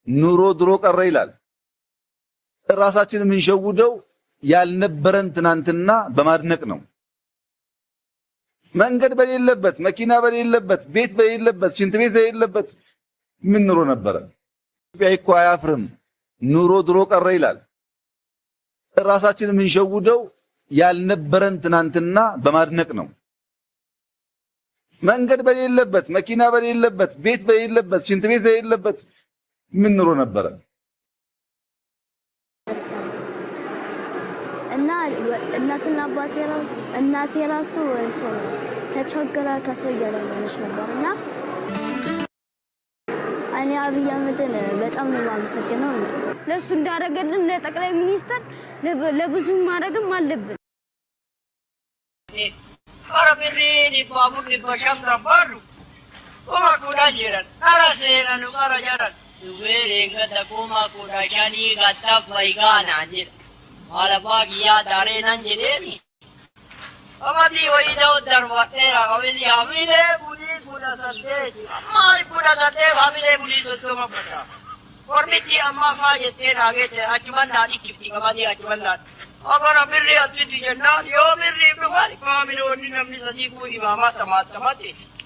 ኑሮ ድሮ ቀረ ይላል። ራሳችን የምንሸውደው ያልነበረን ትናንትና በማድነቅ ነው። መንገድ በሌለበት፣ መኪና በሌለበት፣ ቤት በሌለበት፣ ሽንት ቤት በሌለበት ምን ኑሮ ነበረ? ኢትዮጵያ እኮ አያፍርም። ኑሮ ድሮ ቀረ ይላል። ራሳችን የምንሸውደው ያልነበረን ትናንትና በማድነቅ ነው። መንገድ በሌለበት፣ መኪና በሌለበት፣ ቤት በሌለበት፣ ሽንት ቤት በሌለበት ምን ኑሮ ነበረ? እና እናቴ ራሱ ተቸግራ ከሰው እየለመነች ነበርና እኔ አብይ አህመድን በጣም ነው የማመሰግነው። ለሱ እንዳደረገልን ለጠቅላይ ሚኒስትር ለብዙ ማድረግም አለብን። አረብሪን ባቡር ሊባሻም ነባሩ ወማኩዳ ጅራን አራሴናኑ አራጃራን ዱዌሬ ገተቁማ ኩዳ ሻኒ ጋጣፍ ማይጋና ጅራ አለባጊያ ዳሬናን ጅሬኒ አማዲ ወይዳው ደርዋቴራ አበዲ አሚሌ ቡሊ ኩዳ ሰልዴ ማይ ኩዳ ሰልዴ አሚሌ ቡሊ ሶሶማ ፈታ ወርሚቲ አማ ፋጀቴ ናጌቴ አጅመና ዲክፍቲ ከማዲ አጅመና Agora birri atti jennan yo birri dufani kamilo ni namni sadi ku imama tamat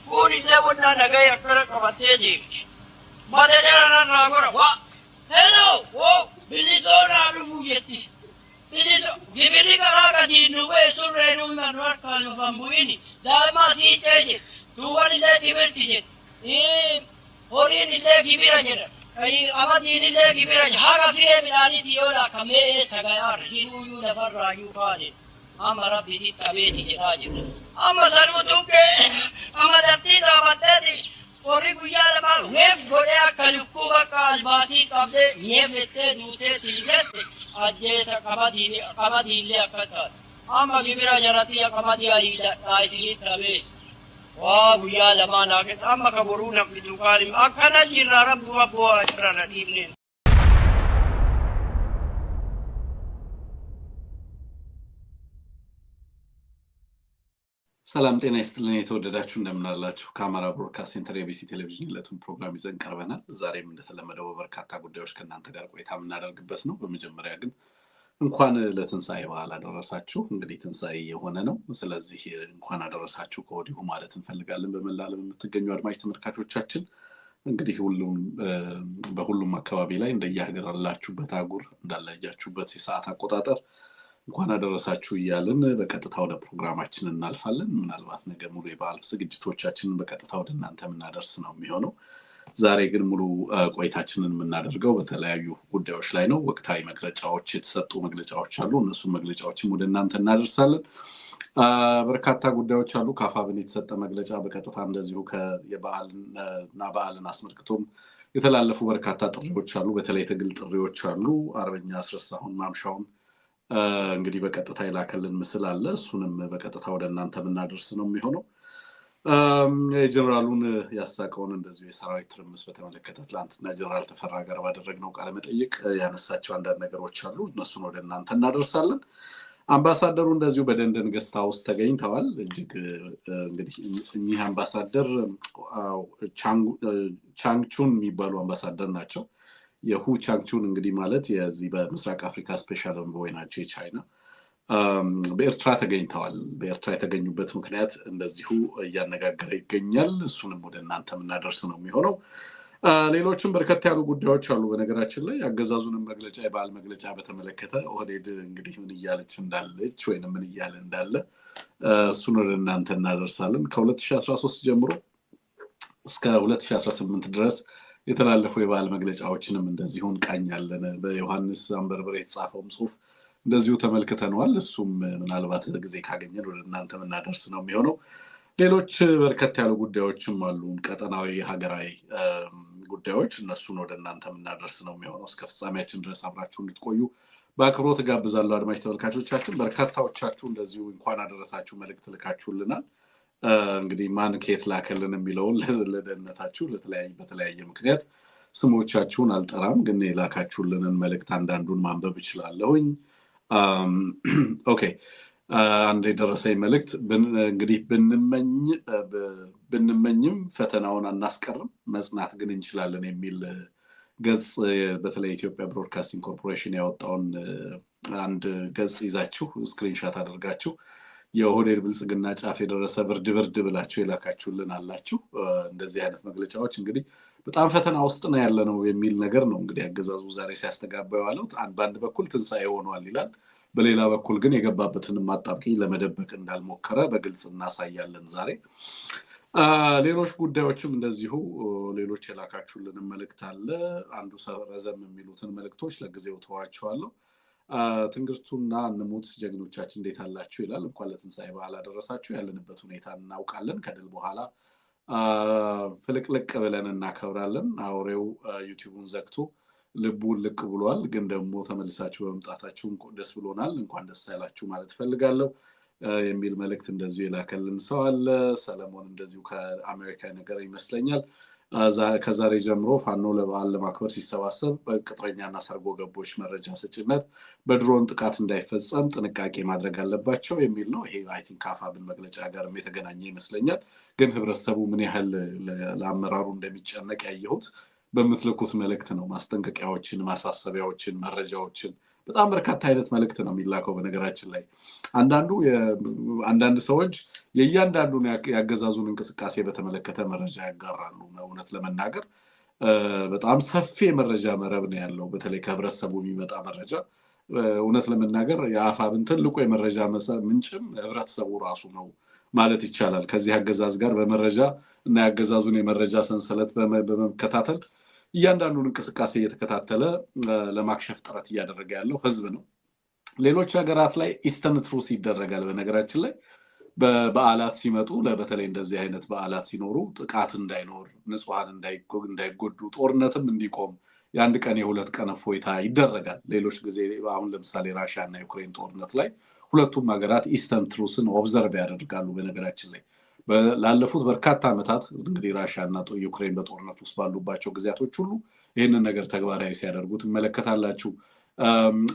kun ille wonna nagai akkara kabate ji madera na agora wa hello wo bilito na rufu yetti bilito gibiri kara ka dinu we surrenu manwar kalu fambuini dama si teje duwani le gibirti je horin ille gibira jera ay amadini le gibiraj haga fire mirani diola kame tagayar hinu yu nafarra yu kane amara bisi tabeti jiraje amma sanu tuke amadati da batati ori guyala mal wef gode akaluku bakal bati kabde yevete dute tilgete ajje sa kabadi le akata amma gibira jarati akabadi ali daisi tabe Wah, buya lama nak amma kaburu nak ditukari. Akana jirra rabbu abwa asrana dibne. ሰላም ጤና ይስጥልኝ የተወደዳችሁ እንደምን አላችሁ ከአማራ ብሮድካስት ሴንተር የቢሲ ቴሌቪዥን ለቱን ፕሮግራም ይዘን ቀርበናል ዛሬም እንደተለመደው በርካታ ጉዳዮች ከናንተ ጋር ቆይታ የምናደርግበት ነው በመጀመሪያ ግን እንኳን ለትንሳኤ በዓል አደረሳችሁ እንግዲህ ትንሳኤ የሆነ ነው ስለዚህ እንኳን አደረሳችሁ ከወዲሁ ማለት እንፈልጋለን በመላለም የምትገኙ አድማጭ ተመልካቾቻችን እንግዲህ በሁሉም አካባቢ ላይ እንደየሀገራላችሁበት አጉር እንዳላያችሁበት የሰዓት አቆጣጠር እንኳን አደረሳችሁ ይያልን በቀጥታ ወደ ፕሮግራማችን እናልፋለን ምናልባት ነገ ሙሉ የበዓል ዝግጅቶቻችንን በቀጥታ ወደ እናንተ ምናደርስ ነው የሚሆነው ዛሬ ግን ሙሉ ቆይታችንን የምናደርገው በተለያዩ ጉዳዮች ላይ ነው ወቅታዊ መግለጫዎች የተሰጡ መግለጫዎች አሉ እነሱ መግለጫዎችን ወደ እናንተ እናደርሳለን በርካታ ጉዳዮች አሉ ካፋብን የተሰጠ መግለጫ በቀጥታ እንደዚሁ የበዓልና በዓልን አስመልክቶም የተላለፉ በርካታ ጥሪዎች አሉ በተለይ ትግል ጥሪዎች አሉ አርበኛ አስረሳሁን ማምሻውን እንግዲህ በቀጥታ ይላከልን ምስል አለ እሱንም በቀጥታ ወደ እናንተ ምናደርስ ነው የሚሆነው ጀነራሉን ያሳቀውን እንደዚሁ የሰራዊት ትርምስ በተመለከተ ትላንትና ጀነራል ተፈራ ጋር ባደረግነው ቃለ መጠይቅ ያነሳቸው አንዳንድ ነገሮች አሉ እነሱን ወደ እናንተ እናደርሳለን አምባሳደሩ እንደዚሁ በደንደን ገስት ሃውስ ተገኝተዋል እጅግ እንግዲህ እኚህ አምባሳደር ቻንግቹን የሚባሉ አምባሳደር ናቸው የሁ ቻንግቹን እንግዲህ ማለት የዚህ በምስራቅ አፍሪካ ስፔሻል ኤንቮይ ናቸው የቻይና በኤርትራ ተገኝተዋል በኤርትራ የተገኙበት ምክንያት እንደዚሁ ያነጋገረ ይገኛል እሱንም ወደ እናንተ ምናደርስ ነው የሚሆነው ሌሎችም በርከት ያሉ ጉዳዮች አሉ በነገራችን ላይ አገዛዙንም መግለጫ የበዓል መግለጫ በተመለከተ ኦህዴድ እንግዲህ ምን ይያለች እንዳለች ወይንም ምን ይያለ እንዳለ እሱን ወደ እናንተ እናደርሳለን ከ2013 ጀምሮ እስከ 2018 ድረስ የተላለፈው የበዓል መግለጫዎችንም እንደዚሁ እንቃኛለን በዮሐንስ አንበርብር የተጻፈው ጽሁፍ እንደዚሁ ተመልክተናል እሱም ምናልባት ጊዜ ካገኘን ወደ እናንተ ምናደርስ ነው የሚሆነው ሌሎች በርከት ያሉ ጉዳዮችም አሉ ቀጠናዊ ሀገራዊ ጉዳዮች እነሱን ወደ እናንተ ምናደርስ ነው የሚሆነው እስከ ፍጻሜያችን ድረስ አብራችሁ እንድትቆዩ በአክብሮት ጋብዛለሁ አድማጭ ተመልካቾቻችን በርካታዎቻችሁ እንደዚሁ እንኳን አደረሳችሁ መልእክት ልካችሁልናል እንግዲህ ማን ከየት ላከልን የሚለውን ለደህንነታችሁ በተለያየ ምክንያት ስሞቻችሁን አልጠራም ግን የላካችሁልንን መልእክት አንዳንዱን ማንበብ እችላለሁኝ ኦኬ አንድ የደረሰኝ መልእክት እንግዲህ ብንመኝም ፈተናውን አናስቀርም መጽናት ግን እንችላለን የሚል ገጽ በተለይ ኢትዮጵያ ብሮድካስቲንግ ኮርፖሬሽን ያወጣውን አንድ ገጽ ይዛችሁ ስክሪንሾት አድርጋችሁ የኦህዴድ ብልጽግና ጫፍ የደረሰ ብርድ ብላችሁ የላካችሁልን አላችሁ። እንደዚህ አይነት መግለጫዎች እንግዲህ በጣም ፈተና ውስጥ ነው ያለነው የሚል ነገር ነው እንግዲህ አገዛዙ ዛሬ ሲያስተጋባው ያለው። በአንድ በኩል ትንሳኤ ሆኗል ይላል፣ በሌላ በኩል ግን የገባበትን ማጣብቂኝ ለመደበቅ እንዳልሞከረ በግልጽ እናሳያለን ዛሬ። ሌሎች ጉዳዮችም እንደዚሁ ሌሎች የላካችሁልን መልእክት አለ። አንዱ ረዘም የሚሉትን መልእክቶች ለጊዜው ተዋቸዋለሁ። ትንግርቱና እንሙት ጀግኖቻችን እንዴት አላችሁ ይላል። እንኳን ለትንሳኤ በዓል አደረሳችሁ። ያለንበት ሁኔታ እናውቃለን። ከድል በኋላ ፍልቅልቅ ብለን እናከብራለን። አውሬው ዩቲዩብን ዘግቶ ልቡን ልቅ ብሏል። ግን ደግሞ ተመልሳችሁ በመምጣታችሁ ደስ ብሎናል። እንኳን ደስ ያላችሁ ማለት ፈልጋለሁ የሚል መልእክት እንደዚሁ የላከልን ሰው አለ። ሰለሞን እንደዚሁ ከአሜሪካ ነገር ይመስለኛል። ከዛሬ ጀምሮ ፋኖ ለበዓል ለማክበር ሲሰባሰብ በቅጥረኛና ሰርጎ ገቦች መረጃ ሰጭነት በድሮን ጥቃት እንዳይፈጸም ጥንቃቄ ማድረግ አለባቸው የሚል ነው። ይሄ አይ ቲንክ ከአፋብን መግለጫ ጋርም የተገናኘ ይመስለኛል። ግን ህብረተሰቡ ምን ያህል ለአመራሩ እንደሚጨነቅ ያየሁት በምትልኩት መልእክት ነው። ማስጠንቀቂያዎችን፣ ማሳሰቢያዎችን፣ መረጃዎችን በጣም በርካታ አይነት መልእክት ነው የሚላከው። በነገራችን ላይ አንዳንድ ሰዎች የእያንዳንዱን ያገዛዙን እንቅስቃሴ በተመለከተ መረጃ ያጋራሉ። እውነት ለመናገር በጣም ሰፊ የመረጃ መረብ ነው ያለው። በተለይ ከህብረተሰቡ የሚመጣ መረጃ እውነት ለመናገር የአፋብን ትልቁ የመረጃ ምንጭም ህብረተሰቡ ራሱ ነው ማለት ይቻላል። ከዚህ አገዛዝ ጋር በመረጃ እና ያገዛዙን የመረጃ ሰንሰለት በመከታተል እያንዳንዱን እንቅስቃሴ እየተከታተለ ለማክሸፍ ጥረት እያደረገ ያለው ህዝብ ነው። ሌሎች ሀገራት ላይ ኢስተርን ትሩስ ይደረጋል። በነገራችን ላይ በበዓላት ሲመጡ በተለይ እንደዚህ አይነት በዓላት ሲኖሩ ጥቃት እንዳይኖር፣ ንጹሃን እንዳይጎዱ፣ ጦርነትም እንዲቆም የአንድ ቀን የሁለት ቀን እፎይታ ይደረጋል። ሌሎች ጊዜ አሁን ለምሳሌ ራሽያ እና ዩክሬን ጦርነት ላይ ሁለቱም ሀገራት ኢስተርን ትሩስን ኦብዘርቭ ያደርጋሉ። በነገራችን ላይ ላለፉት በርካታ ዓመታት እንግዲህ ራሽያ እና ዩክሬን በጦርነት ውስጥ ባሉባቸው ጊዜያቶች ሁሉ ይህንን ነገር ተግባራዊ ሲያደርጉት ትመለከታላችሁ።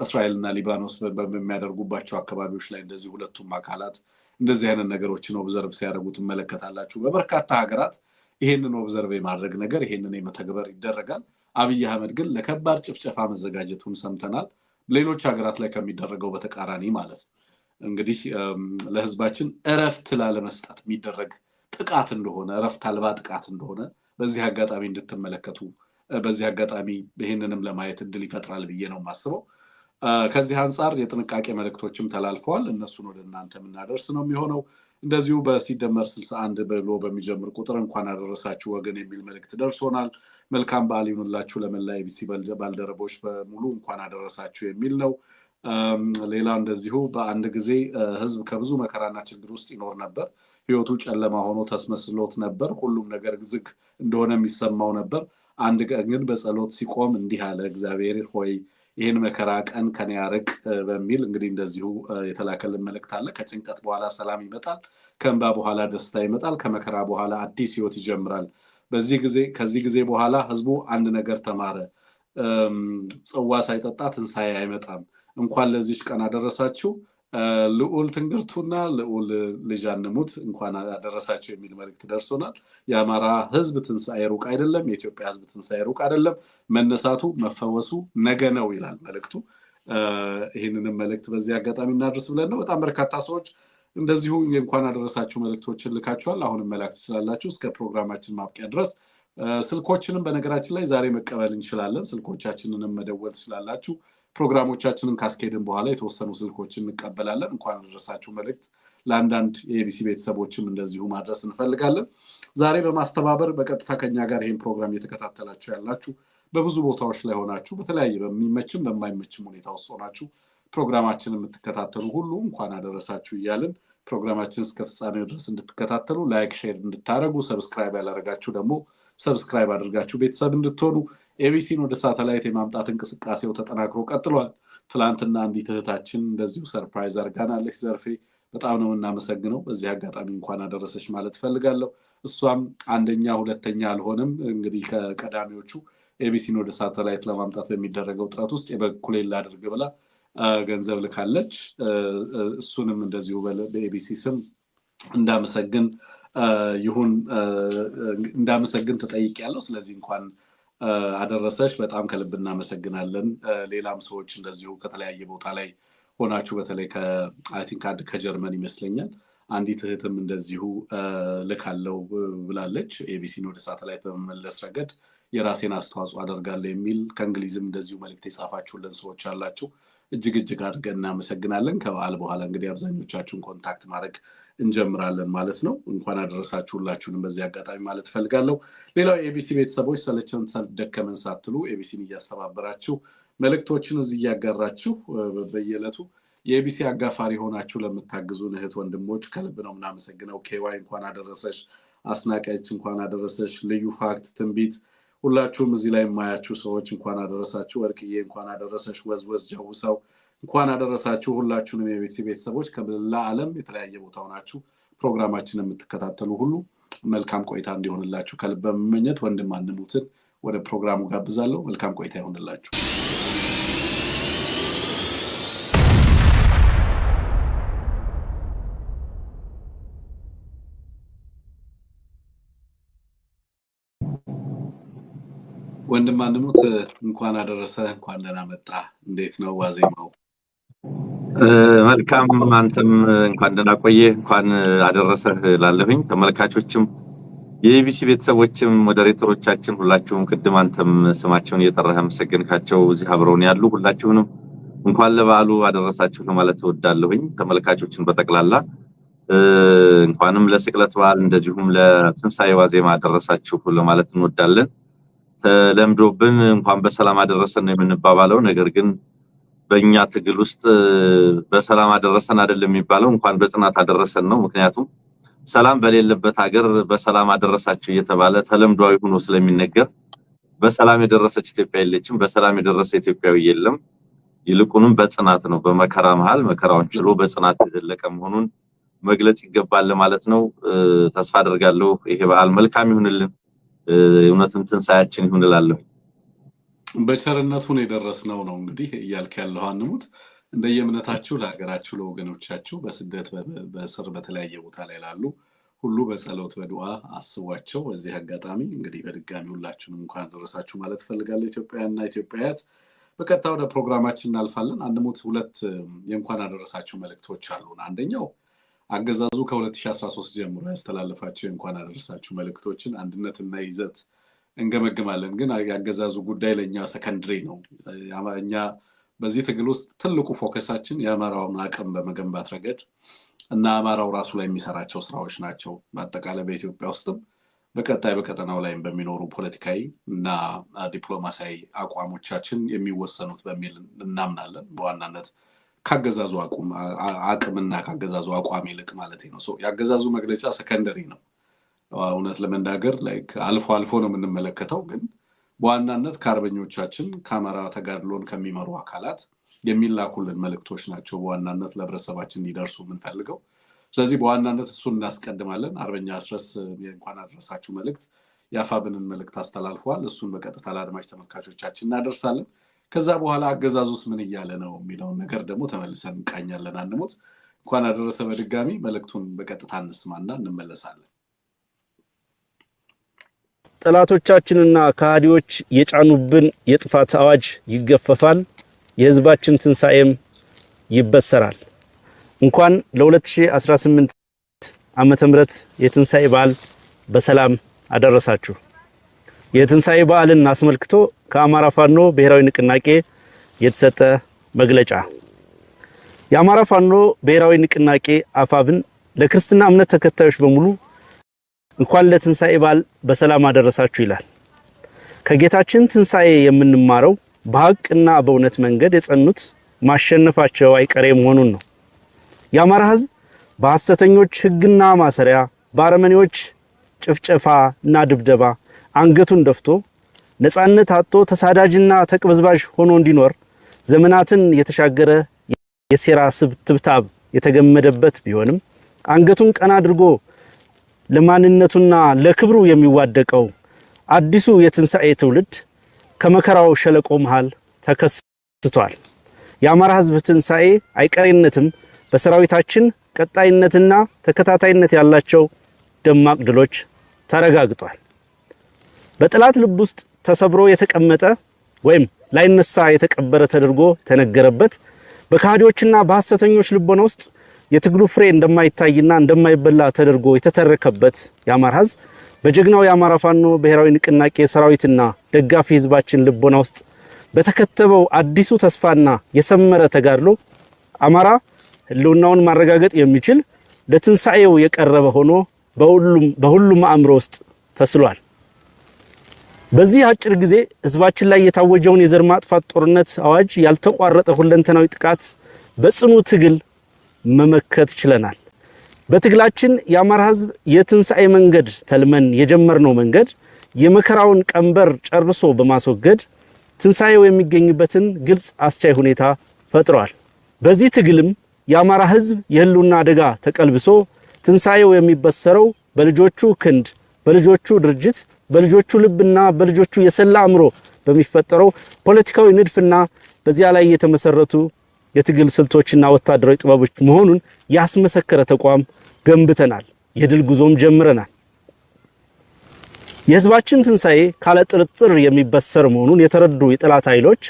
እስራኤልና ሊባኖስ በሚያደርጉባቸው አካባቢዎች ላይ እንደዚህ ሁለቱም አካላት እንደዚህ አይነት ነገሮችን ኦብዘርቭ ሲያደርጉት ትመለከታላችሁ። በበርካታ ሀገራት ይህንን ኦብዘርቭ የማድረግ ነገር ይህንን የመተግበር ይደረጋል። አብይ አህመድ ግን ለከባድ ጭፍጨፋ መዘጋጀቱን ሰምተናል። ሌሎች ሀገራት ላይ ከሚደረገው በተቃራኒ ማለት ነው። እንግዲህ ለህዝባችን እረፍት ላለመስጠት የሚደረግ ጥቃት እንደሆነ፣ እረፍት አልባ ጥቃት እንደሆነ በዚህ አጋጣሚ እንድትመለከቱ፣ በዚህ አጋጣሚ ይህንንም ለማየት እድል ይፈጥራል ብዬ ነው የማስበው። ከዚህ አንጻር የጥንቃቄ መልእክቶችም ተላልፈዋል። እነሱን ወደ እናንተ የምናደርስ ነው የሚሆነው። እንደዚሁ በሲደመር 61 ብሎ በሚጀምር ቁጥር እንኳን አደረሳችሁ ወገን የሚል መልእክት ደርሶናል። መልካም በዓል ይሁንላችሁ ለመላ ኢቢሲ ባልደረቦች በሙሉ እንኳን አደረሳችሁ የሚል ነው። ሌላ እንደዚሁ በአንድ ጊዜ ህዝብ ከብዙ መከራና ችግር ውስጥ ይኖር ነበር። ህይወቱ ጨለማ ሆኖ ተስመስሎት ነበር። ሁሉም ነገር ዝግ እንደሆነ የሚሰማው ነበር። አንድ ቀን ግን በጸሎት ሲቆም እንዲህ አለ፣ እግዚአብሔር ሆይ ይህን መከራ ቀን ከኔ ያርቅ በሚል እንግዲህ እንደዚሁ የተላከልን መልእክት አለ። ከጭንቀት በኋላ ሰላም ይመጣል፣ ከእንባ በኋላ ደስታ ይመጣል፣ ከመከራ በኋላ አዲስ ህይወት ይጀምራል። ከዚህ ጊዜ በኋላ ህዝቡ አንድ ነገር ተማረ፣ ጽዋ ሳይጠጣ ትንሣኤ አይመጣም። እንኳን ለዚች ቀን አደረሳችሁ። ልዑል ትንግርቱና ልዑል ልጅ አንሙት እንኳን አደረሳችሁ የሚል መልእክት ደርሶናል። የአማራ ህዝብ ትንሣኤ ሩቅ አይደለም፣ የኢትዮጵያ ህዝብ ትንሣኤ ሩቅ አይደለም፣ መነሳቱ መፈወሱ ነገ ነው ይላል መልእክቱ። ይህንንም መልእክት በዚህ አጋጣሚ እናድርስ ብለን ነው። በጣም በርካታ ሰዎች እንደዚሁ እንኳን አደረሳችሁ መልእክቶችን ልካችኋል። አሁንም መላክ ትችላላችሁ እስከ ፕሮግራማችን ማብቂያ ድረስ። ስልኮችንም በነገራችን ላይ ዛሬ መቀበል እንችላለን። ስልኮቻችንንም መደወል ትችላላችሁ። ፕሮግራሞቻችንን ካስኬድን በኋላ የተወሰኑ ስልኮችን እንቀበላለን። እንኳን አደረሳችሁ መልእክት ለአንዳንድ የኤቢሲ ቤተሰቦችም እንደዚሁ ማድረስ እንፈልጋለን። ዛሬ በማስተባበር በቀጥታ ከኛ ጋር ይህን ፕሮግራም እየተከታተላችሁ ያላችሁ በብዙ ቦታዎች ላይ ሆናችሁ በተለያየ በሚመችም በማይመችም ሁኔታ ውስጥ ሆናችሁ ፕሮግራማችንን የምትከታተሉ ሁሉ እንኳን አደረሳችሁ እያልን ፕሮግራማችን እስከ ፍጻሜው ድረስ እንድትከታተሉ ላይክ፣ ሼር እንድታደርጉ፣ ሰብስክራይብ ያላደረጋችሁ ደግሞ ሰብስክራይብ አድርጋችሁ ቤተሰብ እንድትሆኑ ኤቢሲን ወደ ሳተላይት የማምጣት እንቅስቃሴው ተጠናክሮ ቀጥሏል። ትላንትና አንዲት እህታችን እንደዚሁ ሰርፕራይዝ አድርጋናለች። ዘርፌ በጣም ነው እናመሰግነው። በዚህ አጋጣሚ እንኳን አደረሰች ማለት ፈልጋለሁ። እሷም አንደኛ ሁለተኛ አልሆንም እንግዲህ ከቀዳሚዎቹ ኤቢሲን ወደ ሳተላይት ለማምጣት በሚደረገው ጥረት ውስጥ የበኩሌን ላድርግ ብላ ገንዘብ ልካለች። እሱንም እንደዚሁ በኤቢሲ ስም እንዳመሰግን ተጠይቄያለሁ። ስለዚህ እንኳን አደረሰሽ። በጣም ከልብ እናመሰግናለን። ሌላም ሰዎች እንደዚሁ ከተለያየ ቦታ ላይ ሆናችሁ በተለይ አይ ቲንክ ከጀርመን ይመስለኛል አንዲት እህትም እንደዚሁ ልካለው ብላለች። ኤቢሲን ወደ ሳተላይት በመመለስ ረገድ የራሴን አስተዋጽኦ አደርጋለሁ የሚል ከእንግሊዝም እንደዚሁ መልእክት የጻፋችሁልን ሰዎች አላችሁ። እጅግ አድርገን እናመሰግናለን። ከበዓል በኋላ እንግዲህ አብዛኞቻችሁን ኮንታክት ማድረግ እንጀምራለን ማለት ነው። እንኳን አደረሳችሁ ሁላችሁንም በዚህ አጋጣሚ ማለት ፈልጋለሁ። ሌላው የኤቢሲ ቤተሰቦች ሰለቸን ደከመን ሳትሉ ኤቢሲን እያስተባበራችሁ መልእክቶችን እዚህ እያጋራችሁ በየዕለቱ የኤቢሲ አጋፋሪ ሆናችሁ ለምታግዙን እህት ወንድሞች ከልብ ነው የምናመሰግነው። ኬዋይ እንኳን አደረሰሽ፣ አስናቀች እንኳን አደረሰሽ፣ ልዩ ፋክት፣ ትንቢት ሁላችሁም እዚህ ላይ የማያችሁ ሰዎች እንኳን አደረሳችሁ። ወርቅዬ እንኳን አደረሰሽ፣ ወዝወዝ ጀውሰው እንኳን አደረሳችሁ። ሁላችሁንም የኤቢሲ ቤተሰቦች ከመላ ዓለም የተለያየ ቦታ ሆናችሁ ፕሮግራማችንን የምትከታተሉ ሁሉ መልካም ቆይታ እንዲሆንላችሁ ከልብ በመመኘት ወንድም አንሙትን ወደ ፕሮግራሙ ጋብዛለሁ። መልካም ቆይታ ይሆንላችሁ። ወንድም አንሙት እንኳን አደረሰ፣ እንኳን ደህና መጣ። እንዴት ነው ዋዜማው? መልካም፣ አንተም እንኳን ደህና ቆየ፣ እንኳን አደረሰህ ላለሁኝ ተመልካቾችም የኤቢሲ ቤተሰቦችም ሞዴሬተሮቻችን ሁላችሁም ቅድም አንተም ስማቸውን እየጠራህ አመሰግንካቸው እዚህ አብረውን ያሉ ሁላችሁንም እንኳን ለበዓሉ አደረሳችሁ ለማለት እወዳለሁኝ። ተመልካቾችን በጠቅላላ እንኳንም ለስቅለት በዓል እንደዚሁም ለትንሳኤ ዋዜማ አደረሳችሁ ለማለት እንወዳለን። ተለምዶብን እንኳን በሰላም አደረሰን ነው የምንባባለው። ነገር ግን በእኛ ትግል ውስጥ በሰላም አደረሰን አይደለም የሚባለው፣ እንኳን በጽናት አደረሰን ነው። ምክንያቱም ሰላም በሌለበት ሀገር በሰላም አደረሳችሁ እየተባለ ተለምዷዊ ሆኖ ስለሚነገር በሰላም የደረሰች ኢትዮጵያ የለችም፣ በሰላም የደረሰ ኢትዮጵያዊ የለም። ይልቁንም በጽናት ነው፣ በመከራ መሃል መከራውን ችሎ በጽናት የዘለቀ መሆኑን መግለጽ ይገባል ማለት ነው። ተስፋ አደርጋለሁ ይሄ በዓል መልካም ይሁንልን፣ እውነትም ትንሳኤያችን ይሁንላለሁ። በቸርነቱን የደረስነው ነው እንግዲህ እያልክ ያለው አንሙት። እንደየእምነታችሁ ለሀገራችሁ ለወገኖቻችሁ በስደት በስር በተለያየ ቦታ ላይ ላሉ ሁሉ በጸሎት በዱዓ አስቧቸው። በዚህ አጋጣሚ እንግዲህ በድጋሚ ሁላችሁንም እንኳን አደረሳችሁ ማለት ፈልጋለሁ። ኢትዮጵያውያንና ኢትዮጵያውያት በቀጥታ ወደ ፕሮግራማችን እናልፋለን። አንሙት ሁለት የእንኳን አደረሳችሁ መልእክቶች አሉን። አንደኛው አገዛዙ ከ2013 ጀምሮ ያስተላለፋቸው የእንኳን አደረሳችሁ መልእክቶችን አንድነትና ይዘት እንገመግማለን። ግን ያገዛዙ ጉዳይ ለኛ ሰከንድሪ ነው። እኛ በዚህ ትግል ውስጥ ትልቁ ፎከሳችን የአማራውን አቅም በመገንባት ረገድ እና አማራው ራሱ ላይ የሚሰራቸው ስራዎች ናቸው። በአጠቃላይ በኢትዮጵያ ውስጥም በቀጣይ በቀጠናው ላይ በሚኖሩ ፖለቲካዊ እና ዲፕሎማሲያዊ አቋሞቻችን የሚወሰኑት በሚል እናምናለን። በዋናነት ካገዛዙ አቅምና ካገዛዙ አቋም ይልቅ ማለት ነው። ያገዛዙ መግለጫ ሰከንደሪ ነው። እውነት ለመናገር ላይክ አልፎ ነው የምንመለከተው። ግን በዋናነት ከአርበኞቻችን ከአማራ ተጋድሎን ከሚመሩ አካላት የሚላኩልን መልእክቶች ናቸው በዋናነት ለህብረተሰባችን እንዲደርሱ የምንፈልገው። ስለዚህ በዋናነት እሱን እናስቀድማለን። አርበኛ አስረስ የእንኳን አደረሳችሁ መልእክት ያፋብንን መልእክት አስተላልፈዋል። እሱን በቀጥታ ለአድማጭ ተመልካቾቻችን እናደርሳለን። ከዛ በኋላ አገዛዙስ ምን እያለ ነው የሚለውን ነገር ደግሞ ተመልሰን እንቃኛለን። አንሙት እንኳን አደረሰ። በድጋሚ መልእክቱን በቀጥታ እንስማና እንመለሳለን። ጠላቶቻችንና ከሃዲዎች የጫኑብን የጥፋት አዋጅ ይገፈፋል፣ የህዝባችን ትንሳኤም ይበሰራል። እንኳን ለ2018 ዓመተ ምህረት የትንሳኤ በዓል በሰላም አደረሳችሁ። የትንሳኤ በዓልን አስመልክቶ ከአማራ ፋኖ ብሔራዊ ንቅናቄ የተሰጠ መግለጫ። የአማራ ፋኖ ብሔራዊ ንቅናቄ አፋብን ለክርስትና እምነት ተከታዮች በሙሉ እንኳን ለትንሳኤ በዓል በሰላም አደረሳችሁ ይላል። ከጌታችን ትንሳኤ የምንማረው በሐቅና በእውነት መንገድ የጸኑት ማሸነፋቸው አይቀሬ መሆኑን ነው። የአማራ ህዝብ በሐሰተኞች ህግና ማሰሪያ በአረመኔዎች ጭፍጨፋና ድብደባ አንገቱን ደፍቶ ነፃነት አጥቶ ተሳዳጅና ተቅበዝባዥ ሆኖ እንዲኖር ዘመናትን የተሻገረ የሴራ ትብታብ የተገመደበት ቢሆንም አንገቱን ቀና አድርጎ ለማንነቱና ለክብሩ የሚዋደቀው አዲሱ የትንሳኤ ትውልድ ከመከራው ሸለቆ መሃል ተከስቷል። የአማራ ህዝብ ትንሳኤ አይቀሬነትም በሰራዊታችን ቀጣይነትና ተከታታይነት ያላቸው ደማቅ ድሎች ተረጋግጧል። በጠላት ልብ ውስጥ ተሰብሮ የተቀመጠ ወይም ላይነሳ የተቀበረ ተደርጎ ተነገረበት በካህዲዎችና በሐሰተኞች ልቦና ውስጥ የትግሉ ፍሬ እንደማይታይና እንደማይበላ ተደርጎ የተተረከበት የአማራ ህዝብ በጀግናው የአማራ ፋኖ ብሔራዊ ንቅናቄ ሰራዊትና ደጋፊ ህዝባችን ልቦና ውስጥ በተከተበው አዲሱ ተስፋና የሰመረ ተጋድሎ አማራ ህልውናውን ማረጋገጥ የሚችል ለትንሳኤው የቀረበ ሆኖ በሁሉም አእምሮ ውስጥ ተስሏል። በዚህ አጭር ጊዜ ህዝባችን ላይ የታወጀውን የዘር ማጥፋት ጦርነት አዋጅ ያልተቋረጠ ሁለንተናዊ ጥቃት በጽኑ ትግል መመከት ችለናል። በትግላችን የአማራ ህዝብ የትንሳኤ መንገድ ተልመን የጀመርነው መንገድ የመከራውን ቀንበር ጨርሶ በማስወገድ ትንሳኤው የሚገኝበትን ግልጽ አስቻይ ሁኔታ ፈጥሯል። በዚህ ትግልም የአማራ ህዝብ የህልውና አደጋ ተቀልብሶ ትንሳኤው የሚበሰረው በልጆቹ ክንድ፣ በልጆቹ ድርጅት፣ በልጆቹ ልብና በልጆቹ የሰላ አእምሮ በሚፈጠረው ፖለቲካዊ ንድፍና በዚያ ላይ የተመሰረቱ የትግል ስልቶችና ወታደራዊ ጥበቦች መሆኑን ያስመሰከረ ተቋም ገንብተናል። የድል ጉዞም ጀምረናል። የህዝባችን ትንሳኤ ካለ ጥርጥር የሚበሰር መሆኑን የተረዱ የጠላት ኃይሎች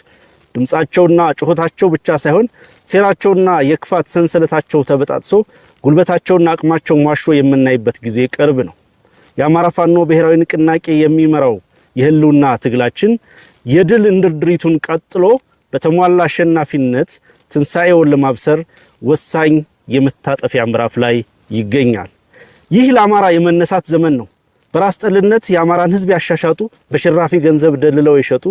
ድምጻቸውና ጩኸታቸው ብቻ ሳይሆን ሴራቸውና የክፋት ሰንሰለታቸው ተበጣጥሶ ጉልበታቸውና አቅማቸው ማሾ የምናይበት ጊዜ ቅርብ ነው። የአማራ ፋኖ ብሔራዊ ንቅናቄ የሚመራው የህልውና ትግላችን የድል እንድርድሪቱን ቀጥሎ በተሟላ አሸናፊነት ትንሳኤውን ለማብሰር ወሳኝ የመታጠፊያ ምዕራፍ ላይ ይገኛል። ይህ ለአማራ የመነሳት ዘመን ነው። በራስ ጠልነት የአማራን ህዝብ ያሻሻጡ፣ በሽራፊ ገንዘብ ደልለው የሸጡ፣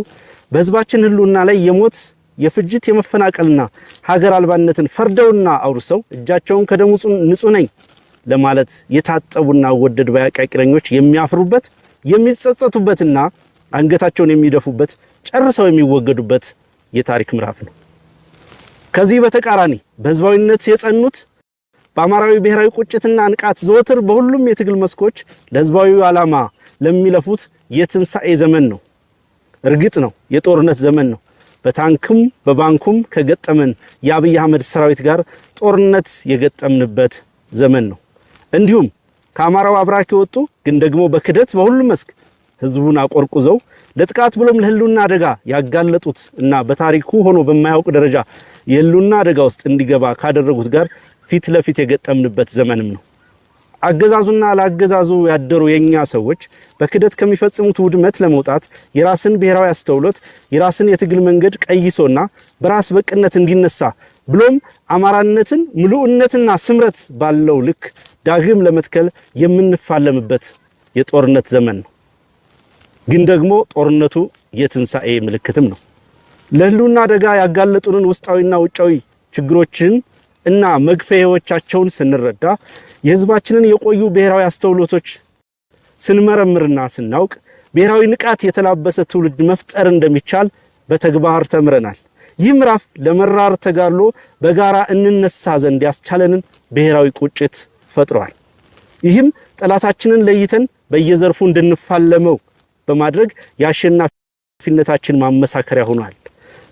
በህዝባችን ህልውና ላይ የሞት የፍጅት የመፈናቀልና ሀገር አልባነትን ፈርደውና አውርሰው እጃቸውን ከደሙ ንጹህ ነኝ ለማለት የታጠቡና ወደድ ባያቃቂረኞች የሚያፍሩበት የሚጸጸቱበትና አንገታቸውን የሚደፉበት ጨርሰው የሚወገዱበት የታሪክ ምዕራፍ ነው። ከዚህ በተቃራኒ በህዝባዊነት የጸኑት በአማራዊ ብሔራዊ ቁጭትና ንቃት ዘወትር በሁሉም የትግል መስኮች ለህዝባዊ ዓላማ ለሚለፉት የትንሳኤ ዘመን ነው። እርግጥ ነው የጦርነት ዘመን ነው። በታንክም በባንኩም ከገጠመን የአብይ አህመድ ሰራዊት ጋር ጦርነት የገጠምንበት ዘመን ነው። እንዲሁም ከአማራው አብራክ የወጡ ግን ደግሞ በክደት በሁሉም መስክ ህዝቡን አቆርቁዘው ለጥቃት ብሎም ለህልውና አደጋ ያጋለጡት እና በታሪኩ ሆኖ በማያውቅ ደረጃ የህልውና አደጋ ውስጥ እንዲገባ ካደረጉት ጋር ፊት ለፊት የገጠምንበት ዘመንም ነው። አገዛዙና ለአገዛዙ ያደሩ የኛ ሰዎች በክደት ከሚፈጽሙት ውድመት ለመውጣት የራስን ብሔራዊ አስተውሎት የራስን የትግል መንገድ ቀይሶና በራስ በቅነት እንዲነሳ ብሎም አማራነትን ሙሉእነትና ስምረት ባለው ልክ ዳግም ለመትከል የምንፋለምበት የጦርነት ዘመን ነው። ግን ደግሞ ጦርነቱ የትንሳኤ ምልክትም ነው። ለህልውና አደጋ ያጋለጡንን ውስጣዊና ውጫዊ ችግሮችን እና መግፈያዎቻቸውን ስንረዳ የህዝባችንን የቆዩ ብሔራዊ አስተውሎቶች ስንመረምርና ስናውቅ ብሔራዊ ንቃት የተላበሰ ትውልድ መፍጠር እንደሚቻል በተግባር ተምረናል። ይህ ምዕራፍ ለመራር ተጋድሎ በጋራ እንነሳ ዘንድ ያስቻለንን ብሔራዊ ቁጭት ፈጥሯል። ይህም ጠላታችንን ለይተን በየዘርፉ እንድንፋለመው በማድረግ የአሸናፊነታችን ማመሳከሪያ ሆኗል።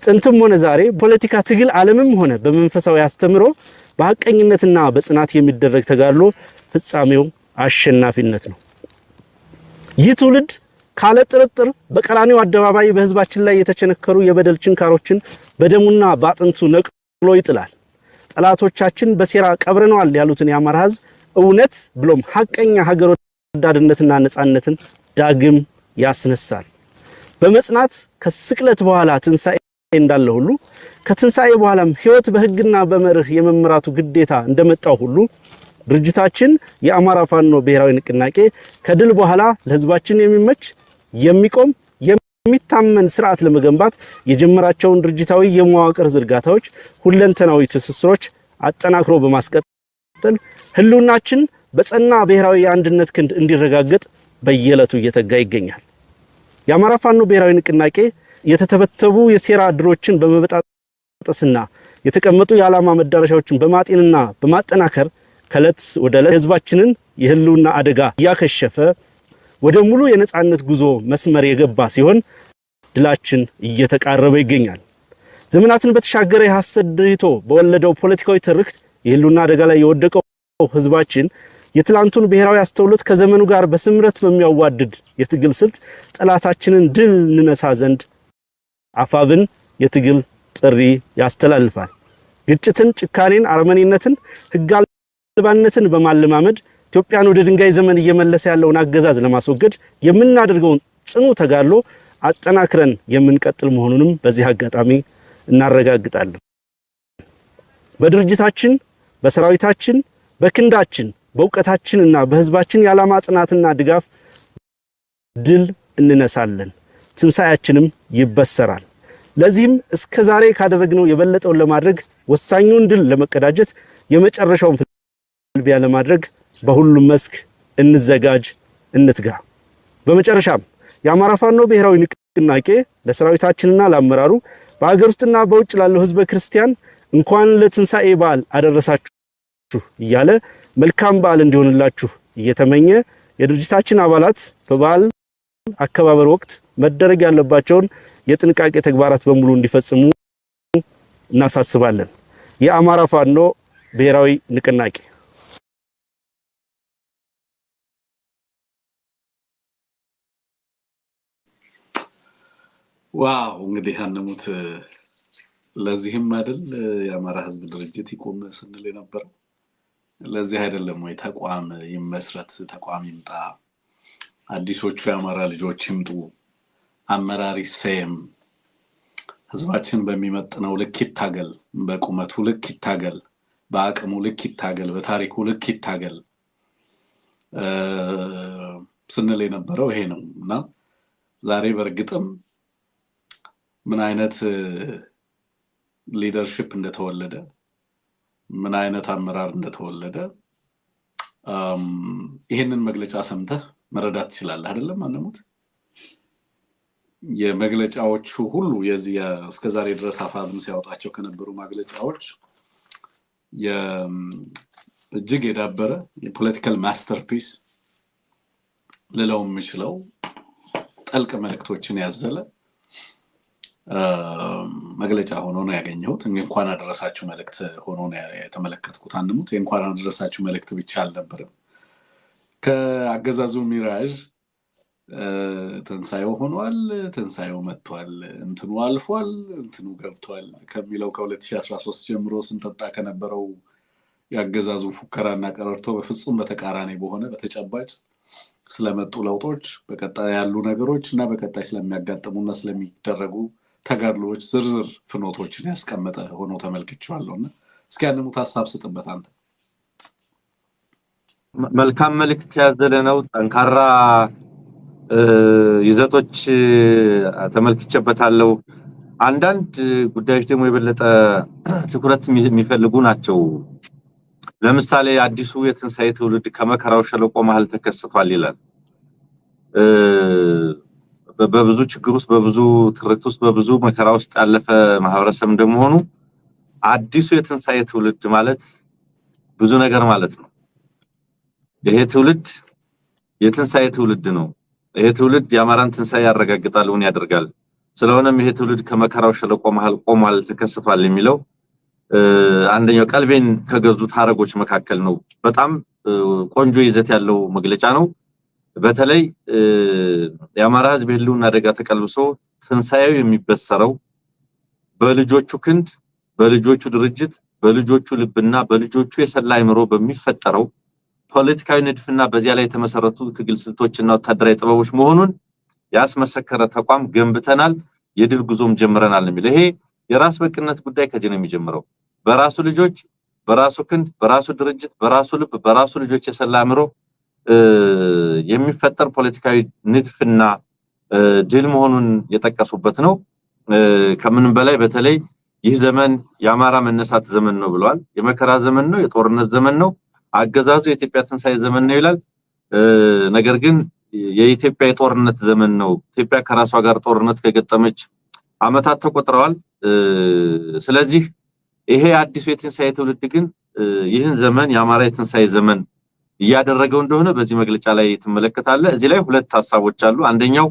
ጥንትም ሆነ ዛሬ ፖለቲካ ትግል ዓለምም ሆነ በመንፈሳዊ አስተምሮ በሐቀኝነትና በጽናት የሚደረግ ተጋድሎ ፍጻሜው አሸናፊነት ነው። ይህ ትውልድ ካለ ጥርጥር በቀራኒው አደባባይ በህዝባችን ላይ የተቸነከሩ የበደል ችንካሮችን በደሙና በአጥንቱ ነቅሎ ይጥላል። ጠላቶቻችን በሴራ ቀብረነዋል ያሉትን የአማራ ህዝብ እውነት ብሎም ሐቀኛ ሀገር ወዳድነትና ነጻነትን ዳግም ያስነሳል። በመጽናት ከስቅለት በኋላ ትንሳኤ እንዳለ ሁሉ ከትንሳኤ በኋላም ህይወት በህግና በመርህ የመምራቱ ግዴታ እንደመጣው ሁሉ ድርጅታችን የአማራ ፋኖ ብሔራዊ ንቅናቄ ከድል በኋላ ለህዝባችን የሚመች የሚቆም የሚታመን ስርዓት ለመገንባት የጀመራቸውን ድርጅታዊ የመዋቅር ዝርጋታዎች ሁለንተናዊ ትስስሮች አጠናክሮ በማስቀጠል ህልውናችን በጸና ብሔራዊ አንድነት ክንድ እንዲረጋገጥ በየዕለቱ እየተጋ ይገኛል። የአማራ ፋኖ ብሔራዊ ንቅናቄ የተተበተቡ የሴራ ድሮችን በመበጣጠስና የተቀመጡ የዓላማ መዳረሻዎችን በማጤንና በማጠናከር ከለት ወደ ለት ህዝባችንን የህልውና አደጋ ያከሸፈ ወደ ሙሉ የነጻነት ጉዞ መስመር የገባ ሲሆን ድላችን እየተቃረበ ይገኛል። ዘመናትን በተሻገረ የሐሰት ድሪቶ በወለደው ፖለቲካዊ ትርክት የህልውና አደጋ ላይ የወደቀው ህዝባችን የትላንቱን ብሔራዊ አስተውሎት ከዘመኑ ጋር በስምረት በሚያዋድድ የትግል ስልት ጠላታችንን ድል እንነሳ ዘንድ አፋብን የትግል ጥሪ ያስተላልፋል። ግጭትን፣ ጭካኔን፣ አረመኔነትን፣ ሕግ አልባነትን በማለማመድ ኢትዮጵያን ወደ ድንጋይ ዘመን እየመለሰ ያለውን አገዛዝ ለማስወገድ የምናደርገውን ጽኑ ተጋድሎ አጠናክረን የምንቀጥል መሆኑንም በዚህ አጋጣሚ እናረጋግጣለን። በድርጅታችን፣ በሰራዊታችን፣ በክንዳችን፣ በእውቀታችንና በህዝባችን የዓላማ ጽናትና ድጋፍ ድል እንነሳለን። ትንሳኤያችንም ይበሰራል። ለዚህም እስከዛሬ ካደረግነው የበለጠውን ለማድረግ ወሳኙን ድል ለመቀዳጀት የመጨረሻውን ፍልሚያ ለማድረግ በሁሉም መስክ እንዘጋጅ፣ እንትጋ። በመጨረሻም የአማራ ፋኖ ብሔራዊ ንቅናቄ ለሰራዊታችንና ለአመራሩ በአገር ውስጥና በውጭ ላለው ህዝበ ክርስቲያን እንኳን ለትንሳኤ በዓል አደረሳችሁ እያለ መልካም በዓል እንዲሆንላችሁ እየተመኘ የድርጅታችን አባላት በበዓል አከባበር ወቅት መደረግ ያለባቸውን የጥንቃቄ ተግባራት በሙሉ እንዲፈጽሙ እናሳስባለን። የአማራ ፋኖ ብሔራዊ ንቅናቄ ዋው! እንግዲህ አንሙት ለዚህም አይደል የአማራ ህዝብ ድርጅት ይቆም ስንል የነበረው ለዚህ አይደለም ወይ? ተቋም ይመስረት፣ ተቋም ይምጣ፣ አዲሶቹ የአማራ ልጆች ይምጡ፣ አመራር ይሰየም፣ ህዝባችን በሚመጥነው ልክ ይታገል፣ በቁመቱ ልክ ይታገል፣ በአቅሙ ልክ ይታገል፣ በታሪኩ ልክ ይታገል ስንል የነበረው ይሄ ነው እና ዛሬ በእርግጥም ምን አይነት ሊደርሺፕ እንደተወለደ ምን አይነት አመራር እንደተወለደ ይሄንን መግለጫ ሰምተህ መረዳት ትችላለህ አይደለም? አንሙት የመግለጫዎቹ ሁሉ የዚህ እስከዛሬ ድረስ አፋብን ሲያወጣቸው ከነበሩ መግለጫዎች እጅግ የዳበረ የፖለቲካል ማስተርፒስ ልለው የምችለው ጥልቅ መልእክቶችን ያዘለ መግለጫ ሆኖ ነው ያገኘሁት። እንኳን አደረሳችሁ መልእክት ሆኖ ነው የተመለከትኩት። አንሙት እንኳን አደረሳችሁ መልእክት ብቻ አልነበረም። ከአገዛዙ ሚራዥ ትንሳኤው ሆኗል፣ ትንሳኤው መጥቷል፣ እንትኑ አልፏል፣ እንትኑ ገብቷል ከሚለው ከ2013 ጀምሮ ስንጠጣ ከነበረው ያገዛዙ ፉከራና ቀረርቶ በፍጹም በተቃራኒ በሆነ በተጨባጭ ስለመጡ ለውጦች፣ በቀጣይ ያሉ ነገሮች እና በቀጣይ ስለሚያጋጥሙና ስለሚደረጉ ተጋድሎች ዝርዝር ፍኖቶችን ያስቀመጠ ሆኖ ተመልክቻለሁና እስኪ አንሙት ሐሳብ ስጥበት አንተ። መልካም መልእክት ያዘለ ነው። ጠንካራ ይዘቶች ተመልክቼበታለሁ። አንዳንድ ጉዳዮች ደግሞ የበለጠ ትኩረት የሚፈልጉ ናቸው። ለምሳሌ አዲሱ የትንሳኤ ትውልድ ከመከራው ሸለቆ መሃል ተከስቷል ይላል። በብዙ ችግር ውስጥ በብዙ ትርክት ውስጥ በብዙ መከራ ውስጥ ያለፈ ማህበረሰብ እንደመሆኑ አዲሱ የትንሳኤ ትውልድ ማለት ብዙ ነገር ማለት ነው። ይሄ ትውልድ የትንሳኤ ትውልድ ነው። ይሄ ትውልድ የአማራን ትንሳኤ ያረጋግጣል፣ እውን ያደርጋል። ስለሆነም ይሄ ትውልድ ከመከራው ሸለቆ መሃል ቆሟል፣ ተከስቷል የሚለው አንደኛው ቀልቤን ከገዙት ሐረጎች መካከል ነው። በጣም ቆንጆ ይዘት ያለው መግለጫ ነው። በተለይ የአማራ ህዝብ ህልውና አደጋ ተቀልብሶ ትንሳኤው የሚበሰረው በልጆቹ ክንድ፣ በልጆቹ ድርጅት፣ በልጆቹ ልብና በልጆቹ የሰላ አእምሮ በሚፈጠረው ፖለቲካዊ ንድፍና በዚያ ላይ የተመሰረቱ ትግል ስልቶችና ወታደራዊ ጥበቦች መሆኑን ያስመሰከረ ተቋም ገንብተናል፣ የድል ጉዞም ጀምረናል የሚል ይሄ የራስ በቅነት ጉዳይ ከዚህ ነው የሚጀምረው። በራሱ ልጆች፣ በራሱ ክንድ፣ በራሱ ድርጅት፣ በራሱ ልብ፣ በራሱ ልጆች የሰላ አእምሮ የሚፈጠር ፖለቲካዊ ንድፍና ድል መሆኑን የጠቀሱበት ነው። ከምንም በላይ በተለይ ይህ ዘመን የአማራ መነሳት ዘመን ነው ብለዋል። የመከራ ዘመን ነው፣ የጦርነት ዘመን ነው። አገዛዙ የኢትዮጵያ ትንሳኤ ዘመን ነው ይላል። ነገር ግን የኢትዮጵያ የጦርነት ዘመን ነው። ኢትዮጵያ ከራሷ ጋር ጦርነት ከገጠመች አመታት ተቆጥረዋል። ስለዚህ ይሄ አዲሱ የትንሳኤ ትውልድ ግን ይህን ዘመን የአማራ የትንሳኤ ዘመን እያደረገው እንደሆነ በዚህ መግለጫ ላይ ትመለከታለህ። እዚህ ላይ ሁለት ሐሳቦች አሉ። አንደኛው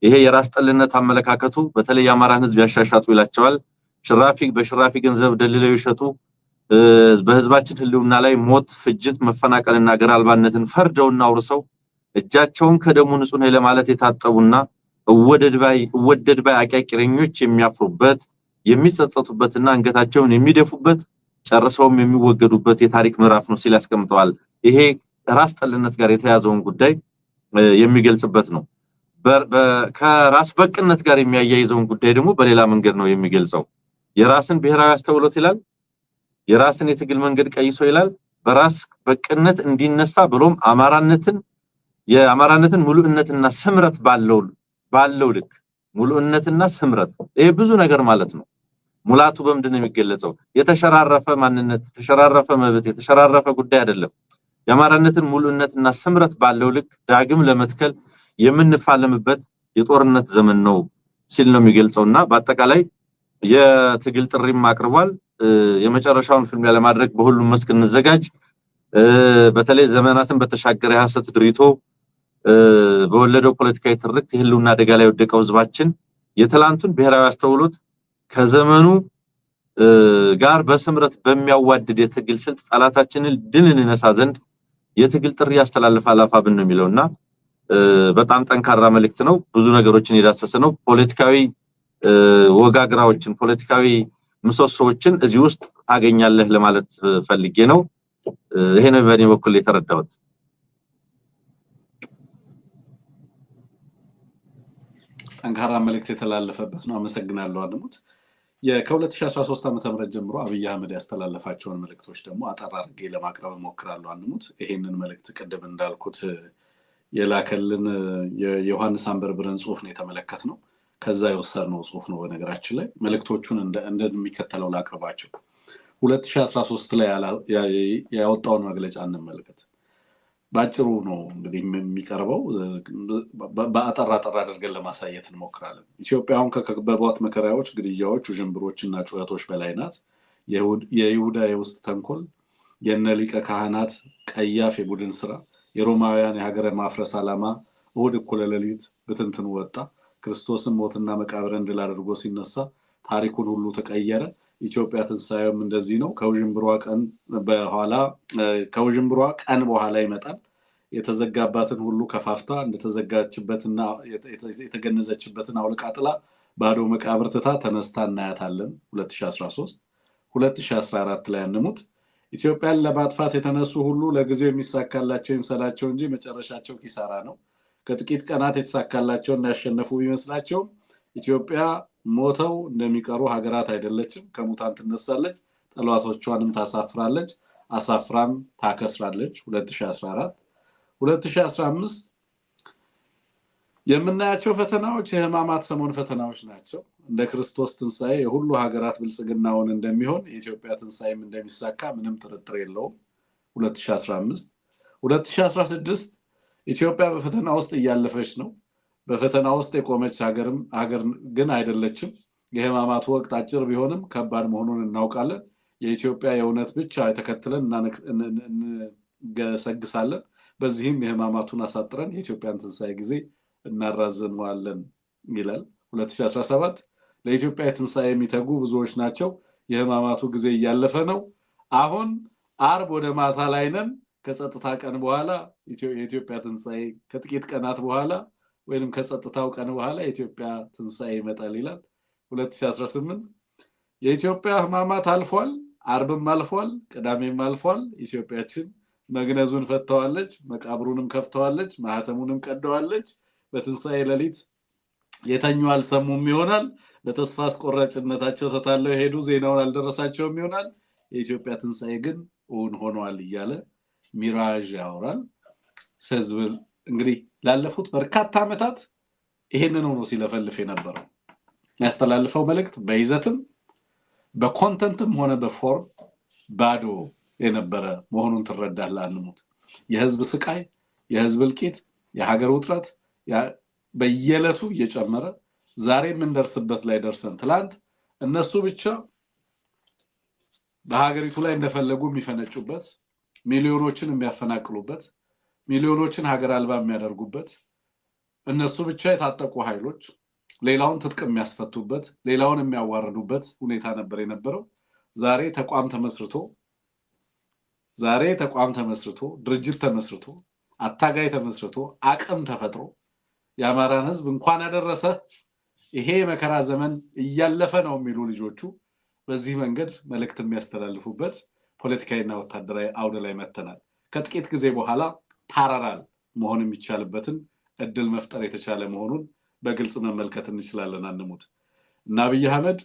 ይሄ የራስ ጠልነት አመለካከቱ በተለይ የአማራን ህዝብ ያሻሻጡ ይላቸዋል። በሽራፊ ገንዘብ ደልለው ይሸጡ፣ በህዝባችን ህልውና ላይ ሞት ፍጅት መፈናቀልና ሀገር አልባነትን ፈርደውና አውርሰው እጃቸውን ከደሙ ንጹህ ነው ለማለት የታጠቡና ወደድ ባይ አቃቂረኞች የሚያፍሩበት የሚጸጸቱበትና አንገታቸውን የሚደፉበት ጨርሰውም የሚወገዱበት የታሪክ ምዕራፍ ነው ሲል ያስቀምጠዋል። ይሄ ራስ ጠልነት ጋር የተያዘውን ጉዳይ የሚገልጽበት ነው። ከራስ በቅነት ጋር የሚያያይዘውን ጉዳይ ደግሞ በሌላ መንገድ ነው የሚገልጸው። የራስን ብሔራዊ አስተውሎት ይላል፣ የራስን የትግል መንገድ ቀይሶ ይላል፣ በራስ በቅነት እንዲነሳ ብሎም የአማራነትን ሙሉእነትና ስምረት ባለው ልክ ሙሉእነትና ስምረት ይሄ ብዙ ነገር ማለት ነው። ሙላቱ በምንድነው የሚገለጸው? የተሸራረፈ ማንነት፣ የተሸራረፈ መብት፣ የተሸራረፈ ጉዳይ አይደለም። የአማራነትን ሙሉእነትና ስምረት ባለው ልክ ዳግም ለመትከል የምንፋለምበት የጦርነት ዘመን ነው ሲል ነው የሚገልጸውና በአጠቃላይ የትግል ጥሪም አቅርቧል። የመጨረሻውን ፍልሚያ ለማድረግ በሁሉም መስክ እንዘጋጅ፣ በተለይ ዘመናትን በተሻገረ ሐሰት ድሪቶ በወለደው ፖለቲካዊ ትርክት የህልውና አደጋ ላይ ወደቀው ህዝባችን የትላንቱን ብሔራዊ አስተውሎት ከዘመኑ ጋር በስምረት በሚያዋድድ የትግል ስልት ጠላታችንን ድል እንነሳ ዘንድ የትግል ጥሪ ያስተላልፋል አፋብን ነው የሚለውና በጣም ጠንካራ መልእክት ነው። ብዙ ነገሮችን የዳሰሰ ነው። ፖለቲካዊ ወጋግራዎችን ፖለቲካዊ ምሰሶዎችን እዚህ ውስጥ ታገኛለህ ለማለት ፈልጌ ነው። ይሄ ነው በእኔ በኩል የተረዳሁት። ጠንካራ መልእክት የተላለፈበት ነው። አመሰግናለሁ አድሙት። ከ2013 ዓ.ም ጀምሮ አብይ አህመድ ያስተላለፋቸውን መልእክቶች ደግሞ አጠር አድርጌ ለማቅረብ ሞክራለሁ አድሙት። ይሄንን መልእክት ቅድም እንዳልኩት የላከልን የዮሐንስ አንበርብረን ጽሁፍ ነው የተመለከትነው። ከዛ የወሰድነው ጽሁፍ ነው። በነገራችን ላይ መልእክቶቹን እንደሚከተለው ላቅርባቸው። 2013 ላይ ያወጣውን መግለጫ እንመልከት። ባጭሩ ነው እንግዲህ የሚቀርበው። በአጠር አድርገን ለማሳየት እንሞክራለን። ኢትዮጵያውን ከከበቧት መከራዎች፣ ግድያዎች፣ ውዥንብሮችና ጩኸቶች በላይ ናት። የይሁዳ የውስጥ ተንኮል፣ የነ ሊቀ ካህናት ቀያፍ የቡድን ስራ፣ የሮማውያን የሀገረ ማፍረስ ዓላማ እሁድ እኩለ ሌሊት ብትንትን ወጣ። ክርስቶስን ሞትና መቃብርን ድል አድርጎ ሲነሳ ታሪኩን ሁሉ ተቀየረ። ኢትዮጵያ ትንሳኤም እንደዚህ ነው። ከውዥንብሯ ቀን በኋላ ይመጣል። የተዘጋባትን ሁሉ ከፋፍታ እንደተዘጋችበትና የተገነዘችበትን አውልቃ ጥላ ባዶ መቃብር ትታ ተነስታ እናያታለን። 2013 2014 ላይ አንሙት። ኢትዮጵያን ለማጥፋት የተነሱ ሁሉ ለጊዜው የሚሳካላቸው ይምሰላቸው እንጂ መጨረሻቸው ኪሳራ ነው። ከጥቂት ቀናት የተሳካላቸው እንዳያሸነፉ ቢመስላቸው ኢትዮጵያ ሞተው እንደሚቀሩ ሀገራት አይደለችም። ከሙታን ትነሳለች፣ ጠላቶቿንም ታሳፍራለች፣ አሳፍራም ታከስራለች። 2014 2015 የምናያቸው ፈተናዎች የህማማት ሰሞን ፈተናዎች ናቸው። እንደ ክርስቶስ ትንሳኤ የሁሉ ሀገራት ብልጽግናውን እንደሚሆን የኢትዮጵያ ትንሳኤም እንደሚሳካ ምንም ጥርጥር የለውም። 2015 2016 ኢትዮጵያ በፈተና ውስጥ እያለፈች ነው። በፈተና ውስጥ የቆመች ሀገር ግን አይደለችም። የህማማቱ ወቅት አጭር ቢሆንም ከባድ መሆኑን እናውቃለን። የኢትዮጵያ የእውነት ብቻ ተከትለን እንገሰግሳለን። በዚህም የህማማቱን አሳጥረን የኢትዮጵያን ትንሳኤ ጊዜ እናራዝመዋለን ይላል። 2017 ለኢትዮጵያ የትንሳኤ የሚተጉ ብዙዎች ናቸው። የህማማቱ ጊዜ እያለፈ ነው። አሁን አርብ ወደ ማታ ላይ ነን። ከጸጥታ ቀን በኋላ የኢትዮጵያ ትንሳኤ ከጥቂት ቀናት በኋላ ወይንም ከጸጥታው ቀን በኋላ የኢትዮጵያ ትንሳኤ ይመጣል ይላል። 2018 የኢትዮጵያ ህማማት አልፏል። አርብም አልፏል፣ ቅዳሜም አልፏል። ኢትዮጵያችን መግነዙን ፈተዋለች፣ መቃብሩንም ከፍተዋለች፣ ማህተሙንም ቀደዋለች። በትንሳኤ ሌሊት የተኙ አልሰሙም ይሆናል። በተስፋ አስቆራጭነታቸው ተታለው የሄዱ ዜናውን አልደረሳቸውም ይሆናል። የኢትዮጵያ ትንሳኤ ግን እውን ሆኗል እያለ ሚራዥ ያወራል። ህዝብ እንግዲህ ላለፉት በርካታ ዓመታት ይሄንን ሆኖ ሲለፈልፍ የነበረው ያስተላልፈው መልእክት በይዘትም በኮንተንትም ሆነ በፎርም ባዶ የነበረ መሆኑን ትረዳለህ። አንሙት። የህዝብ ስቃይ፣ የህዝብ እልቂት፣ የሀገር ውጥረት በየዕለቱ እየጨመረ ዛሬ የምንደርስበት ላይ ደርሰን ትላንት እነሱ ብቻ በሀገሪቱ ላይ እንደፈለጉ የሚፈነጩበት፣ ሚሊዮኖችን የሚያፈናቅሉበት፣ ሚሊዮኖችን ሀገር አልባ የሚያደርጉበት፣ እነሱ ብቻ የታጠቁ ኃይሎች ሌላውን ትጥቅ የሚያስፈቱበት፣ ሌላውን የሚያዋርዱበት ሁኔታ ነበር የነበረው። ዛሬ ተቋም ተመስርቶ ድርጅት ተመስርቶ አታጋይ ተመስርቶ አቅም ተፈጥሮ የአማራን ህዝብ እንኳን ያደረሰ ይሄ መከራ ዘመን እያለፈ ነው የሚሉ ልጆቹ በዚህ መንገድ መልእክት የሚያስተላልፉበት ፖለቲካዊና ወታደራዊ አውድ ላይ መተናል። ከጥቂት ጊዜ በኋላ ፓራራል መሆን የሚቻልበትን እድል መፍጠር የተቻለ መሆኑን በግልጽ መመልከት እንችላለን። አንሙት እና አብይ አህመድ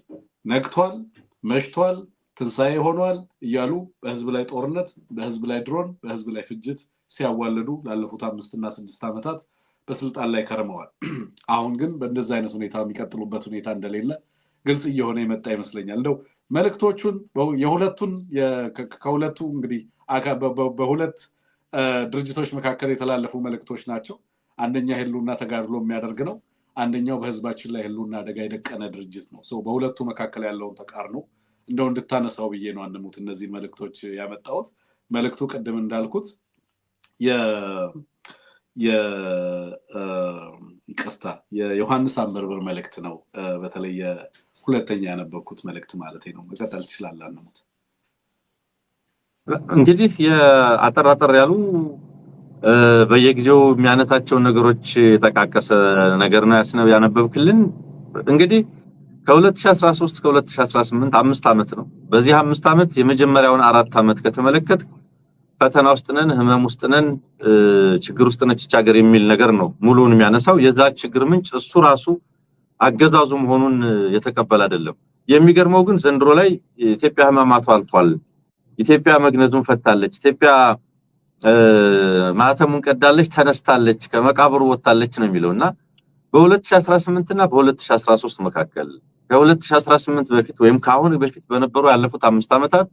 ነግቷል፣ መሽቷል፣ ትንሳኤ ሆኗል እያሉ በህዝብ ላይ ጦርነት፣ በህዝብ ላይ ድሮን፣ በህዝብ ላይ ፍጅት ሲያዋልዱ ላለፉት 5 እና 6 ዓመታት በስልጣን ላይ ከርመዋል። አሁን ግን በእንደዚህ አይነት ሁኔታ የሚቀጥሉበት ሁኔታ እንደሌለ ግልጽ እየሆነ የመጣ ይመስለኛል። እንደው መልእክቶቹን ከሁለቱ እንግዲህ በሁለት ድርጅቶች መካከል የተላለፉ መልእክቶች ናቸው። አንደኛ ህልውና ተጋድሎ የሚያደርግ ነው፣ አንደኛው በህዝባችን ላይ ህልውና አደጋ የደቀነ ድርጅት ነው። በሁለቱ መካከል ያለውን ተቃርኖ እንደው እንድታነሳው ብዬ ነው አንሙት እነዚህ መልእክቶች ያመጣሁት። መልእክቱ ቅድም እንዳልኩት የዮሐንስ አንበርብር መልእክት ነው። በተለይ ሁለተኛ ያነበብኩት መልእክት ማለት ነው። መቀጠል ትችላለህ አንሙት። እንግዲህ የአጠራጠር ያሉ በየጊዜው የሚያነሳቸው ነገሮች የተቃቀሰ ነገር ነው ያነበብክልን። እንግዲህ ከ2013 እስከ 2018 5 ዓመት ነው። በዚህ 5 ዓመት የመጀመሪያውን 4 ዓመት ከተመለከት ፈተና ውስጥ ነን፣ ህመም ውስጥ ነን፣ ችግር ውስጥ ነች ሀገር የሚል ነገር ነው ሙሉውን የሚያነሳው። የዛ ችግር ምንጭ እሱ ራሱ አገዛዙ መሆኑን የተቀበለ አይደለም። የሚገርመው ግን ዘንድሮ ላይ ኢትዮጵያ ህመማቷ አልፏል፣ ኢትዮጵያ መግነዙን ፈታለች፣ ኢትዮጵያ ማተሙን ቀዳለች፣ ተነስታለች፣ ከመቃብሩ ወጣለች ነው የሚለውና በ2018 እና በ2013 መካከል ከ2018 በፊት ወይም ከአሁን በፊት በነበሩ ያለፉት 5 ዓመታት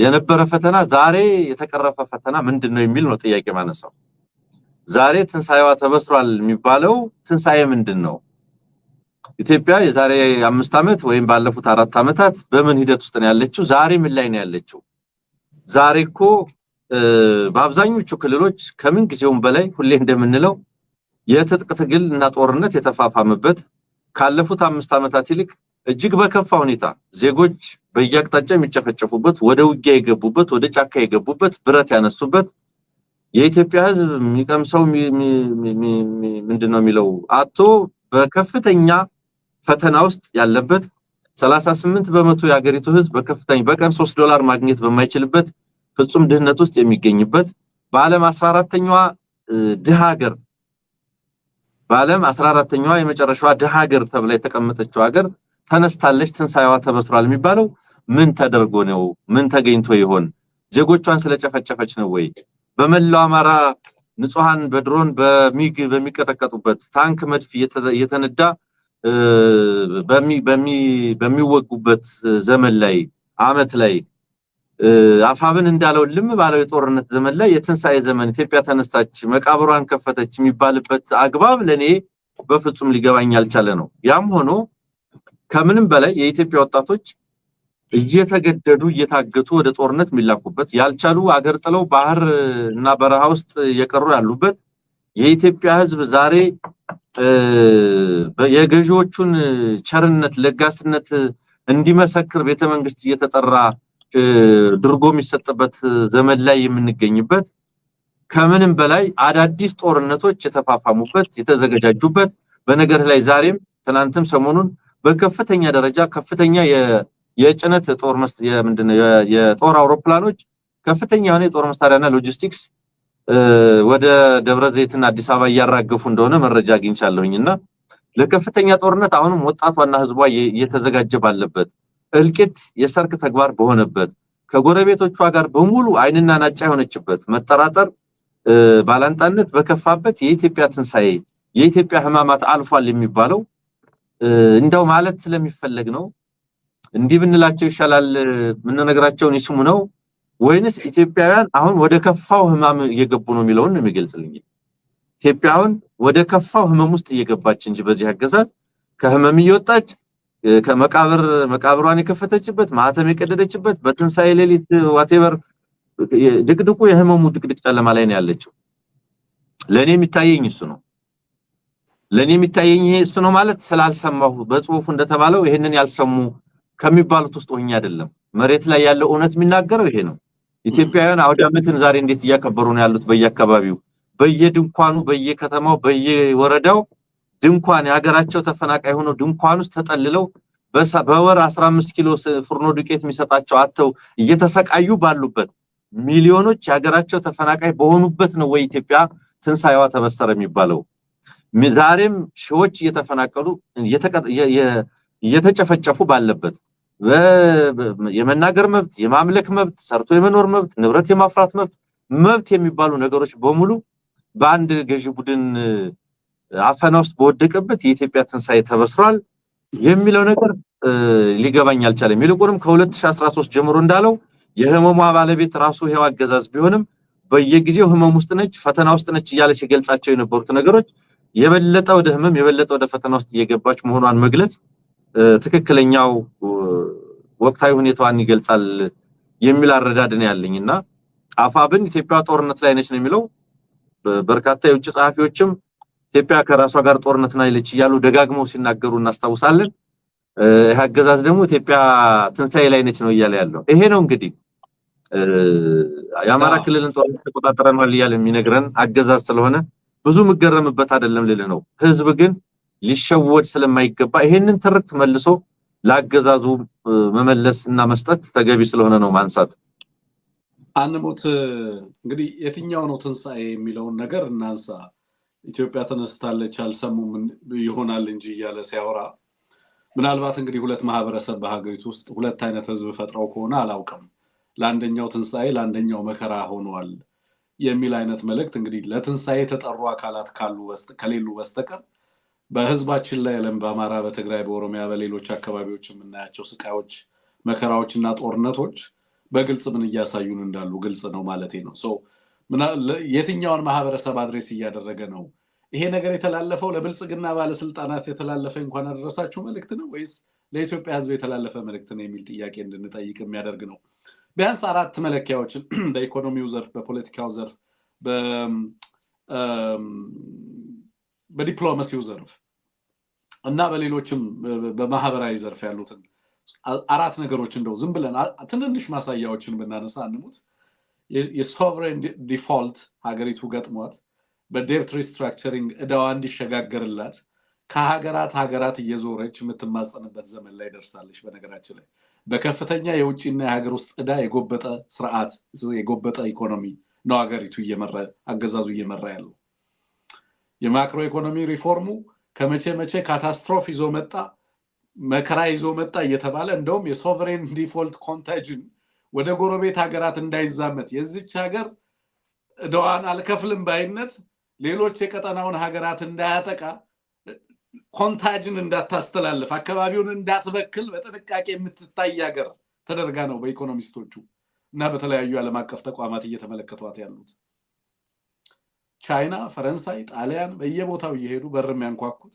የነበረ ፈተና ዛሬ የተቀረፈ ፈተና ምንድነው የሚል ነው ጥያቄ ማነሳው። ዛሬ ትንሳኤዋ ተበስሯል የሚባለው ትንሳኤ ምንድነው? ኢትዮጵያ የዛሬ 5 ዓመት ወይም ባለፉት 4 ዓመታት በምን ሂደት ውስጥ ነው ያለችው? ዛሬ ምን ላይ ነው ያለችው? ዛሬ እኮ በአብዛኞቹ ክልሎች ከምን ጊዜውም በላይ ሁሌ እንደምንለው የትጥቅ ትግል እና ጦርነት የተፋፋመበት ካለፉት 5 ዓመታት ይልቅ እጅግ በከፋ ሁኔታ ዜጎች በየአቅጣጫው የሚጨፈጨፉበት፣ ወደ ውጊያ የገቡበት፣ ወደ ጫካ የገቡበት፣ ብረት ያነሱበት፣ የኢትዮጵያ ህዝብ የሚቀምሰው ምንድነው የሚለው አጥቶ በከፍተኛ ፈተና ውስጥ ያለበት 38% የሀገሪቱ ህዝብ በከፍተኛ በቀን $3 ማግኘት በማይችልበት ፍጹም ድህነት ውስጥ የሚገኝበት በዓለም 14ኛዋ ድሃ ሀገር በዓለም 14ኛዋ የመጨረሻዋ ድሃ ሀገር ተብላ የተቀመጠችው ሀገር ተነስታለች፣ ትንሳኤዋ ተበስሯል የሚባለው ምን ተደርጎ ነው? ምን ተገኝቶ ይሆን? ዜጎቿን ስለጨፈጨፈች ነው ወይ? በመላው አማራ ንጹሃን በድሮን በሚግ በሚቀጠቀጡበት ታንክ መድፍ እየተነዳ በሚወጉበት ዘመን ላይ አመት ላይ አፋብን እንዳለው ልም ባለው የጦርነት ዘመን ላይ የትንሳኤ ዘመን ኢትዮጵያ ተነሳች መቃብሯን ከፈተች የሚባልበት አግባብ ለኔ በፍጹም ሊገባኝ ያልቻለ ነው። ያም ሆኖ ከምንም በላይ የኢትዮጵያ ወጣቶች እየተገደዱ እየታገቱ ወደ ጦርነት የሚላኩበት ያልቻሉ አገር ጥለው ባህር እና በረሃ ውስጥ የቀሩ ያሉበት የኢትዮጵያ ህዝብ ዛሬ የገዢዎቹን ቸርነት ለጋስነት እንዲመሰክር ቤተመንግስት እየተጠራ ድርጎ የሚሰጥበት ዘመን ላይ የምንገኝበት ከምንም በላይ አዳዲስ ጦርነቶች የተፋፋሙበት የተዘጋጁበት በነገር ላይ ዛሬም ትናንትም ሰሞኑን በከፍተኛ ደረጃ ከፍተኛ የጭነት ጦር ምንድነው የጦር አውሮፕላኖች ከፍተኛ የሆነ የጦር መሳሪያና ሎጂስቲክስ ወደ ደብረ ዘይትና አዲስ አበባ ያራገፉ እንደሆነ መረጃ አግኝቻለሁኝና ለከፍተኛ ጦርነት አሁንም ወጣቷና ህዝቧ እየተዘጋጀ ባለበት እልቂት የሰርክ ተግባር በሆነበት ከጎረቤቶቿ ጋር በሙሉ አይንና ናጫ የሆነችበት መጠራጠር ባላንጣነት በከፋበት የኢትዮጵያ ትንሳኤ የኢትዮጵያ ህማማት አልፏል የሚባለው እንደው ማለት ስለሚፈልግ ነው። እንዲህ ብንላቸው ይሻላል ምን ነገራቸውን ይስሙ ነው ወይንስ ኢትዮጵያውያን አሁን ወደ ከፋው ህማም እየገቡ ነው የሚለውን የሚገልጽልኝ? ኢትዮጵያውን ወደ ከፋው ህመም ውስጥ እየገባች እንጂ በዚህ አገዛዝ ከህመም እየወጣች መቃብሯን የከፈተችበት ማህተም የቀደደችበት በትንሳኤ ሌሊት ዋቴቨር ድቅድቁ የህመሙ ድቅድቅ ጨለማ ላይ ነው ያለችው። ለኔ የሚታየኝ እሱ ነው። ለኔ የሚታየኝ እሱ ነው ማለት ስላልሰማሁ በጽሁፉ እንደተባለው ይሄንን ያልሰሙ ከሚባሉት ውስጥ ሆኜ አይደለም መሬት ላይ ያለው እውነት የሚናገረው ይሄ ነው ኢትዮጵያውያን አውደ ዓመትን ዛሬ እንዴት እያከበሩ ነው ያሉት በየአካባቢው በየድንኳኑ በየከተማው በየወረዳው ድንኳን ያገራቸው ተፈናቃይ ሆኖ ድንኳን ውስጥ ተጠልለው በወር 15 ኪሎ ፍርኖ ዱቄት የሚሰጣቸው አጥተው እየተሰቃዩ ባሉበት ሚሊዮኖች ያገራቸው ተፈናቃይ በሆኑበት ነው ወይ ኢትዮጵያ ትንሳኤዋ ተበሰረ የሚባለው ዛሬም ሺዎች እየተፈናቀሉ እየተጨፈጨፉ ባለበት የመናገር መብት የማምለክ መብት ሰርቶ የመኖር መብት ንብረት የማፍራት መብት የሚባሉ ነገሮች በሙሉ በአንድ ገዢ ቡድን አፈና ውስጥ በወደቀበት የኢትዮጵያ ትንሳኤ ተበስሯል የሚለው ነገር ሊገባኝ አልቻለም ይልቁንም ከ2013 ጀምሮ እንዳለው የህመሙ ባለቤት ራሱ ሄዋ አገዛዝ ቢሆንም በየጊዜው ህመም ውስጥ ነች ፈተና ውስጥ ነች እያለ ሲገልጻቸው የነበሩት ነገሮች የበለጠ ወደ ህመም የበለጠ ወደ ፈተና ውስጥ እየገባች መሆኗን መግለጽ ትክክለኛው ወቅታዊ ሁኔታዋን ይገልጻል የሚል አረዳድ ነው ያለኝና አፋብን ኢትዮጵያ ጦርነት ላይ ነች ነው የሚለው በርካታ የውጭ ጸሐፊዎችም ኢትዮጵያ ከራሷ ጋር ጦርነት ላይ ነች ይያሉ ደጋግመው ሲናገሩ እናስተውሳለን አገዛዝ ደግሞ ኢትዮጵያ ትንሳኤ ላይ ነች ነው ይያለ ያለው ይሄ ነው እንግዲህ የአማራ ክልልን ጦርነት ተቆጣጣረናል ይያለ የሚነግረን አገዛዝ ስለሆነ ብዙ መገረምበት አይደለም ልል ነው ህዝብ ግን ሊሸወድ ስለማይገባ ይሄንን ትርክት መልሶ ላገዛዙ መመለስና መስጠት ተገቢ ስለሆነ ነው ማንሳት አንሞት እንግዲህ የትኛው ነው ትንሳኤ የሚለው ነገር እናንሳ ኢትዮጵያ ተነስታለች አልሰሙም ይሆናል እንጂ ያለ ሲያወራ ምናልባት እንግዲህ ሁለት ማህበረሰብ በሀገሪቱ ውስጥ ሁለት አይነት ህዝብ ፈጥረው ከሆነ አላውቅም ለአንደኛው ትንሳኤ ለአንደኛው መከራ ሆኗል የሚል አይነት መልእክት እንግዲህ ለትንሳኤ ተጠሩ አካላት ከሌሉ በስተቀር በህዝባችን ላይ ያለም በአማራ በትግራይ በኦሮሚያ በሌሎች አካባቢዎች የምናያቸው ስቃዮች መከራዎችና ጦርነቶች በግልጽ ምን እያሳዩን እንዳሉ ግልጽ ነው ማለቴ ነው የትኛውን ማህበረሰብ አድሬስ እያደረገ ነው ይሄ ነገር የተላለፈው ለብልጽግና ባለስልጣናት የተላለፈ እንኳን አደረሳችሁ መልእክት ነው ወይስ ለኢትዮጵያ ህዝብ የተላለፈ መልእክት ነው የሚል ጥያቄ እንድንጠይቅ የሚያደርግ ነው ቢያንስ አራት መለኪያዎችን በኢኮኖሚው ዘርፍ በፖለቲካው ዘርፍ በዲፕሎማሲው ዘርፍ እና በሌሎችም በማህበራዊ ዘርፍ ያሉትን አራት ነገሮች እንደው ዝም ብለን ትንንሽ ማሳያዎችን ብናነሳ አንሙት የሶቨሬን ዲፎልት ሀገሪቱ ገጥሟት በዴፕት ሪስትራክቸሪንግ እዳዋ እንዲሸጋገርላት ከሀገራት እየዞረች የምትማጸንበት ዘመን ላይ ደርሳለች በነገራችን ላይ በከፍተኛ የውጭና የሀገር ውስጥ እዳ የጎበጠ ስርዓት የጎበጠ ኢኮኖሚ ነው ሀገሪቱ አገዛዙ እየመራ ያለው የማክሮ ኢኮኖሚ ሪፎርሙ ከመቼ ካታስትሮፍ ይዞ መጣ መከራ ይዞ መጣ እየተባለ እንደውም የሶቨሬን ዲፎልት ኮንታጂን ወደ ጎረቤት ሀገራት እንዳይዛመት የዚች ሀገር እዳዋን አልከፍልም ባይነት ሌሎች የቀጠናውን ሀገራት እንዳያጠቃ ኮንታጂን እንዳታስተላልፍ አካባቢውን እንዳትበክል በጥንቃቄ የምትታይ ሀገር ተደርጋ ነው በኢኮኖሚስቶቹ እና በተለያዩ ዓለም አቀፍ ተቋማት እየተመለከቷት ያሉት ቻይና ፈረንሳይ ጣሊያን በየቦታው እየሄዱ በርም ያንኳኩት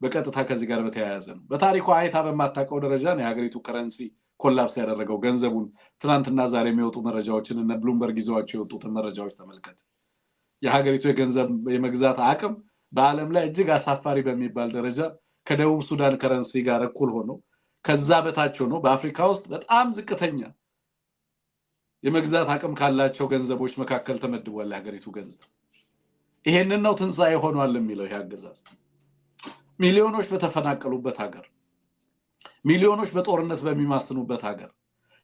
በቀጥታ ከዚህ ጋር በተያያዘ ነው በታሪኩ አይታ በማታቀው ደረጃ ነው የሀገሪቱ ከረንሲ ኮላፕስ ያደረገው ገንዘቡን ትናንትና ዛሬ የሚወጡ መረጃዎችን እና ብሉምበርግ ይዘዋቸው የወጡትን መረጃዎች ተመልከት የሀገሪቱ የገንዘብ የመግዛት አቅም በአለም ላይ እጅግ አሳፋሪ በሚባል ደረጃ ከደቡብ ሱዳን ከረንሲ ጋር እኩል ሆኖ ከዛ በታች ሆኖ በአፍሪካ ውስጥ በጣም ዝቅተኛ የመግዛት አቅም ካላቸው ገንዘቦች መካከል ተመድቧል የሀገሪቱ ገንዘብ ይሄንን ነው ትንሳኤ ሆኗል የሚለው ያገዛዝ ሚሊዮኖች በተፈናቀሉበት ሀገር ሚሊዮኖች በጦርነት በሚማስኑበት ሀገር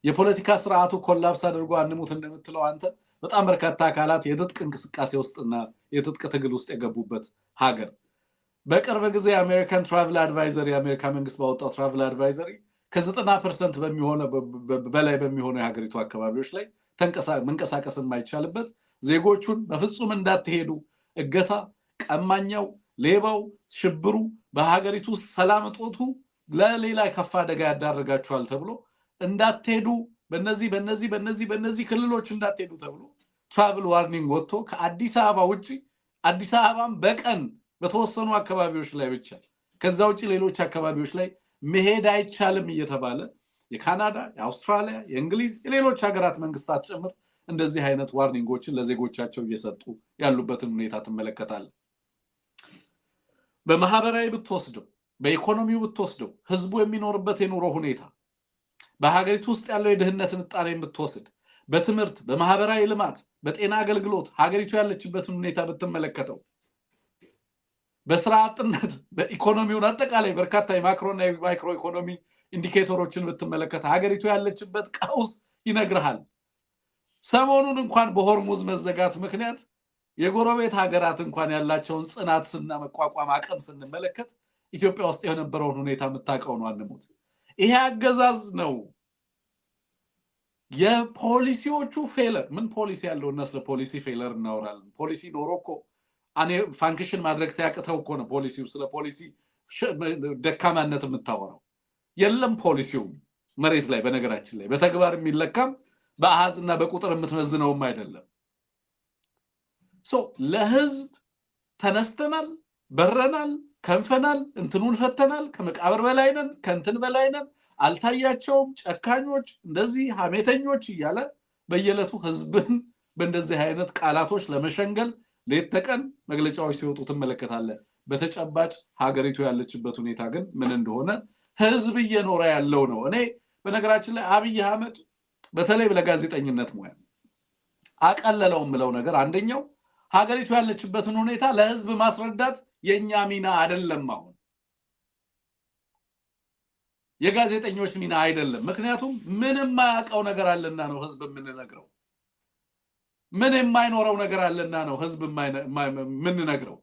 የፖለቲካ ስርዓቱ ኮላፕስ አድርጎ አንሙት እንደምትለው አንተ በጣም በርካታ አካላት የትጥቅ እንቅስቃሴ ውስጥና የትጥቅ ትግል ውስጥ የገቡበት ሀገር በቅርብ ጊዜ አሜሪካን ትራቨል አድቫይዘሪ የአሜሪካ መንግስት ባወጣው ትራቨል አድቫይዘሪ ከ90% በላይ በሚሆኑ የሀገሪቱ አካባቢዎች ላይ መንቀሳቀስ የማይቻልበት ዜጎቹን በፍጹም እንዳትሄዱ እገታ ቀማኛው ሌባው ሽብሩ በሀገሪቱ ውስጥ ሰላም እጦቱ ለሌላ ከፋ አደጋ ያዳርጋቸዋል ተብሎ እንዳትሄዱ በእነዚህ ክልሎች እንዳትሄዱ ተብሎ ትራቨል ዋርኒንግ ወጥቶ ከአዲስ አበባ ውጪ አዲስ አበባም በቀን በተወሰኑ አካባቢዎች ላይ ብቻ ከዛ ውጪ ሌሎች አካባቢዎች ላይ መሄድ አይቻልም እየተባለ የካናዳ የአውስትራሊያ የእንግሊዝ የሌሎች ሀገራት መንግስታት ጭምር እንደዚህ አይነት ዋርኒንጎችን ለዜጎቻቸው እየሰጡ ያሉበትን ሁኔታ ተመለከታል በማህበራዊ ብትወስደው በኢኮኖሚው ብትወስደው ህዝቡ የሚኖርበት የኑሮ ሁኔታ በሀገሪቱ ውስጥ ያለው የድህነት ምጣኔ የምትወስድ በትምህርት በማህበራዊ ልማት በጤና አገልግሎት ሀገሪቱ ያለችበትን ሁኔታ ብትመለከተው በስራ አጥነት በኢኮኖሚው አጠቃላይ በርካታ የማክሮና የማይክሮ ኢኮኖሚ ኢንዲኬተሮችን ብትመለከተ ሀገሪቱ ያለችበት ቀውስ ይነግርሃል ሰሞኑን እንኳን በሆርሙዝ መዘጋት ምክንያት የጎረቤት ሀገራት እንኳን ያላቸውን ጽናትና መቋቋም አቅም ስንመለከት ኢትዮጵያ ውስጥ የነበረውን ሁኔታ መታቀው ነው አንሞት ይሄ አገዛዝ ነው የፖሊሲዎቹ ፌለር ምን ፖሊሲ ያለው እና ስለ ፖሊሲ ፌለር እናወራለን ፖሊሲ ኖሮኮ አኔ ፋንክሽን ማድረግ ሲያቅተው እኮ ነው ፖሊሲው ስለ ፖሊሲ ደካማነት የምታወራው የለም ፖሊሲው መሬት ላይ በነገራችን ላይ በተግባር የሚለካም በአሃዝና በቁጥር የምትመዝነውም አይደለም ለህዝብ ተነስተናል በረናል ከንፈናል እንትኑን ፈተናል ከመቃብር በላይ ነን ከንትን በላይ ነን አልታያቸውም ጨካኞች እንደዚህ ሀሜተኞች ይያለ በየለቱ ህዝብን በእንደዚህ አይነት ቃላቶች ለመሸንገል ለተቀን መግለጫዎች ሲወጡ ተመለከታለ በተጨባጭ ሀገሪቱ ያለችበት ሁኔታ ግን ምን እንደሆነ ህዝብ እየኖረ ያለው ነው እኔ በነገራችን ላይ አብይ አህመድ በተለይ ለጋዜጠኝነት ሙያ አቀለለው ምለው ነገር አንደኛው ሀገሪቱ ያለችበትን ሁኔታ ለህዝብ ማስረዳት የኛ ሚና አይደለም አሁን የጋዜጠኞች ሚና አይደለም ምክንያቱም ምንም ማያቀው ነገር አለና ነው ህዝብ የምንነግረው ምን የማይኖረው ነገር አለና ነው ህዝብ የምንነግረው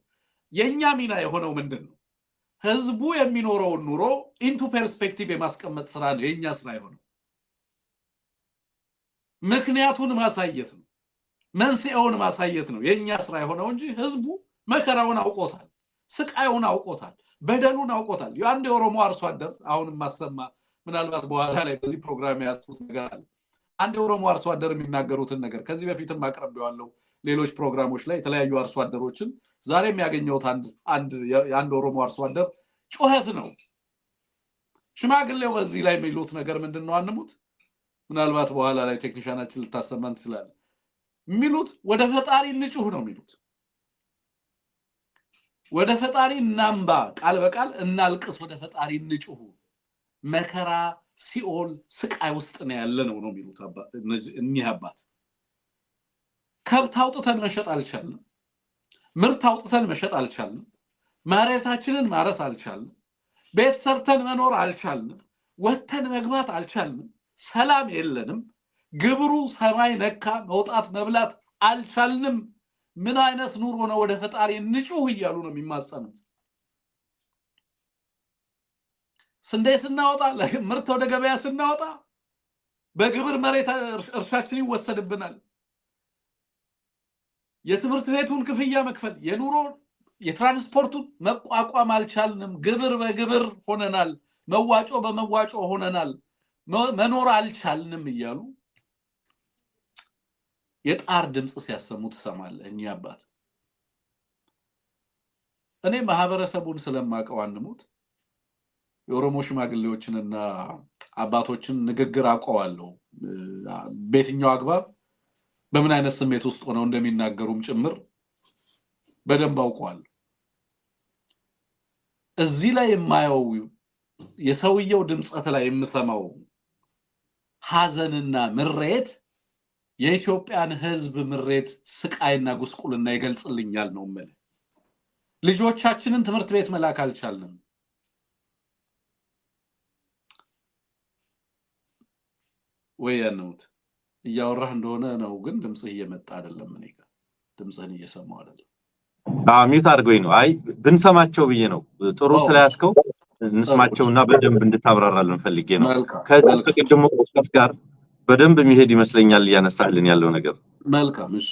የኛ ሚና የሆነው ምንድነው ህዝቡ የሚኖረው ኑሮ ኢንቱ ፐርስፔክቲቭ የማስቀመጥ ስራ ነው የኛ ስራ የሆነው ምክንያቱን ማሳየት ነው መንስኤውን ማሳየት ነው የኛ ስራ የሆነው እንጂ ህዝቡ መከራውን አውቆታል ስቃዩን አውቆታል በደሉን አውቆታል የአንድ ኦሮሞ አርሶ አደር አሁንም ማሰማ ምናልባት በኋላ ላይ በዚህ ፕሮግራም ያስጡት ነገር አለ አንድ ኦሮሞ አርሶ አደር የሚናገሩትን ነገር ከዚህ በፊትም ማቅረብያለው ሌሎች ፕሮግራሞች ላይ የተለያዩ አርሶ አደሮችን ዛሬም ያገኘውት አንድ ኦሮሞ አርሶ አደር ጩኸት ነው ሽማግሌው በዚህ ላይ የሚሉት ነገር ምንድነው አንሙት ምናልባት በኋላ ላይ ቴክኒሻናችን ልታሰማን ይችላል ሚሉት ወደ ፈጣሪ ንጩህ ነው ሚሉት ወደ ፈጣሪ እናምባ ቃል በቃል እናልቅስ ወደ ፈጣሪ ንጩህ መከራ ሲኦል ስቃይ ውስጥ ነው ያለነው ነው ሚሉት እኚህ አባት ከብት አውጥተን መሸጥ አልቻልንም ምርት አውጥተን መሸጥ አልቻልንም ማረታችንን ማረስ አልቻልንም ቤት ሰርተን መኖር አልቻልንም ወተን መግባት አልቻልንም ሰላም የለንም ግብሩ ሰማይ ነካ መውጣት መብላት አልቻልንም ምን አይነት ኑሮ ነው ወደ ፈጣሪ ንጩህ ይያሉ ነው የሚማጸኑት ስንዴ ስናወጣ ምርት ወደ ገበያ ስናወጣ በግብር መሬት እርሻችን ይወሰድብናል የትምህርት ቤቱን ክፍያ መክፈል የኑሮ የትራንስፖርቱን መቋቋም አልቻልንም ግብር በግብር ሆነናል መዋጮ በመዋጮ ሆነናል መኖር አልቻልንም ይያሉ የጣር ድምጽ ሲያሰሙ ተሰማለህ እኛ አባት እኔ ማህበረሰቡን ስለማቀው አንሙት የኦሮሞ ሽማግሌዎችንና አባቶችን ንግግር አቀዋለሁ በየትኛው አግባብ በምን አይነት ስሜት ውስጥ ሆነው እንደሚናገሩም ጭምር በደንብ አውቀዋል እዚህ ላይ የማየው የሰውየው ድምጽት ላይ የምሰማው ሐዘንና ምሬት የኢትዮጵያን ህዝብ ምሬት ስቃይና ጉስቁልና ይገልጽልኛል ነው ማለት ልጆቻችንን ትምህርት ቤት መላክ አልቻልንም ወያነውት እያወራህ እንደሆነ ነው ግን ድምጽህ እየመጣ አይደለም እኔ ጋር ድምጽህን እየሰማው አይደለም ሚውት አድርጎኝ ነው አይ ብንሰማቸው ብዬ ነው ጥሩ ስለያስከው እንስማቸውና በደንብ እንድታብራራልን ፈልጌ ነው ከቅድሞ ቁጥፍ ጋር በደንብ የሚሄድ ይመስለኛል ያነሳልን ያለው ነገር መልካም እሺ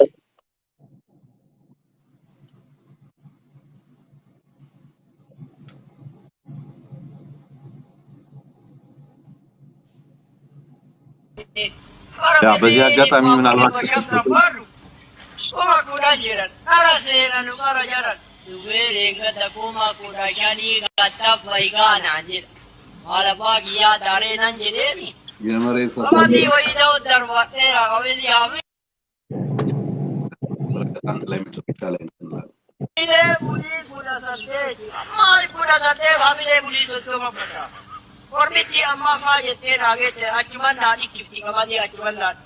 ያ በዚህ አጋጣሚ ምናልባት Oma kuda jiran, ara sena nu kara jaran. Dubere gata koma kuda shani gata faigana anjir. Ala bagi ya dare nanjiremi. Ya mare fa. Amati wahida darwa era avedi ame. Berkatan lain sekali. Ile buli kuda sate, amari kuda sate, hamile buli to soma pata. Orbiti amma faayete raagete achuman naani kifti qabadi achuman naan.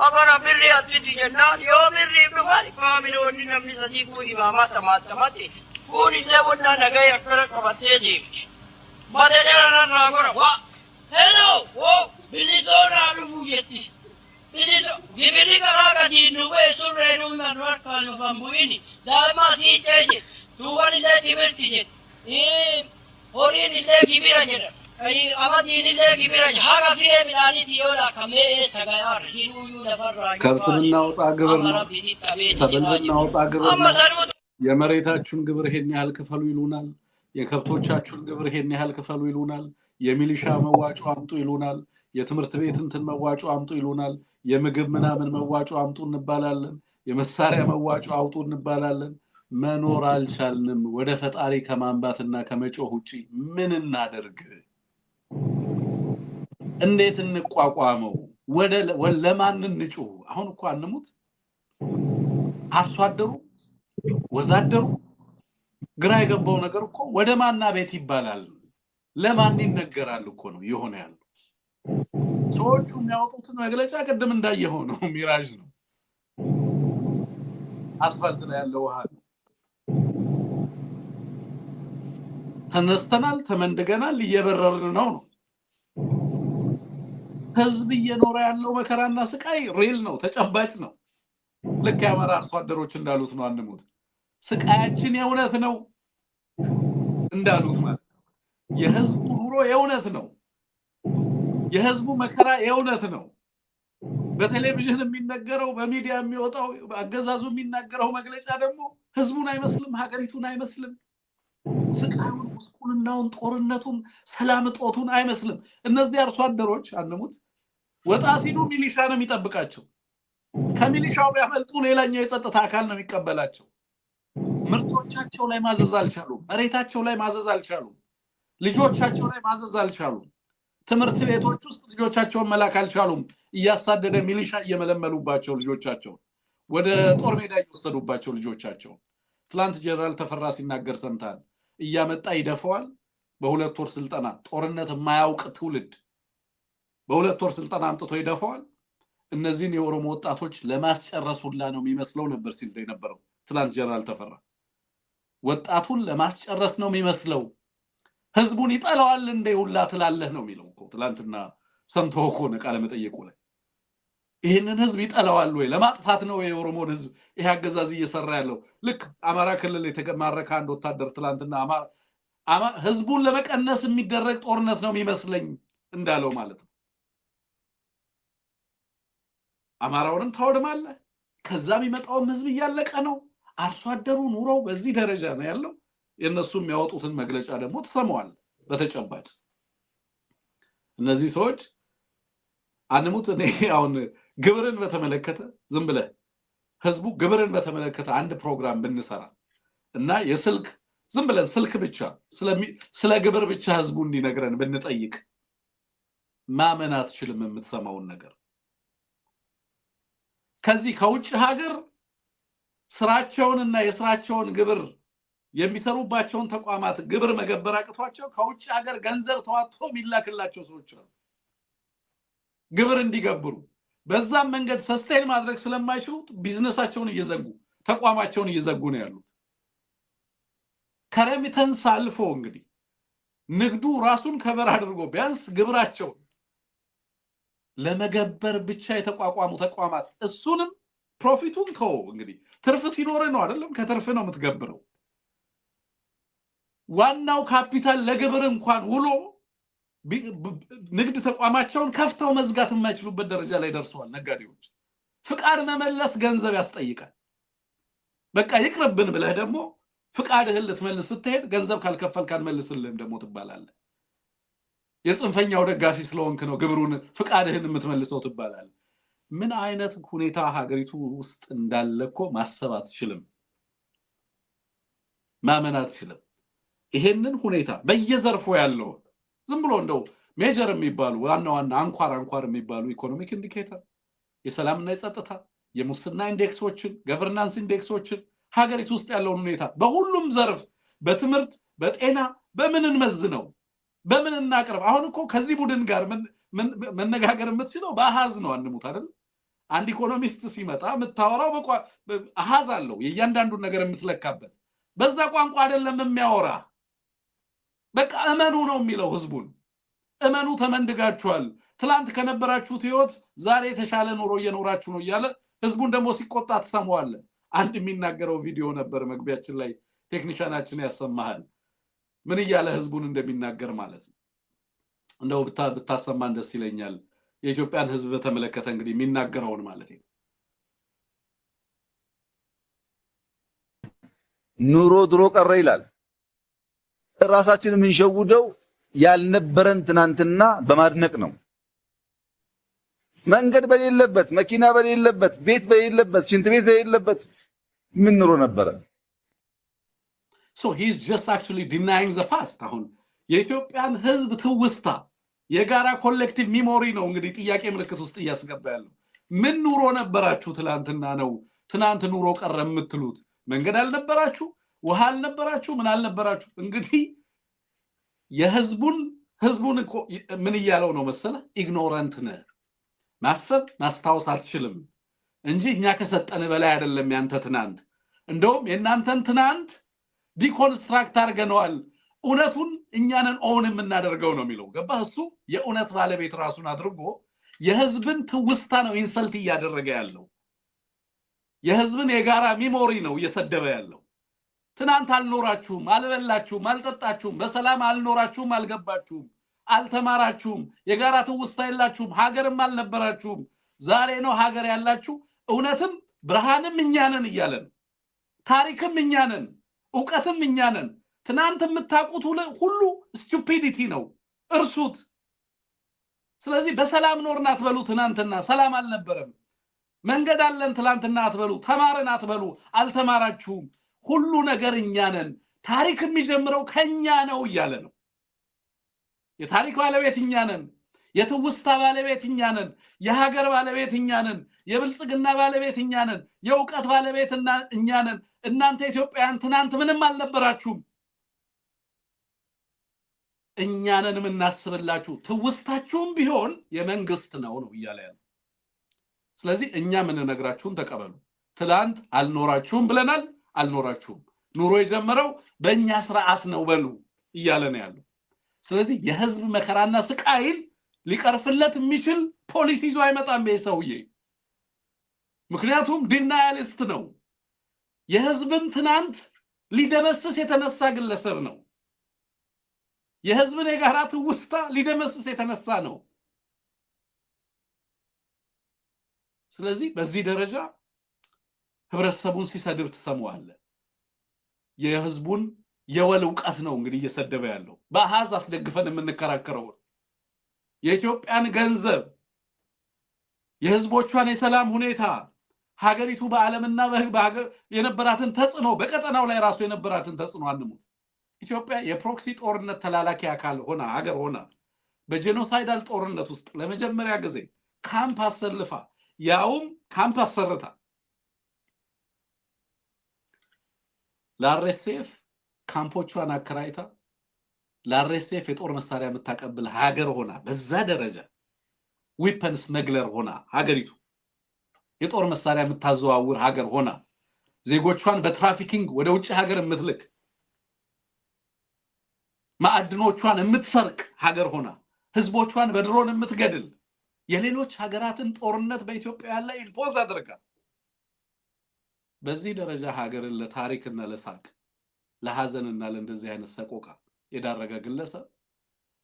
Agora birri atwiti jennaan yoo birri dhufani kaamiloonni namni sadii kun imaamaa tamaatamati kun illee bonna nagaya akkana qabattee deemti. Bate dheeranarraa gora waa hello woo bilisoona dhufu jetti. Biliso gibiri karaa gadiin nu ba'e surree nu himan harkaan dhufan bu'ini daa'imaa sii ceeje duwwan illee timirti jedhe horiin illee gibira jedha. Amadiin illee gibira jedha haga firee midhaaniiti yoo laakamee eessa gayaar hiruuyuu lafarraa ከብትና ወጣ ግብር ነው ተብልና ወጣ ግብር ነው የመሬታችሁን ግብር ይሄን ያህል ክፈሉ ይሉናል የከብቶቻችሁን ግብር ይሄን ያህል ክፈሉ ይሉናል የሚሊሻ መዋጮ አምጡ ይሉናል የትምህርት ቤት እንትን መዋጮ አምጡ ይሉናል የምግብ ምናምን መዋጮ አምጡ እንባላለን የመሳሪያ መዋጮ አውጡ እንባላለን መኖር አልቻልንም ወደ ፈጣሪ ከማንባትና ከመጮህ ውጪ ምን እናደርግ እንዴት እንቋቋመው ወደ ለማን እንጩህ አሁን እኮ አንሙት አርሶ አደሩ ወዛደሩ ግራ የገባው ነገር እኮ ወደ ማና ቤት ይባላል ለማን ይነገራል እኮ ነው ይሆነ ያለው ሰዎቹ የሚያወጡት መግለጫ ቀደም እንዳየው ነው ሚራጅ ነው አስፋልት ላይ ያለው ውሃ ነው ተነስተናል ተመንደገናል እየበረርን ነው ህዝብ እየኖረ ያለው መከራና ስቃይ ሪል ነው ተጨባጭ ነው ለካ ያማራ አርሶ አደሮች እንዳሉት ነው አንሙት ስቃያችን የእውነት ነው እንዳሉት ማለት የህዝቡ ኑሮ የእውነት ነው የህዝቡ መከራ የእውነት ነው በቴሌቪዥን የሚነገረው በሚዲያ የሚወጣው አገዛዙ የሚናገረው መግለጫ ደግሞ ህዝቡን አይመስልም ሀገሪቱን አይመስልም ስቃዩን ሙስቁልናውን ጦርነቱን ሰላም ጦቱን አይመስልም እነዚህ አርሶ አደሮች አንሙት ወጣ ሲሉ ሚሊሻ ነው የሚጠብቃቸው ከሚሊሻው ያመልጡ ሌላኛው የጸጥታ አካል ነው የሚቀበላቸው ምርቶቻቸው ላይ ማዘዝ አልቻሉም መሬታቸው ላይ ማዘዝ አልቻሉም ልጆቻቸው ላይ ማዘዝ አልቻሉም ትምህርት ቤቶች ውስጥ ልጆቻቸውን መላክ አልቻሉም እያሳደደ ሚሊሻ እየመለመሉባቸው ልጆቻቸው ወደ ጦር ሜዳ እየወሰዱባቸው ልጆቻቸው ትላንት ጀነራል ተፈራ ሲናገር ሰምታል እያመጣ ይደፈዋል በሁለት ወር ስልጠና ጦርነት የማያውቅ ትውልድ በሁለት ወር ስልጠና አምጥቶ ይደፈዋል እነዚህን የኦሮሞ ወጣቶች ለማስጨረስ ሁላ ነው የሚመስለው ነበር ሲል የነበረው ትላንት ጀነራል ተፈራ ወጣቱን ለማስጨረስ ነው የሚመስለው ህዝቡን ይጣላዋል እንደ ሁላ ትላለህ ነው የሚለው እኮ ትላንትና ሰምተው እኮ ነው ቃለ መጠየቁ ላይ ይሄንን ህዝብ ይጣላዋል ወይ ለማጥፋት ነው የኦሮሞን ህዝብ ይሄ አገዛዝ እየሰራ ያለው ልክ አማራ ክልል የተማረከ አንድ ወታደር ትላንትና ህዝቡን ለመቀነስ የሚደረግ ጦርነት ነው የሚመስለኝ እንዳለው ማለት ነው አማራውንም ታወድማለህ ከዛ የሚመጣው ህዝብ እያለቀ ነው አርሶ አደሩ ኑሮው በዚህ ደረጃ ነው ያለው የነሱ የሚያወጡትን መግለጫ ደግሞ ተሰማዋል በተጨባጭ እነዚህ ሰዎች አንሙት እኔ አሁን ግብርን በተመለከተ ዝም ብለህ ህዝቡ ግብርን በተመለከተ አንድ ፕሮግራም ብንሰራ እና የስልክ ዝም ብለን ስልክ ብቻ ስለ ግብር ብቻ ህዝቡ እንዲነግረን ብንጠይቅ ማመን አትችልም የምትሰማውን ነገር ከዚህ ከውጭ ሀገር ስራቸውንና የስራቸውን ግብር የሚሰሩባቸውን ተቋማት ግብር መገበር አቅቷቸው ከውጭ ሀገር ገንዘብ ተዋጥቶ ሚላክላቸው ሰዎች አሉ ግብር እንዲገብሩ በዛም መንገድ ሰስቴን ማድረግ ስለማይችሉ ቢዝነሳቸውን እየዘጉ ተቋማቸውን እየዘጉ ነው ያሉት ከረሚተንስ አልፎ እንግዲህ ንግዱ ራሱን ከበር አድርጎ ቢያንስ ግብራቸው ለመገበር ብቻ የተቋቋሙ ተቋማት እሱንም ፕሮፊቱን ተው እንግዲህ ትርፍ ሲኖር ነው አይደለም ከትርፍ ነው የምትገብረው ዋናው ካፒታል ለግብር እንኳን ውሎ ንግድ ተቋማቸውን ከፍተው መዝጋት የማይችሉበት ደረጃ ላይ ደርሰዋል ነጋዴዎች ፍቃድ መመለስ ገንዘብ ያስጠይቃል በቃ ይቅርብን ብለህ ደግሞ ፍቃድህን ልትመልስ ስትሄድ ገንዘብ ካልከፈልክ አንመልስልህም ደግሞ ትባላለህ የጽንፈኛው ደጋፊ ስለሆንክ ነው ግብሩን ፍቃድህን የምትመልሰው ትባላለህ ምን አይነት ሁኔታ ሀገሪቱ ውስጥ እንዳለኮ ማሰብ አትችልም ማመን አትችልም ይሄንን ሁኔታ በየዘርፉ ያለው ዝም ብሎ እንደው ሜጀር የሚባሉ ዋና አንኳር የሚባሉ ኢኮኖሚክ ኢንዲኬተር የሰላምና የጸጥታ የሙስና ኢንዴክሶችን ገቨርናንስ ኢንዴክሶችን ሀገሪቱ ውስጥ ያለው ሁኔታ በሁሉም ዘርፍ በትምህርት በጤና በምን እንመዝነው በምን እናቀርብ አሁን እኮ ከዚህ ቡድን ጋር መነጋገር የምትችለው በአሃዝ ነው አንሙት አይደል አንድ ኢኮኖሚስት ሲመጣ የምታወራው አሃዝ አለው የእያንዳንዱን ነገር የምትለካበት በዛ ቋንቋ አይደለም የሚያወራ በቃ እመኑ ነው የሚለው ህዝቡን እመኑ ተመንድጋችኋል ትላንት ከነበራችሁት ህይወት ዛሬ የተሻለ ኑሮ እየኖራችሁ ነው እያለ ህዝቡን ደግሞ ሲቆጣ ተሰማዋለ አንድ የሚናገረው ቪዲዮ ነበር መግቢያችን ላይ ቴክኒሻናችን ያሰማሃል ምን ይያለ ህዝቡን እንደሚናገር ማለት ነው እንደው ብታሰማን ደስ ይለኛል የኢትዮጵያን ህዝብ በተመለከተ እንግዲህ የሚናገረውን ማለት ነው ኑሮ ድሮ ቀረ ይላል ራሳችን የምንሸውደው ያልነበረን ትናንትና በማድነቅ ነው መንገድ በሌለበት መኪና በሌለበት ቤት በሌለበት ሽንት ቤት በሌለበት ምን ኑሮ ነበር so he's just actually denying the past አሁን የኢትዮጵያን ህዝብ ትውስታ የጋራ ኮሌክቲቭ ሜሞሪ ነው እንግዲህ ጥያቄ ምልክት ውስጥ ያስገባ ያለው ምን ኑሮ ነበራችሁ ትላንትና ነው ትናንት ኑሮ ቀረ የምትሉት መንገድ አልነበራችሁ ውሃ አልነበራችሁ ምን አልነበራችሁ እንግዲህ የህዝቡን ምን ይያለው ነው መሰለ ኢግኖራንት ነህ ማሰብ ማስታወስ አትችልም እንጂ እኛ ከሰጠን በላይ አይደለም ያንተ ትናንት እንደውም የናንተን ትናንት ዲኮንስትራክት አድርገናል እውነቱን እኛንን ኦን የምናደርገው ነው የሚለው ገባህ እሱ የእውነት ባለቤት ራሱን አድርጎ የህዝብን ትውስታ ነው ኢንሰልት እያደረገ ያለው የህዝብን የጋራ ሜሞሪ ነው እየሰደበ ያለው ትናንት አልኖራችሁም አልበላችሁም አልጠጣችሁም በሰላም አልኖራችሁም አልገባችሁም አልተማራችሁም የጋራ ትውስታ የላችሁም ሀገርም አልነበራችሁም ዛሬ ነው ሀገር ያላችሁ እውነትም ብርሃንም እኛንን እያለን ታሪክም እኛንን ዕውቀትም እኛንን ትናንት የምታቁት ሁሉ ስቱፒዲቲ ነው እርሱት ስለዚህ በሰላም ኖርና አትበሉ ትናንትና ሰላም አልነበረም መንገድ አለን ትላንትና አትበሉ ተማረን አትበሉ አልተማራችሁም ሁሉ ነገር እኛንን ታሪክ የሚጀምረው ከኛ ነው እያለ ነው የታሪክ ባለቤት እኛንን የትውስታ ባለቤት እኛንን የሀገር ባለቤት እኛንን የብልጽግና ባለቤት እኛንን የዕውቀት ባለቤት እኛንን እናንተ ኢትዮጵያውያን ትናንት ምንም አልነበራችሁም እኛንን እናስብላችሁ ትውስታችሁም ቢሆን የመንግስት ነው እያለ ያለው ስለዚህ እኛ ምን ነግራችሁን ተቀበሉ ትላንት አልኖራችሁም ብለናል አልኖራችሁም ኑሮ የጀመረው በእኛ ስርዓት ነው በሉ እያለ ነው ያለው ስለዚህ የህዝብ መከራና ስቃይን ሊቀርፍለት የሚችል ፖሊሲ ይዞ አይመጣም በሰውዬ ምክንያቱም ዲናያሊስት ነው የህዝብን ትናንት ሊደመስስ የተነሳ ግለሰብ ነው የህዝብን የጋራ ትውስታ ሊደመስስ የተነሳ ነው ስለዚህ በዚህ ደረጃ ህብረተሰቡን ሲሰድብ ተሰማዋለ የህዝቡን የወል ዕውቀት ነው እንግዲህ እየሰደበ ያለው በአሃዝ አስደግፈን የምንከራከረው የኢትዮጵያን ገንዘብ የህዝቦቿን የሰላም ሁኔታ ሀገሪቱ በዓለምና በሀገር የነበራትን ተጽዕኖ በቀጠናው ላይ ራሱ የነበራትን ተጽዕኖ አንሙት ኢትዮጵያ የፕሮክሲ ጦርነት ተላላኪ አካል ሆና ሀገር ሆና በጄኖሳይዳል ጦርነት ውስጥ ለመጀመሪያ ጊዜ ካምፕ አሰልፋ ያውም ካምፕ አሰርታ ለአርኤስኤፍ ካምፖቿን አከራይታ ለአርኤስኤፍ የጦር መሳሪያ የምታቀብል ሀገር ሆና በዛ ደረጃ ዊፐንስ መግለር ሆና ሀገሪቱ የጦር መሳሪያ የምታዘዋውር ሀገር ሆና ዜጎቿን በትራፊኪንግ ወደ ውጭ ሀገር የምትልክ ማዕድኖቿን የምትሰርቅ ሀገር ሆና ህዝቦቿን በድሮን የምትገድል የሌሎች ሀገራትን ጦርነት በኢትዮጵያ ላይ ኢምፖዝ አድርጋ በዚህ ደረጃ ሀገርን ለታሪክና ለሳቅ ለሐዘንና ለእንደዚህ አይነት ሰቆቃ የዳረገ ግለሰብ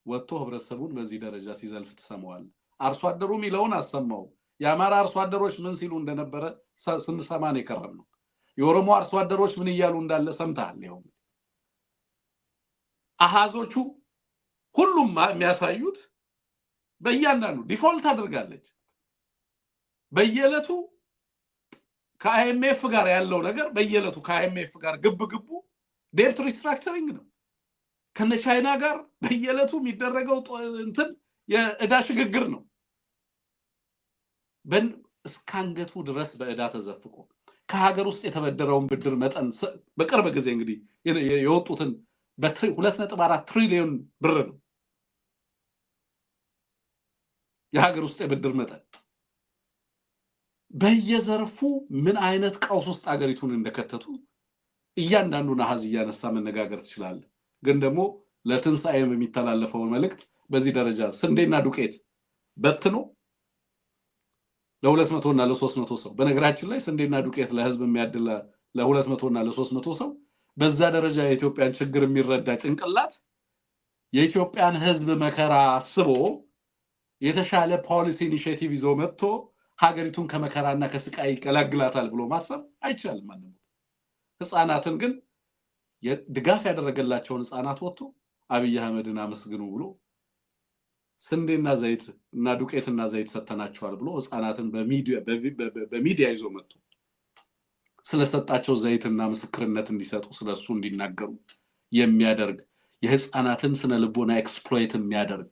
ወጥቶ ህብረተሰቡን በዚህ ደረጃ ሲዘልፍ ተሰማዋል አርሶ አደሩ ሚለውን አሰማው የአማራ አርሶ አደሮች ምን ሲሉ እንደነበረ ስንሰማን የከረም ነው የኦሮሞ አርሶ አደሮች ምን ይያሉ እንዳለ ሰምታል ይሁን አሃዞቹ ሁሉም የሚያሳዩት በእያንዳንዱ ዲፎልት አድርጋለች በየለቱ ከአይኤምኤፍ ጋር ያለው ነገር በየለቱ ከአይኤምኤፍ ጋር ግብግቡ ዴፕት ሪስትራክቸሪንግ ነው ከነቻይና ጋር በየለቱ የሚደረገው እንትን የዕዳ ሽግግር ነው እስካንገቱ ድረስ በዕዳ ተዘፍቆ ከሀገር ውስጥ የተበደረውን ብድር መጠን በቅርብ ጊዜ እንግዲህ የወጡትን በ2.4 ትሪሊዮን ብር ነው የሀገር ውስጥ የብድር መጠን በየዘርፉ ምን አይነት ቀውስ ውስጥ ሀገሪቱን እንደከተቱ እያንዳንዱን አሃዝ እያነሳ መነጋገር ትችላለህ። ግን ደግሞ ለትንሳኤም የሚተላለፈው መልእክት በዚህ ደረጃ ስንዴና ዱቄት በትኖ ለ200 እና ለ300 ሰው በነገራችን ላይ ስንዴና ዱቄት ለህዝብ የሚያድላ ለ200 እና ለ300 ሰው በዛ ደረጃ የኢትዮጵያን ችግር የሚረዳ ጭንቅላት የኢትዮጵያን ህዝብ መከራ አስቦ የተሻለ ፖሊሲ ኢኒሺዬቲቭ ይዞ መጥቶ ሀገሪቱን ከመከራና ከስቃይ ይገላግላታል ብሎ ማሰብ አይቻልም ማለት ነው። ህፃናትን ግን ድጋፍ ያደረገላቸውን ህፃናት ወጥቶ አብይ አህመድን አመስግኑ ብሎ ስንዴና ዘይት እና ዱቄትና ዘይት ሰተናቸዋል ብሎ ህፃናትን በሚዲያ ይዞ መጥቶ ስለሰጣቸው ዘይትና ምስክርነት እንዲሰጡ ስለሱ እንዲናገሩ የሚያደርግ የህፃናትን ስነ ልቦና ኤክስፕሎይት የሚያደርግ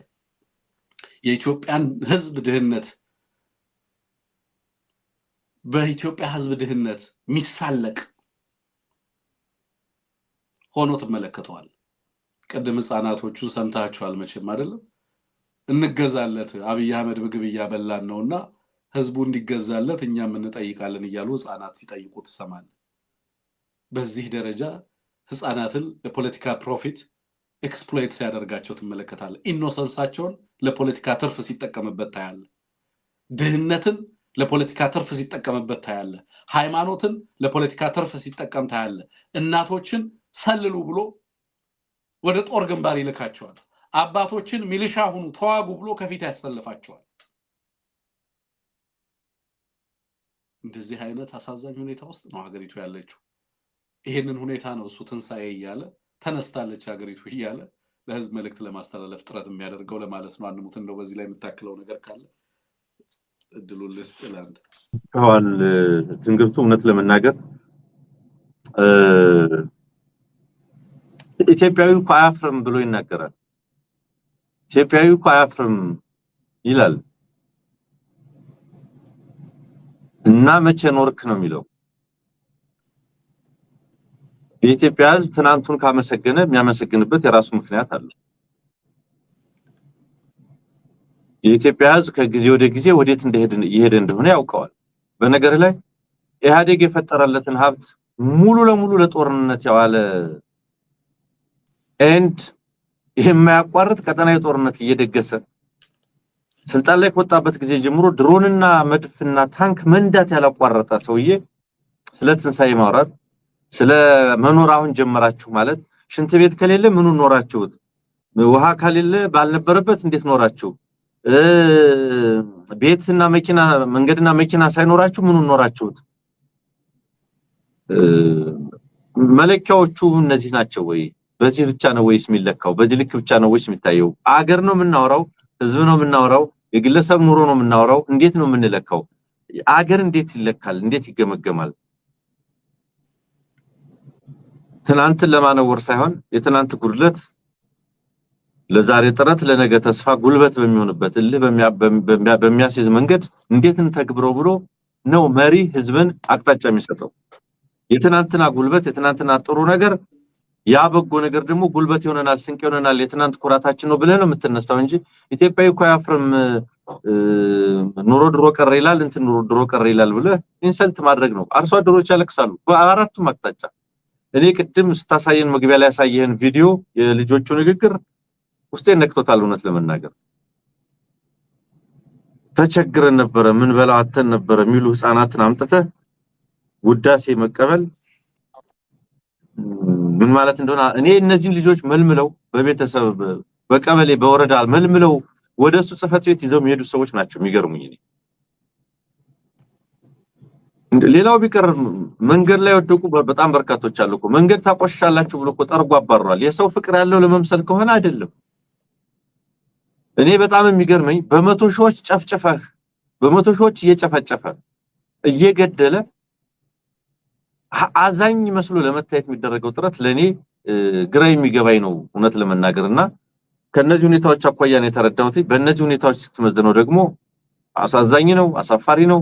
የኢትዮጵያን ህዝብ ድህነት በኢትዮጵያ ህዝብ ድህነት ሚሳለቅ ሆኖ ተመለከተዋል። ቀደም ህፃናቶቹ ሰምታችኋል መቼም አይደለም እንገዛለት አብይ አህመድ ምግብ እያበላን ነውና ህዝቡ እንዲገዛለት እኛም እንጠይቃለን እያሉ ህፃናት ሲጠይቁ ተሰማን። በዚህ ደረጃ ህፃናትን ለፖለቲካ ፕሮፊት ኤክስፕሎይት ሲያደርጋቸው ተመለከታለ። ኢኖሰንሳቸውን ለፖለቲካ ትርፍ ሲጠቀምበት ታያለ። ድህነትን ለፖለቲካ ትርፍ ሲጠቀምበት ታያለ። ሃይማኖትን ለፖለቲካ ትርፍ ሲጠቀም ታያለ። እናቶችን ሰልሉ ብሎ ወደ ጦር ግንባር ይልካቸዋል። አባቶችን ሚሊሻ ሁኑ ተዋጉ ብሎ ከፊት ያሰልፋቸዋል። እንደዚህ አይነት አሳዛኝ ሁኔታ ውስጥ ነው ሀገሪቱ ያለችው። ይሄንን ሁኔታ ነው እሱ ትንሳኤ እያለ ተነስታለች ሀገሪቱ እያለ ለህዝብ መልእክት ለማስተላለፍ ጥረት የሚያደርገው ለማለት ነው። አንሙት እንደው በዚህ ላይ የምታክለው ነገር ካለ እድሉን ልስጥ ለአንተ። አሁን ትንግርቱ እውነት ለመናገር ኢትዮጵያዊ እኮ አያፍርም ብሎ ይናገራል። ኢትዮጵያዊ እኮ አያፍርም ይላል እና መቼ ኖርክ ነው የሚለው። የኢትዮጵያ ህዝብ ትናንቱን ካመሰገነ የሚያመሰግንበት የራሱ ምክንያት አለ። የኢትዮጵያ ህዝብ ከጊዜ ወደ ጊዜ ወዴት እየሄደ እንደሆነ ያውቀዋል። በነገር ላይ ኢህአዴግ የፈጠረለትን ሀብት ሙሉ ለሙሉ ለጦርነት ያዋለ ኤንድ የማያቋርጥ ቀጠናዊ ጦርነት እየደገሰ ስልጣን ላይ ከወጣበት ጊዜ ጀምሮ ድሮንና መድፍና ታንክ መንዳት ያላቋረጠ ሰውዬ ስለ ትንሳኤ ማውራት ስለ መኖር አሁን ጀመራችሁ ማለት ሽንት ቤት ከሌለ ምኑ ኖራችሁት? ውሃ ከሌለ ባልነበረበት እንዴት ኖራችሁ? ቤትና መኪና መንገድና መኪና ሳይኖራችሁ ምኑ ኖራችሁት? መለኪያዎቹ እነዚህ ናቸው ወይ? በዚህ ብቻ ነው ወይስ የሚለካው? በዚህ ልክ ብቻ ነው ወይስ የሚታየው? አገር ነው የምናወራው? ህዝብ ነው የምናወራው? የግለሰብ ኑሮ ነው የምናወራው? እንዴት ነው የምንለካው? አገር እንዴት ይለካል? እንዴት ይገመገማል? ትናንት ለማነወር ሳይሆን የትናንት ጉድለት ለዛሬ ጥረት ለነገ ተስፋ ጉልበት በሚሆንበት እልህ በሚያስይዝ መንገድ እንዴት እንተግብረው ብሎ ነው መሪ ህዝብን አቅጣጫ የሚሰጠው። የትናንትና ጉልበት የትናንትና ጥሩ ነገር ያ በጎ ነገር ደግሞ ጉልበት ይሆነናል ስንቅ ይሆነናል የትናንት ኩራታችን ነው ብለን ነው የምትነሳው እንጂ ኢትዮጵያዊ እኮ አያፍርም ኑሮ ድሮ ቀረ ይላል እንትን ኑሮ ድሮ ቀረ ይላል ብለ ኢንሰልት ማድረግ ነው። አርሶ አደሮች ያለቅሳሉ በአራቱም አቅጣጫ። እኔ ቅድም ስታሳየን መግቢያ ላይ ያሳየን ቪዲዮ የልጆቹ ንግግር ውስጤን ነክቶታል። እውነት ለመናገር ተቸግረን ነበር ምን በላው አተን ነበር የሚሉ ህፃናትን አምጥተ ውዳሴ መቀበል ምን ማለት እንደሆነ እኔ እነዚህን ልጆች መልምለው በቤተሰብ በቀበሌ በወረዳ መልምለው ወደሱ ጽፈት ቤት ይዘው የሚሄዱ ሰዎች ናቸው የሚገርሙኝ። እኔ ሌላው ቢቀር መንገድ ላይ ወደቁ በጣም በርካቶች አሉ እኮ መንገድ ታቆሽሻላችሁ ብሎ እኮ ጠርጎ አባሯል። የሰው ፍቅር ያለው ለመምሰል ከሆነ አይደለም። እኔ በጣም የሚገርመኝ በመቶ ሺዎች ጨፍጨፈህ በመቶ ሺዎች እየጨፈጨፈ እየገደለ አዛኝ መስሎ ለመታየት የሚደረገው ጥረት ለኔ ግራ የሚገባኝ ነው እውነት ለመናገርና ከነዚህ ሁኔታዎች አኳያ ነው የተረዳሁት። በእነዚህ ሁኔታዎች ስትመዝነው ደግሞ አሳዛኝ ነው፣ አሳፋሪ ነው።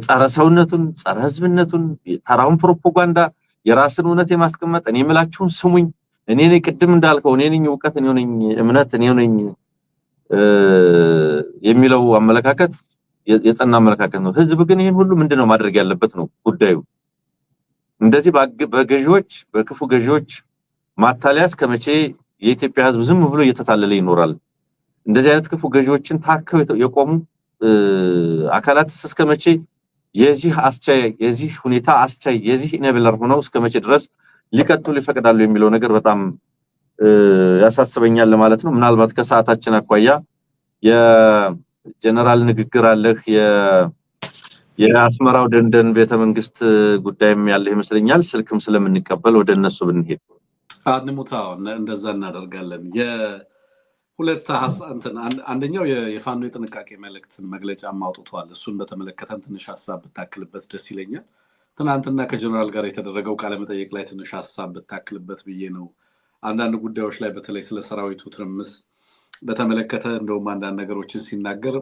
ጸረ ሰውነቱን ጸረ ህዝብነቱን ተራውን ፕሮፓጋንዳ የራስን እውነት የማስቀመጥ እኔ የምላችሁን ስሙኝ እኔ ነኝ ቅድም እንዳልከው እኔ ነኝ ዕውቀት እኔ ነኝ እምነት እኔ ነኝ የሚለው አመለካከት የጸና አመለካከት ነው። ህዝብ ግን ይሄን ሁሉ ምንድነው ማድረግ ያለበት ነው ጉዳዩ። እንደዚህ በገዢዎች በክፉ ገዢዎች ማታለያ እስከመቼ የኢትዮጵያ ህዝብ ዝም ብሎ እየተታለለ ይኖራል? እንደዚህ አይነት ክፉ ገዢዎችን ታከው የቆሙ አካላት እስከመቼ የዚህ ሁኔታ አስቻይ የዚህ ኢኔብለር ሆነው እስከመቼ ድረስ ሊቀጥሉ ይፈቅዳሉ የሚለው ነገር በጣም ያሳስበኛል ማለት ነው። ምናልባት ከሰዓታችን አኳያ የጀነራል ንግግር አለህ የአስመራው ደንደን ቤተመንግስት ጉዳይም ያለ ይመስለኛል። ስልክም ስለምንቀበል ወደ እነሱ ብንሄድ አንሙታው እንደዛ እናደርጋለን። ሁለት ሐሳብ አንደኛው የፋኖ የጥንቃቄ መልእክትን መግለጫ ማውጥቷል። እሱን በተመለከተም ትንሽ ሐሳብ ብታክልበት ደስ ይለኛል። ትናንትና ከጀነራል ጋር የተደረገው ቃለ መጠይቅ ላይ ትንሽ ሐሳብ ብታክልበት ብዬ ነው። አንዳንድ ጉዳዮች ላይ በተለይ ስለ ሰራዊቱ ትርምስ በተመለከተ እንደውም አንዳንድ ነገሮችን ሲናገር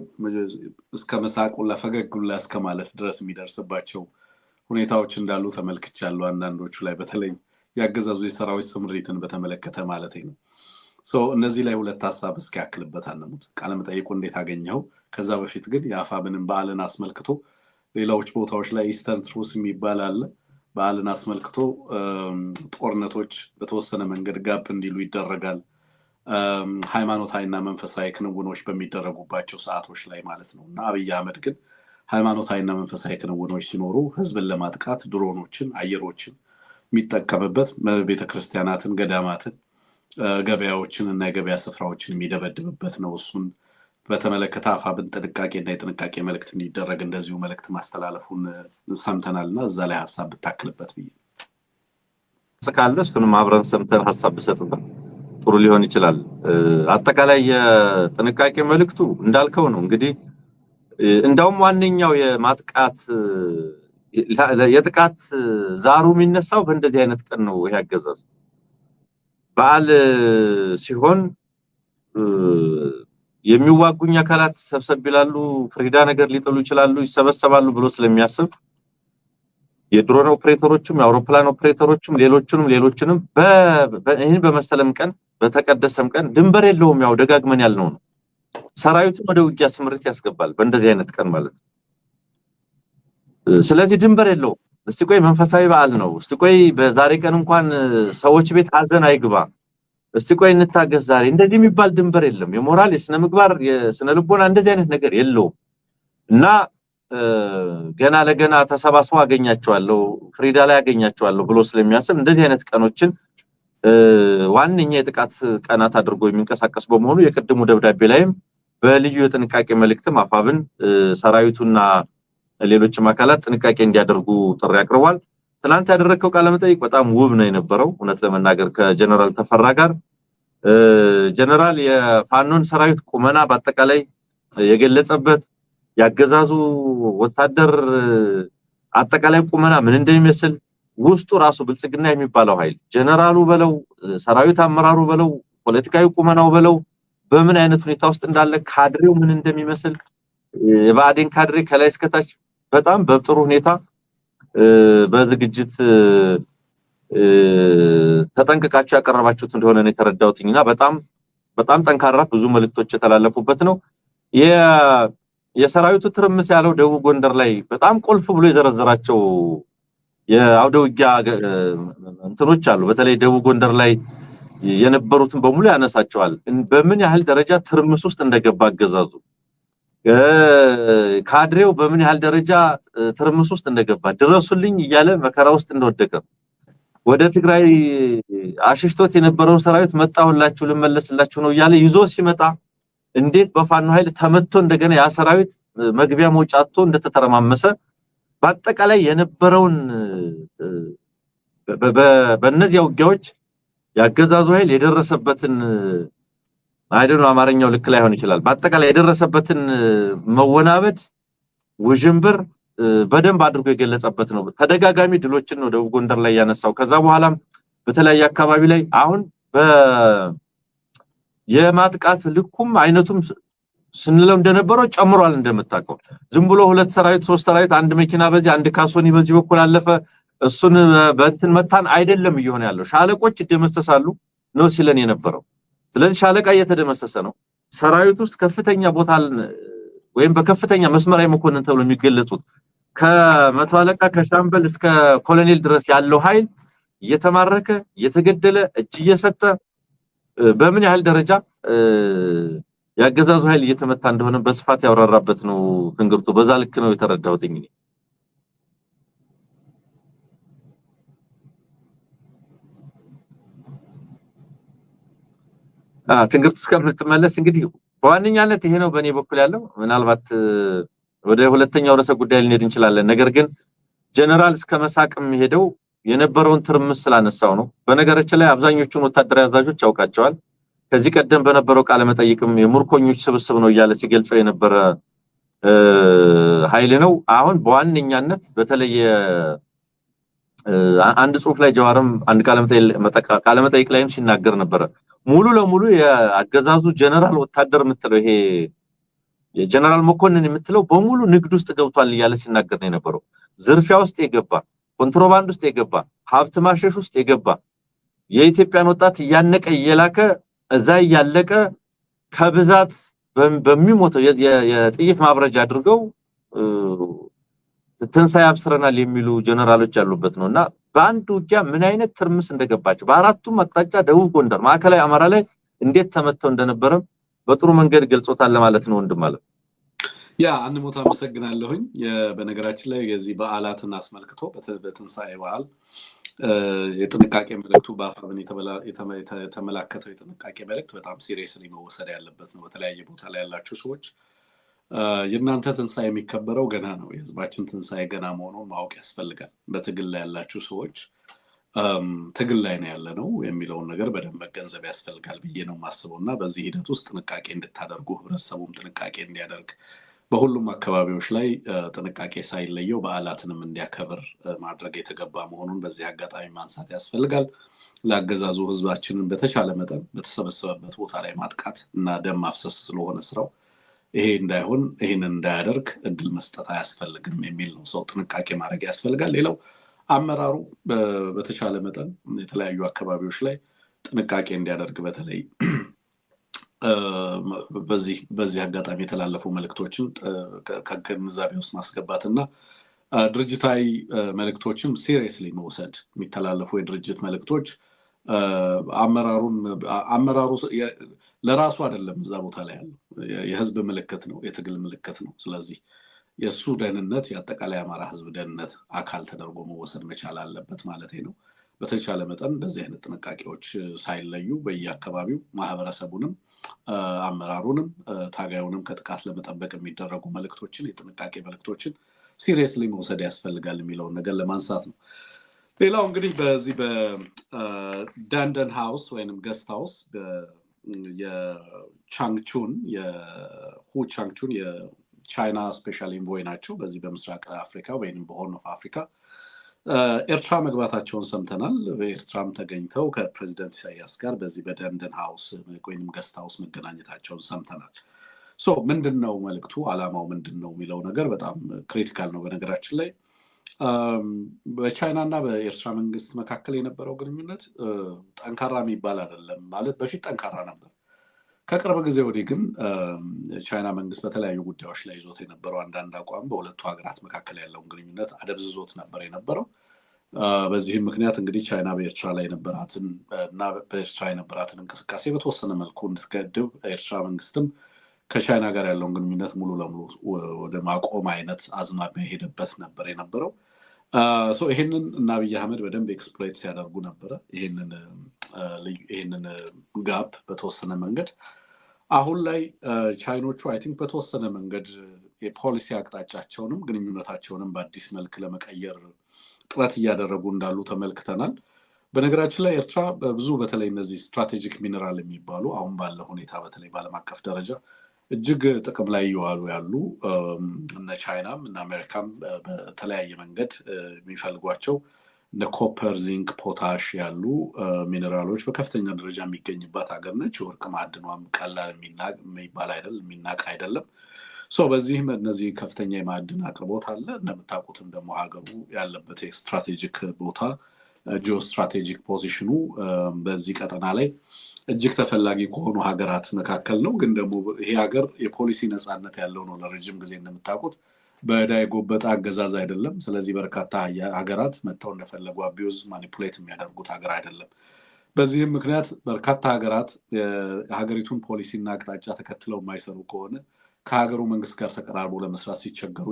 እስከ መሳቁላ ፈገግጉላ እስከ ማለት ድረስ የሚደርስባቸው ሁኔታዎች እንዳሉ ተመልክቻለሁ። አንዳንዶቹ ላይ በተለይ ያገዛዙ የሰራዊት ስምሪትን በተመለከተ ማለት ነው። እነዚህ ላይ ሁለት ሐሳብ እስኪያክልበት አንሙት። ቃለ መጠይቁ እንዴት አገኘው? ከዛ በፊት ግን የአፋብንን በዓልን አስመልክቶ ሌላዎች ቦታዎች ላይ ኢስተርን ትሩስ የሚባል አለ። በዓልን አስመልክቶ ጦርነቶች በተወሰነ መንገድ ጋፕ እንዲሉ ይደረጋል። ሃይማኖታዊና መንፈሳዊ ክንውኖች በሚደረጉባቸው ሰዓቶች ላይ ማለት ነው። እና አብይ አህመድ ግን ሃይማኖታዊና መንፈሳዊ ክንውኖች ሲኖሩ ህዝብን ለማጥቃት ድሮኖችን፣ አየሮችን የሚጠቀምበት ቤተክርስቲያናትን፣ ገዳማትን፣ ገበያዎችን እና የገበያ ስፍራዎችን የሚደበድብበት ነው። እሱን በተመለከተ አፋብን ጥንቃቄና የጥንቃቄ መልእክት እንዲደረግ እንደዚሁ መልእክት ማስተላለፉን ሰምተናልና እዛ ላይ ሐሳብ ብታክልበት ብዬ ስካለ እሱንም አብረን ሰምተን ሐሳብ ብሰጥበት ጥሩ ሊሆን ይችላል። አጠቃላይ የጥንቃቄ መልእክቱ እንዳልከው ነው። እንግዲህ እንዳውም ዋንኛው የጥቃት ዛሩ የሚነሳው በእንደዚህ አይነት ቀን ነው። ይሄ አገዛዝ በዓል ሲሆን የሚዋጉኝ አካላት ሰብሰብ ይላሉ፣ ፍሪዳ ነገር ሊጥሉ ይችላሉ፣ ይሰበሰባሉ ብሎ ስለሚያስብ የድሮን ኦፕሬተሮችም የአውሮፕላን ኦፕሬተሮችም ሌሎችንም ይሄን በመሰለም ቀን በተቀደሰም ቀን ድንበር የለውም። ያው ደጋግመን ያልነው ነው። ሰራዊቱ ወደ ውጊያ ስምሪት ያስገባል በእንደዚህ አይነት ቀን ማለት ነው። ስለዚህ ድንበር የለውም። እስቲ ቆይ መንፈሳዊ በዓል ነው፣ እስቲ ቆይ በዛሬ ቀን እንኳን ሰዎች ቤት ሀዘን አይግባ፣ እስቲ ቆይ እንታገስ ዛሬ እንደዚህ የሚባል ድንበር የለም። የሞራል የስነ ምግባር የስነ ልቦና እንደዚህ አይነት ነገር የለውም። እና ገና ለገና ተሰባስበው አገኛቸዋለሁ ፍሪዳ ላይ አገኛቸዋለሁ ብሎ ስለሚያስብ እንደዚህ አይነት ቀኖችን ዋንኛ የጥቃት ቀናት አድርጎ የሚንቀሳቀስ በመሆኑ የቅድሙ ደብዳቤ ላይም በልዩ የጥንቃቄ መልእክትም አፋብን ሰራዊቱና ሌሎችም አካላት ጥንቃቄ እንዲያደርጉ ጥሪ አቅርቧል። ትናንት ያደረከው ቃለ መጠይቅ በጣም ውብ ነው የነበረው። እውነት ለመናገር ከጀነራል ተፈራ ጋር ጀነራል የፋኖን ሰራዊት ቁመና በአጠቃላይ የገለጸበት ያገዛዙ ወታደር አጠቃላይ ቁመና ምን እንደሚመስል ውስጡ ራሱ ብልጽግና የሚባለው ኃይል ጀነራሉ በለው ሰራዊት አመራሩ በለው ፖለቲካዊ ቁመናው በለው በምን አይነት ሁኔታ ውስጥ እንዳለ ካድሬው ምን እንደሚመስል የባዴን ካድሬ ከላይ እስከታች በጣም በጥሩ ሁኔታ በዝግጅት ተጠንቅቃችሁ ያቀረባችሁት እንደሆነ ነው የተረዳሁትና በጣም ጠንካራ ብዙ መልእክቶች የተላለፉበት ነው። የሰራዊቱ ትርምስ ያለው ደቡብ ጎንደር ላይ በጣም ቁልፍ ብሎ የዘረዘራቸው የአውደ ውጊያ እንትኖች አሉ። በተለይ ደቡብ ጎንደር ላይ የነበሩትን በሙሉ ያነሳቸዋል። በምን ያህል ደረጃ ትርምስ ውስጥ እንደገባ አገዛዙ ካድሬው በምን ያህል ደረጃ ትርምስ ውስጥ እንደገባ ድረሱልኝ እያለ መከራ ውስጥ እንደወደቀ ወደ ትግራይ አሽሽቶት የነበረውን ሰራዊት መጣሁላችሁ ልመለስላችሁ ነው እያለ ይዞ ሲመጣ እንዴት በፋኖ ኃይል ተመቶ እንደገና ያ ሰራዊት መግቢያ መውጫቶ እንደተተረማመሰ በአጠቃላይ የነበረውን በእነዚህ ውጊያዎች ያገዛዙ ኃይል የደረሰበትን አይደለም አማርኛው ልክ ላይ ሆነ ይችላል። በአጠቃላይ የደረሰበትን መወናበድ ውዥንብር በደንብ አድርጎ የገለጸበት ነው። ተደጋጋሚ ድሎችን ነው ደቡብ ጎንደር ላይ ያነሳው። ከዛ በኋላም በተለያየ አካባቢ ላይ አሁን የማጥቃት ልኩም አይነቱም ስንለው እንደነበረው ጨምሯል። እንደምታውቀው ዝም ብሎ ሁለት ሰራዊት ሶስት ሰራዊት አንድ መኪና በዚህ አንድ ካሶኒ በዚህ በኩል አለፈ እሱን በእንትን መታን አይደለም እየሆነ ያለው። ሻለቆች ይደመሰሳሉ ነው ሲለን የነበረው። ስለዚህ ሻለቃ እየተደመሰሰ ነው። ሰራዊት ውስጥ ከፍተኛ ቦታ ወይም በከፍተኛ መስመራዊ መኮንን ተብሎ የሚገለጹት ከመቶ አለቃ ከሻምበል እስከ ኮሎኔል ድረስ ያለው ኃይል እየተማረከ እየተገደለ እጅ እየሰጠ በምን ያህል ደረጃ ያገዛዙ ኃይል እየተመታ እንደሆነ በስፋት ያወራራበት ነው ትንግርቱ። በዛ ልክ ነው የተረዳሁት እንግዲህ ትንግርቱ እስከምትመለስ እንግዲህ በዋነኛነት ይሄ ነው በእኔ በኩል ያለው። ምናልባት ወደ ሁለተኛው ርዕሰ ጉዳይ ልንሄድ እንችላለን። ነገር ግን ጀነራል እስከ መሳቅም ሄደው የነበረውን ትርምስ ስላነሳው ነው። በነገራችን ላይ አብዛኞቹን ወታደራዊ አዛዦች ያውቃቸዋል። ከዚህ ቀደም በነበረው ቃለ መጠይቅም የሙርኮኞች ስብስብ ነው እያለ ሲገልጸው የነበረ ኃይል ነው። አሁን በዋነኛነት በተለይ አንድ ጽሁፍ ላይ ጀዋርም አንድ ቃለ መጠይቅ ላይም ሲናገር ነበር። ሙሉ ለሙሉ የአገዛዙ ጀነራል ወታደር የምትለው ይሄ የጀነራል መኮንን የምትለው በሙሉ ንግድ ውስጥ ገብቷል እያለ ሲናገር ነው የነበረው። ዝርፊያ ውስጥ የገባ ኮንትሮባንድ ውስጥ የገባ ሀብት ማሸሽ ውስጥ የገባ የኢትዮጵያን ወጣት ያነቀ እየላከ እዛ ያለቀ ከብዛት በሚሞተው የጥይት ማብረጃ አድርገው ትንሳኤ አብስረናል የሚሉ ጀነራሎች ያሉበት ነውና በአንድ ውጊያ ምን አይነት ትርምስ እንደገባቸው በአራቱም አቅጣጫ ደቡብ ጎንደር ማዕከላዊ አማራ ላይ እንዴት ተመተው እንደነበረ በጥሩ መንገድ ገልጾታል ለማለት ነው ወንድም ማለት ያ አንድ ሞታ መሰግናለሁኝ። በነገራችን ላይ የዚህ በዓላትን አስመልክቶ በትንሳኤ በዓል የጥንቃቄ መልእክቱ በአፋብን የተመላከተው የጥንቃቄ መልእክት በጣም ሲሪየስሊ መወሰድ ያለበት ነው። በተለያየ ቦታ ላይ ያላችሁ ሰዎች የእናንተ ትንሳኤ የሚከበረው ገና ነው። የህዝባችን ትንሳኤ ገና መሆኑን ማወቅ ያስፈልጋል። በትግል ላይ ያላችሁ ሰዎች ትግል ላይ ነው ያለነው የሚለውን ነገር በደንብ መገንዘብ ያስፈልጋል ብዬ ነው የማስበውና በዚህ ሂደት ውስጥ ጥንቃቄ እንድታደርጉ ህብረተሰቡም ጥንቃቄ እንዲያደርግ በሁሉም አካባቢዎች ላይ ጥንቃቄ ሳይለየው በዓላትንም እንዲያከብር ማድረግ የተገባ መሆኑን በዚህ አጋጣሚ ማንሳት ያስፈልጋል። ለአገዛዙ ህዝባችንን በተቻለ መጠን በተሰበሰበበት ቦታ ላይ ማጥቃት እና ደም ማፍሰስ ስለሆነ ስራው ይሄ እንዳይሆን ይሄንን እንዳያደርግ እድል መስጠት አያስፈልግም የሚል ነው። ሰው ጥንቃቄ ማድረግ ያስፈልጋል። ሌላው አመራሩ በተቻለ መጠን የተለያዩ አካባቢዎች ላይ ጥንቃቄ እንዲያደርግ በተለይ በዚህ አጋጣሚ የተላለፉ መልእክቶችን ከግንዛቤ ውስጥ ማስገባትና ድርጅታዊ መልእክቶችን ሲሪየስሊ መውሰድ የሚተላለፉ የድርጅት መልእክቶች አመራሩ ለራሱ አይደለም እዛ ቦታ ላይ ያለው የህዝብ ምልክት ነው፣ የትግል ምልክት ነው። ስለዚህ የሱ ደህንነት የአጠቃላይ አማራ ህዝብ ደህንነት አካል ተደርጎ መወሰድ መቻል አለበት ማለት ነው። በተቻለ መጠን እንደዚህ አይነት ጥንቃቄዎች ሳይለዩ በየአካባቢው ማህበረሰቡንም አመራሩንም ታጋዩንም ከጥቃት ለመጠበቅ የሚደረጉ መልእክቶችን የጥንቃቄ መልእክቶችን ሲሪየስሊ መውሰድ ያስፈልጋል የሚለውን ነገር ለማንሳት ነው። ሌላው እንግዲህ በዚህ በዳንደን ሃውስ ወይንም ገስት ሃውስ የቻንግቹን የሁ ቻንግቹን የቻይና ስፔሻል ኢንቮይ ናቸው። በዚህ በምስራቅ አፍሪካ ወይንም በሆርን ኦፍ አፍሪካ ኤርትራ መግባታቸውን ሰምተናል። በኤርትራም ተገኝተው ከፕሬዚደንት ኢሳያስ ጋር በዚህ በዳንደን ሃውስ ወይንም ገስት ሃውስ መገናኘታቸውን ሰምተናል። ምንድነው መልእክቱ? አላማው ምንድነው የሚለው ነገር በጣም ክሪቲካል ነው። በነገራችን ላይ በቻይና እና በኤርትራ መንግስት መካከል የነበረው ግንኙነት ጠንካራ የሚባል አይደለም። ማለት በፊት ጠንካራ ነበር። ከቅርብ ጊዜ ወዲህ ግን ቻይና መንግስት በተለያዩ ጉዳዮች ላይ ይዞት የነበረው አንዳንድ አቋም በሁለቱ ሀገራት መካከል ያለውን ግንኙነት አደብዝዞት ነበር የነበረው። በዚህም ምክንያት እንግዲህ ቻይና በኤርትራ ላይ የነበራትን እና በኤርትራ የነበራትን እንቅስቃሴ በተወሰነ መልኩ እንድትገድብ ኤርትራ መንግስትም ከቻይና ጋር ያለውን ግንኙነት ሙሉ ለሙሉ ወደ ማቆም አይነት አዝማሚያ የሄደበት ነበር የነበረው። ይሄንን እና አብይ አህመድ በደንብ ኤክስፕሎይት ሲያደርጉ ነበረ ይሄንን ጋፕ በተወሰነ መንገድ። አሁን ላይ ቻይኖቹ አይ ቲንክ በተወሰነ መንገድ የፖሊሲ አቅጣጫቸውንም ግንኙነታቸውንም በአዲስ መልክ ለመቀየር ጥረት እያደረጉ እንዳሉ ተመልክተናል። በነገራችን ላይ ኤርትራ ብዙ በተለይ እነዚህ ስትራቴጂክ ሚነራል የሚባሉ አሁን ባለው ሁኔታ በተለይ በዓለም አቀፍ ደረጃ እጅግ ጥቅም ላይ እየዋሉ ያሉ እነ ቻይናም እና አሜሪካም በተለያየ መንገድ የሚፈልጓቸው እነ ኮፐር፣ ዚንክ፣ ፖታሽ ያሉ ሚነራሎች በከፍተኛ ደረጃ የሚገኝባት ሀገር ነች። የወርቅ ማዕድኗም ቀላል የሚባል አይደለም፣ የሚናቅ አይደለም። በዚህም እነዚህ ከፍተኛ የማዕድን አቅርቦት አለ። እንደምታውቁትም ደግሞ ሀገሩ ያለበት ስትራቴጂክ ቦታ ጂኦስትራቴጂክ ፖዚሽኑ በዚህ ቀጠና ላይ እጅግ ተፈላጊ ከሆኑ ሀገራት መካከል ነው። ግን ደግሞ ይሄ ሀገር የፖሊሲ ነፃነት ያለው ነው። ለረጅም ጊዜ እንደምታውቁት በዕዳ የጎበጠ አገዛዝ አይደለም። ስለዚህ በርካታ ሀገራት መጥተው እንደፈለጉ አቢዩዝ ማኒፑሌት የሚያደርጉት ሀገር አይደለም። በዚህም ምክንያት በርካታ ሀገራት የሀገሪቱን ፖሊሲና አቅጣጫ ተከትለው የማይሰሩ ከሆነ ከሀገሩ መንግስት ጋር ተቀራርቦ ለመስራት ሲቸገሩ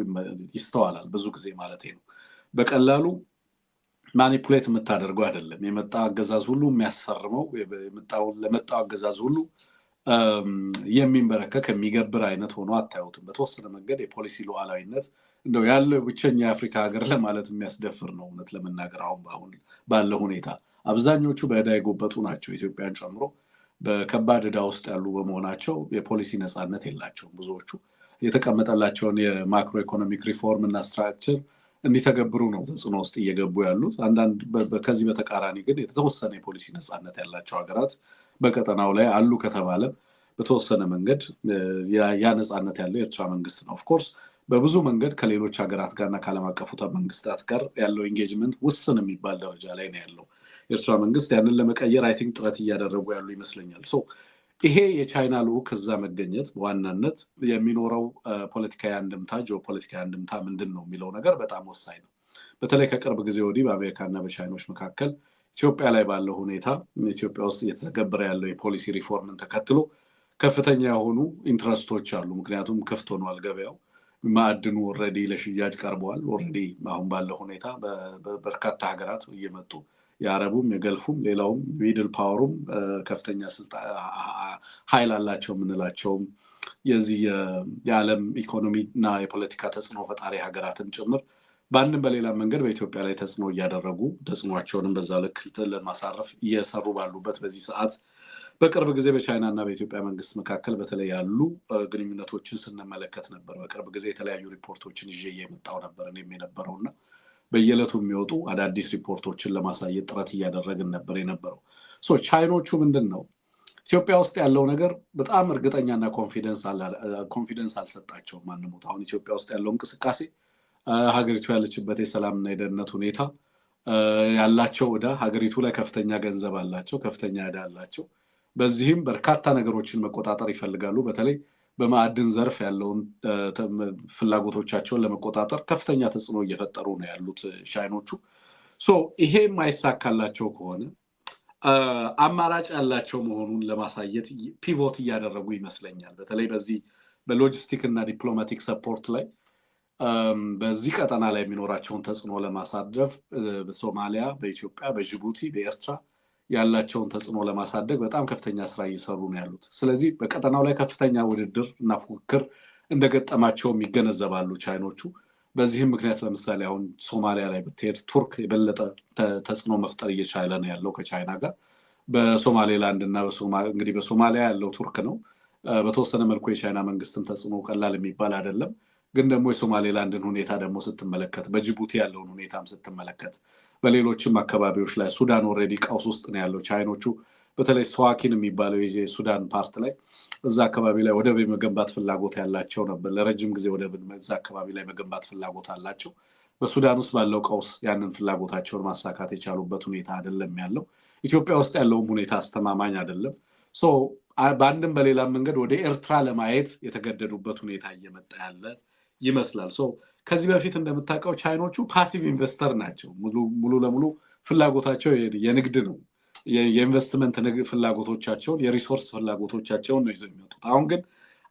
ይስተዋላል። ብዙ ጊዜ ማለት ነው። በቀላሉ ማኒፑሌት የምታደርገው አይደለም። የመጣ አገዛዝ ሁሉ የሚያስፈርመው ለመጣው አገዛዝ ሁሉ የሚንበረከክ የሚገብር አይነት ሆኖ አታዩትም። በተወሰነ መንገድ የፖሊሲ ሉዓላዊነት እንደው ያለው ብቸኛ የአፍሪካ ሀገር ለማለት የሚያስደፍር ነው። እውነት ለመናገር አሁን ባለው ሁኔታ አብዛኞቹ በዕዳ የጎበጡ ናቸው። ኢትዮጵያን ጨምሮ በከባድ ዕዳ ውስጥ ያሉ በመሆናቸው የፖሊሲ ነፃነት የላቸውም። ብዙዎቹ የተቀመጠላቸውን የማክሮ ኢኮኖሚክ ሪፎርም እና ስትራክቸር እንዲተገብሩ ነው ተጽዕኖ ውስጥ እየገቡ ያሉት። አንዳንድ ከዚህ በተቃራኒ ግን የተወሰነ የፖሊሲ ነፃነት ያላቸው ሀገራት በቀጠናው ላይ አሉ ከተባለ በተወሰነ መንገድ ያ ነፃነት ያለው የኤርትራ መንግስት ነው። ኦፍኮርስ በብዙ መንገድ ከሌሎች ሀገራት ጋርና ከዓለም አቀፉ መንግስታት ጋር ያለው ኢንጌጅመንት ውስን የሚባል ደረጃ ላይ ነው ያለው። የኤርትራ መንግስት ያንን ለመቀየር አይ ቲንክ ጥረት እያደረጉ ያሉ ይመስለኛል። ይሄ የቻይና ልዑክ እዛ መገኘት በዋናነት የሚኖረው ፖለቲካዊ አንድምታ ጂኦፖለቲካዊ አንድምታ ምንድን ነው የሚለው ነገር በጣም ወሳኝ ነው። በተለይ ከቅርብ ጊዜ ወዲህ በአሜሪካና በቻይኖች መካከል ኢትዮጵያ ላይ ባለው ሁኔታ ኢትዮጵያ ውስጥ እየተተገበረ ያለው የፖሊሲ ሪፎርምን ተከትሎ ከፍተኛ የሆኑ ኢንትረስቶች አሉ። ምክንያቱም ክፍት ሆኗል ገበያው። ማዕድኑ ኦልሬዲ ለሽያጭ ቀርበዋል። ኦልሬዲ አሁን ባለው ሁኔታ በርካታ ሀገራት እየመጡ የአረቡም የገልፉም ሌላውም ሚድል ፓወሩም ከፍተኛ ኃይል አላቸው የምንላቸውም የዚህ የዓለም ኢኮኖሚ እና የፖለቲካ ተጽዕኖ ፈጣሪ ሀገራትን ጭምር በአንድም በሌላ መንገድ በኢትዮጵያ ላይ ተጽዕኖ እያደረጉ ተጽዕኖቸውንም በዛ ልክ ለማሳረፍ እየሰሩ ባሉበት በዚህ ሰዓት በቅርብ ጊዜ በቻይና እና በኢትዮጵያ መንግስት መካከል በተለይ ያሉ ግንኙነቶችን ስንመለከት ነበር። በቅርብ ጊዜ የተለያዩ ሪፖርቶችን ይዤ የመጣው ነበር እኔም የነበረውና በየዕለቱ የሚወጡ አዳዲስ ሪፖርቶችን ለማሳየት ጥረት እያደረግን ነበር የነበረው። ቻይኖቹ ምንድን ነው ኢትዮጵያ ውስጥ ያለው ነገር በጣም እርግጠኛና ኮንፊደንስ አልሰጣቸውም። ማንሞት አሁን ኢትዮጵያ ውስጥ ያለው እንቅስቃሴ ሀገሪቱ ያለችበት የሰላምና የደህንነት ሁኔታ ያላቸው ዕዳ ሀገሪቱ ላይ ከፍተኛ ገንዘብ አላቸው፣ ከፍተኛ ዕዳ አላቸው። በዚህም በርካታ ነገሮችን መቆጣጠር ይፈልጋሉ። በተለይ በማዕድን ዘርፍ ያለውን ፍላጎቶቻቸውን ለመቆጣጠር ከፍተኛ ተጽዕኖ እየፈጠሩ ነው ያሉት ቻይኖቹ። ይሄ የማይሳካላቸው ከሆነ አማራጭ ያላቸው መሆኑን ለማሳየት ፒቮት እያደረጉ ይመስለኛል። በተለይ በዚህ በሎጂስቲክ እና ዲፕሎማቲክ ሰፖርት ላይ በዚህ ቀጠና ላይ የሚኖራቸውን ተጽዕኖ ለማሳደፍ በሶማሊያ፣ በኢትዮጵያ፣ በጅቡቲ፣ በኤርትራ ያላቸውን ተጽዕኖ ለማሳደግ በጣም ከፍተኛ ስራ እየሰሩ ነው ያሉት። ስለዚህ በቀጠናው ላይ ከፍተኛ ውድድር እና ፉክክር እንደገጠማቸውም ይገነዘባሉ ቻይኖቹ። በዚህም ምክንያት ለምሳሌ አሁን ሶማሊያ ላይ ብትሄድ ቱርክ የበለጠ ተጽዕኖ መፍጠር እየቻለ ነው ያለው ከቻይና ጋር። በሶማሌላንድ እና እንግዲህ በሶማሊያ ያለው ቱርክ ነው። በተወሰነ መልኩ የቻይና መንግስትን ተጽዕኖ ቀላል የሚባል አይደለም። ግን ደግሞ የሶማሌላንድን ሁኔታ ደግሞ ስትመለከት፣ በጅቡቲ ያለውን ሁኔታም ስትመለከት፣ በሌሎችም አካባቢዎች ላይ ሱዳን ኦልሬዲ ቀውስ ውስጥ ነው ያለው። ቻይኖቹ በተለይ ስዋኪን የሚባለው የሱዳን ፓርት ላይ እዛ አካባቢ ላይ ወደብ የመገንባት ፍላጎት ያላቸው ነበር። ለረጅም ጊዜ ወደብ እዛ አካባቢ ላይ መገንባት ፍላጎት አላቸው። በሱዳን ውስጥ ባለው ቀውስ ያንን ፍላጎታቸውን ማሳካት የቻሉበት ሁኔታ አይደለም ያለው። ኢትዮጵያ ውስጥ ያለውም ሁኔታ አስተማማኝ አይደለም። በአንድም በሌላም መንገድ ወደ ኤርትራ ለማየት የተገደዱበት ሁኔታ እየመጣ ያለ ይመስላል። ከዚህ በፊት እንደምታውቀው ቻይኖቹ ፓሲቭ ኢንቨስተር ናቸው። ሙሉ ለሙሉ ፍላጎታቸው የንግድ ነው። የኢንቨስትመንት ፍላጎቶቻቸውን የሪሶርስ ፍላጎቶቻቸውን ነው ይዘው የሚወጡት። አሁን ግን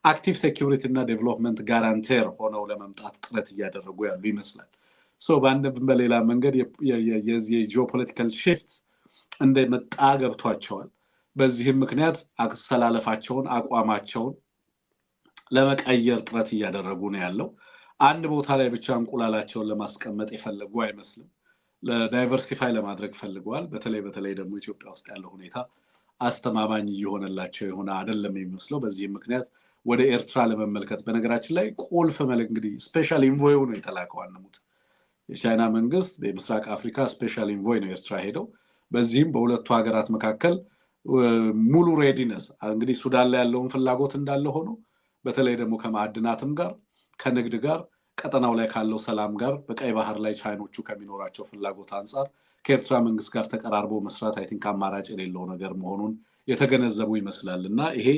አክቲቭ ሴኪሪቲ እና ዴቨሎፕመንት ጋራንቴር ሆነው ለመምጣት ጥረት እያደረጉ ያሉ ይመስላል። በአንድም በሌላ መንገድ የጂኦፖለቲካል ሽፍት እንደመጣ ገብቷቸዋል። በዚህም ምክንያት አሰላለፋቸውን አቋማቸውን ለመቀየር ጥረት እያደረጉ ነው ያለው። አንድ ቦታ ላይ ብቻ እንቁላላቸውን ለማስቀመጥ የፈለጉ አይመስልም። ለዳይቨርሲፋይ ለማድረግ ፈልገዋል። በተለይ ደግሞ ኢትዮጵያ ውስጥ ያለው ሁኔታ አስተማማኝ እየሆነላቸው የሆነ አይደለም የሚመስለው። በዚህም ምክንያት ወደ ኤርትራ ለመመልከት በነገራችን ላይ ቁልፍ መልክ እንግዲህ ስፔሻል ኢንቮይ ነው የተላከው። አንሙት የቻይና መንግስት በምስራቅ አፍሪካ ስፔሻል ኢንቮይ ነው ኤርትራ ሄደው። በዚህም በሁለቱ ሀገራት መካከል ሙሉ ሬዲነስ እንግዲህ ሱዳን ላይ ያለውን ፍላጎት እንዳለ ሆኖ በተለይ ደግሞ ከማዕድናትም ጋር ከንግድ ጋር ቀጠናው ላይ ካለው ሰላም ጋር በቀይ ባህር ላይ ቻይኖቹ ከሚኖራቸው ፍላጎት አንጻር ከኤርትራ መንግስት ጋር ተቀራርቦ መስራት አይ ቲንክ አማራጭ የሌለው ነገር መሆኑን የተገነዘቡ ይመስላልና ይሄ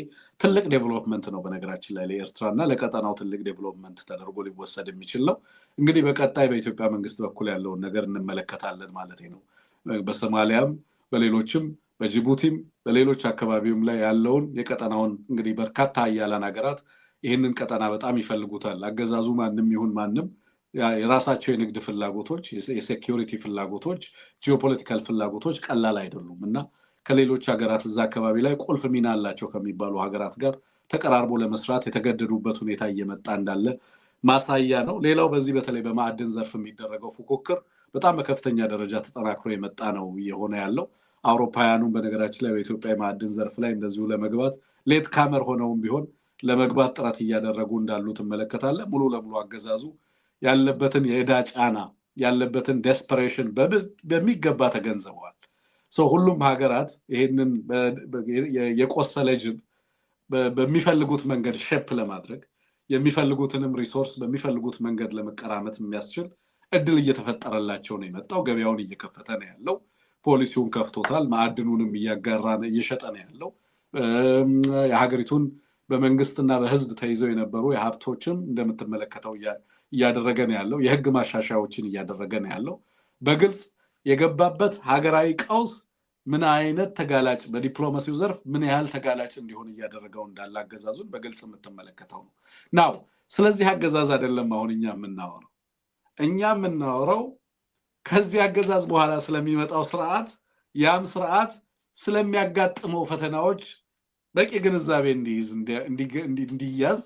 ትልቅ ዴቨሎፕመንት ነው በነገራችን ላይ ለኤርትራና ለቀጠናው ትልቅ ዴቨሎፕመንት ተደርጎ ሊወሰድ የሚችል ነው። እንግዲህ በቀጣይ በኢትዮጵያ መንግስት በኩል ያለውን ነገር እንመለከታለን ማለት ነው። በሶማሊያም በሌሎችም በጅቡቲም በሌሎች አካባቢውም ላይ ያለውን የቀጠናውን እንግዲህ በርካታ ሀያላን ሀገራት ይህንን ቀጠና በጣም ይፈልጉታል። አገዛዙ ማንም ይሁን ማንም የራሳቸው የንግድ ፍላጎቶች የሴኩሪቲ ፍላጎቶች ጂኦፖለቲካል ፍላጎቶች ቀላል አይደሉም እና ከሌሎች ሀገራት እዛ አካባቢ ላይ ቁልፍ ሚና አላቸው ከሚባሉ ሀገራት ጋር ተቀራርቦ ለመስራት የተገደዱበት ሁኔታ እየመጣ እንዳለ ማሳያ ነው። ሌላው በዚህ በተለይ በማዕድን ዘርፍ የሚደረገው ፉክክር በጣም በከፍተኛ ደረጃ ተጠናክሮ የመጣ ነው የሆነ ያለው። አውሮፓውያኑም በነገራችን ላይ በኢትዮጵያ የማዕድን ዘርፍ ላይ እንደዚሁ ለመግባት ሌት ካመር ሆነውም ቢሆን ለመግባት ጥረት እያደረጉ እንዳሉ ትመለከታለህ። ሙሉ ለሙሉ አገዛዙ ያለበትን የዕዳ ጫና ያለበትን ዴስፐሬሽን በሚገባ ተገንዝበዋል። ሁሉም ሀገራት ይሄንን የቆሰለ ጅብ በሚፈልጉት መንገድ ሼፕ ለማድረግ የሚፈልጉትንም ሪሶርስ በሚፈልጉት መንገድ ለመቀራመት የሚያስችል እድል እየተፈጠረላቸው ነው የመጣው። ገበያውን እየከፈተ ነው ያለው። ፖሊሲውን ከፍቶታል። ማዕድኑንም እያጋራ እየሸጠ ነው ያለው። የሀገሪቱን በመንግስትና በህዝብ ተይዘው የነበሩ የሀብቶችን እንደምትመለከተው እያደረገ ነው ያለው። የህግ ማሻሻያዎችን እያደረገ ነው ያለው። በግልጽ የገባበት ሀገራዊ ቀውስ ምን አይነት ተጋላጭ በዲፕሎማሲው ዘርፍ ምን ያህል ተጋላጭ እንዲሆን እያደረገው እንዳለ አገዛዙን በግልጽ የምትመለከተው ነው። ናው ስለዚህ አገዛዝ አይደለም አሁን እኛ የምናወራው ከዚህ አገዛዝ በኋላ ስለሚመጣው ስርዓት ያም ስርዓት ስለሚያጋጥመው ፈተናዎች በቂ ግንዛቤ እንዲያዝ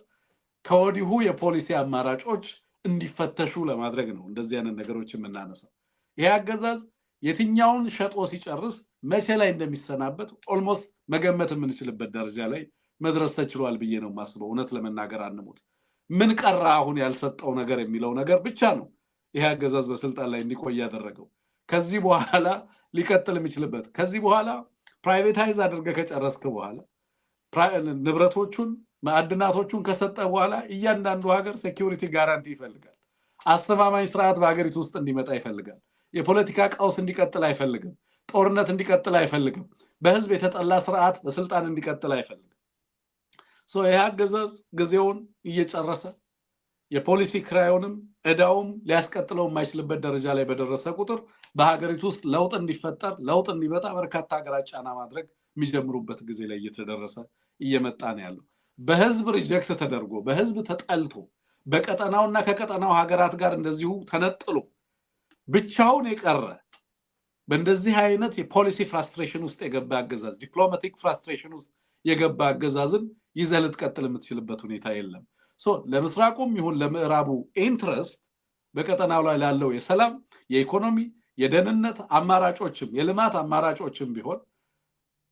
ከወዲሁ የፖሊሲ አማራጮች እንዲፈተሹ ለማድረግ ነው እንደዚህ አይነት ነገሮች የምናነሳው። ይሄ አገዛዝ የትኛውን ሸጦ ሲጨርስ መቼ ላይ እንደሚሰናበት ኦልሞስት መገመት የምንችልበት ደረጃ ላይ መድረስ ተችሏል ብዬ ነው የማስበው። እውነት ለመናገር አንሙት ምን ቀራ አሁን ያልሰጠው ነገር የሚለው ነገር ብቻ ነው ይሄ አገዛዝ በስልጣን ላይ እንዲቆይ ያደረገው። ከዚህ በኋላ ሊቀጥል የሚችልበት ከዚህ በኋላ ፕራይቬታይዝ አድርገህ ከጨረስክ በኋላ ንብረቶቹን ማዕድናቶቹን ከሰጠ በኋላ እያንዳንዱ ሀገር ሴኩሪቲ ጋራንቲ ይፈልጋል። አስተማማኝ ስርዓት በሀገሪቱ ውስጥ እንዲመጣ ይፈልጋል። የፖለቲካ ቀውስ እንዲቀጥል አይፈልግም። ጦርነት እንዲቀጥል አይፈልግም። በህዝብ የተጠላ ስርዓት በስልጣን እንዲቀጥል አይፈልግም። ይህ አገዛዝ ጊዜውን እየጨረሰ የፖሊሲ ክራዩንም እዳውም ሊያስቀጥለው የማይችልበት ደረጃ ላይ በደረሰ ቁጥር በሀገሪቱ ውስጥ ለውጥ እንዲፈጠር ለውጥ እንዲመጣ በርካታ ሀገራት ጫና ማድረግ የሚጀምሩበት ጊዜ ላይ እየተደረሰ እየመጣ ነው ያለው። በህዝብ ሪጀክት ተደርጎ በህዝብ ተጠልቶ በቀጠናውና ከቀጠናው ሀገራት ጋር እንደዚሁ ተነጥሎ ብቻውን የቀረ በእንደዚህ አይነት የፖሊሲ ፍራስትሬሽን ውስጥ የገባ አገዛዝ ዲፕሎማቲክ ፍራስትሬሽን ውስጥ የገባ አገዛዝን ይዘህ ልትቀጥል የምትችልበት ሁኔታ የለም። ለምስራቁም ይሁን ለምዕራቡ ኢንትረስት በቀጠናው ላይ ላለው የሰላም የኢኮኖሚ የደህንነት አማራጮችም የልማት አማራጮችም ቢሆን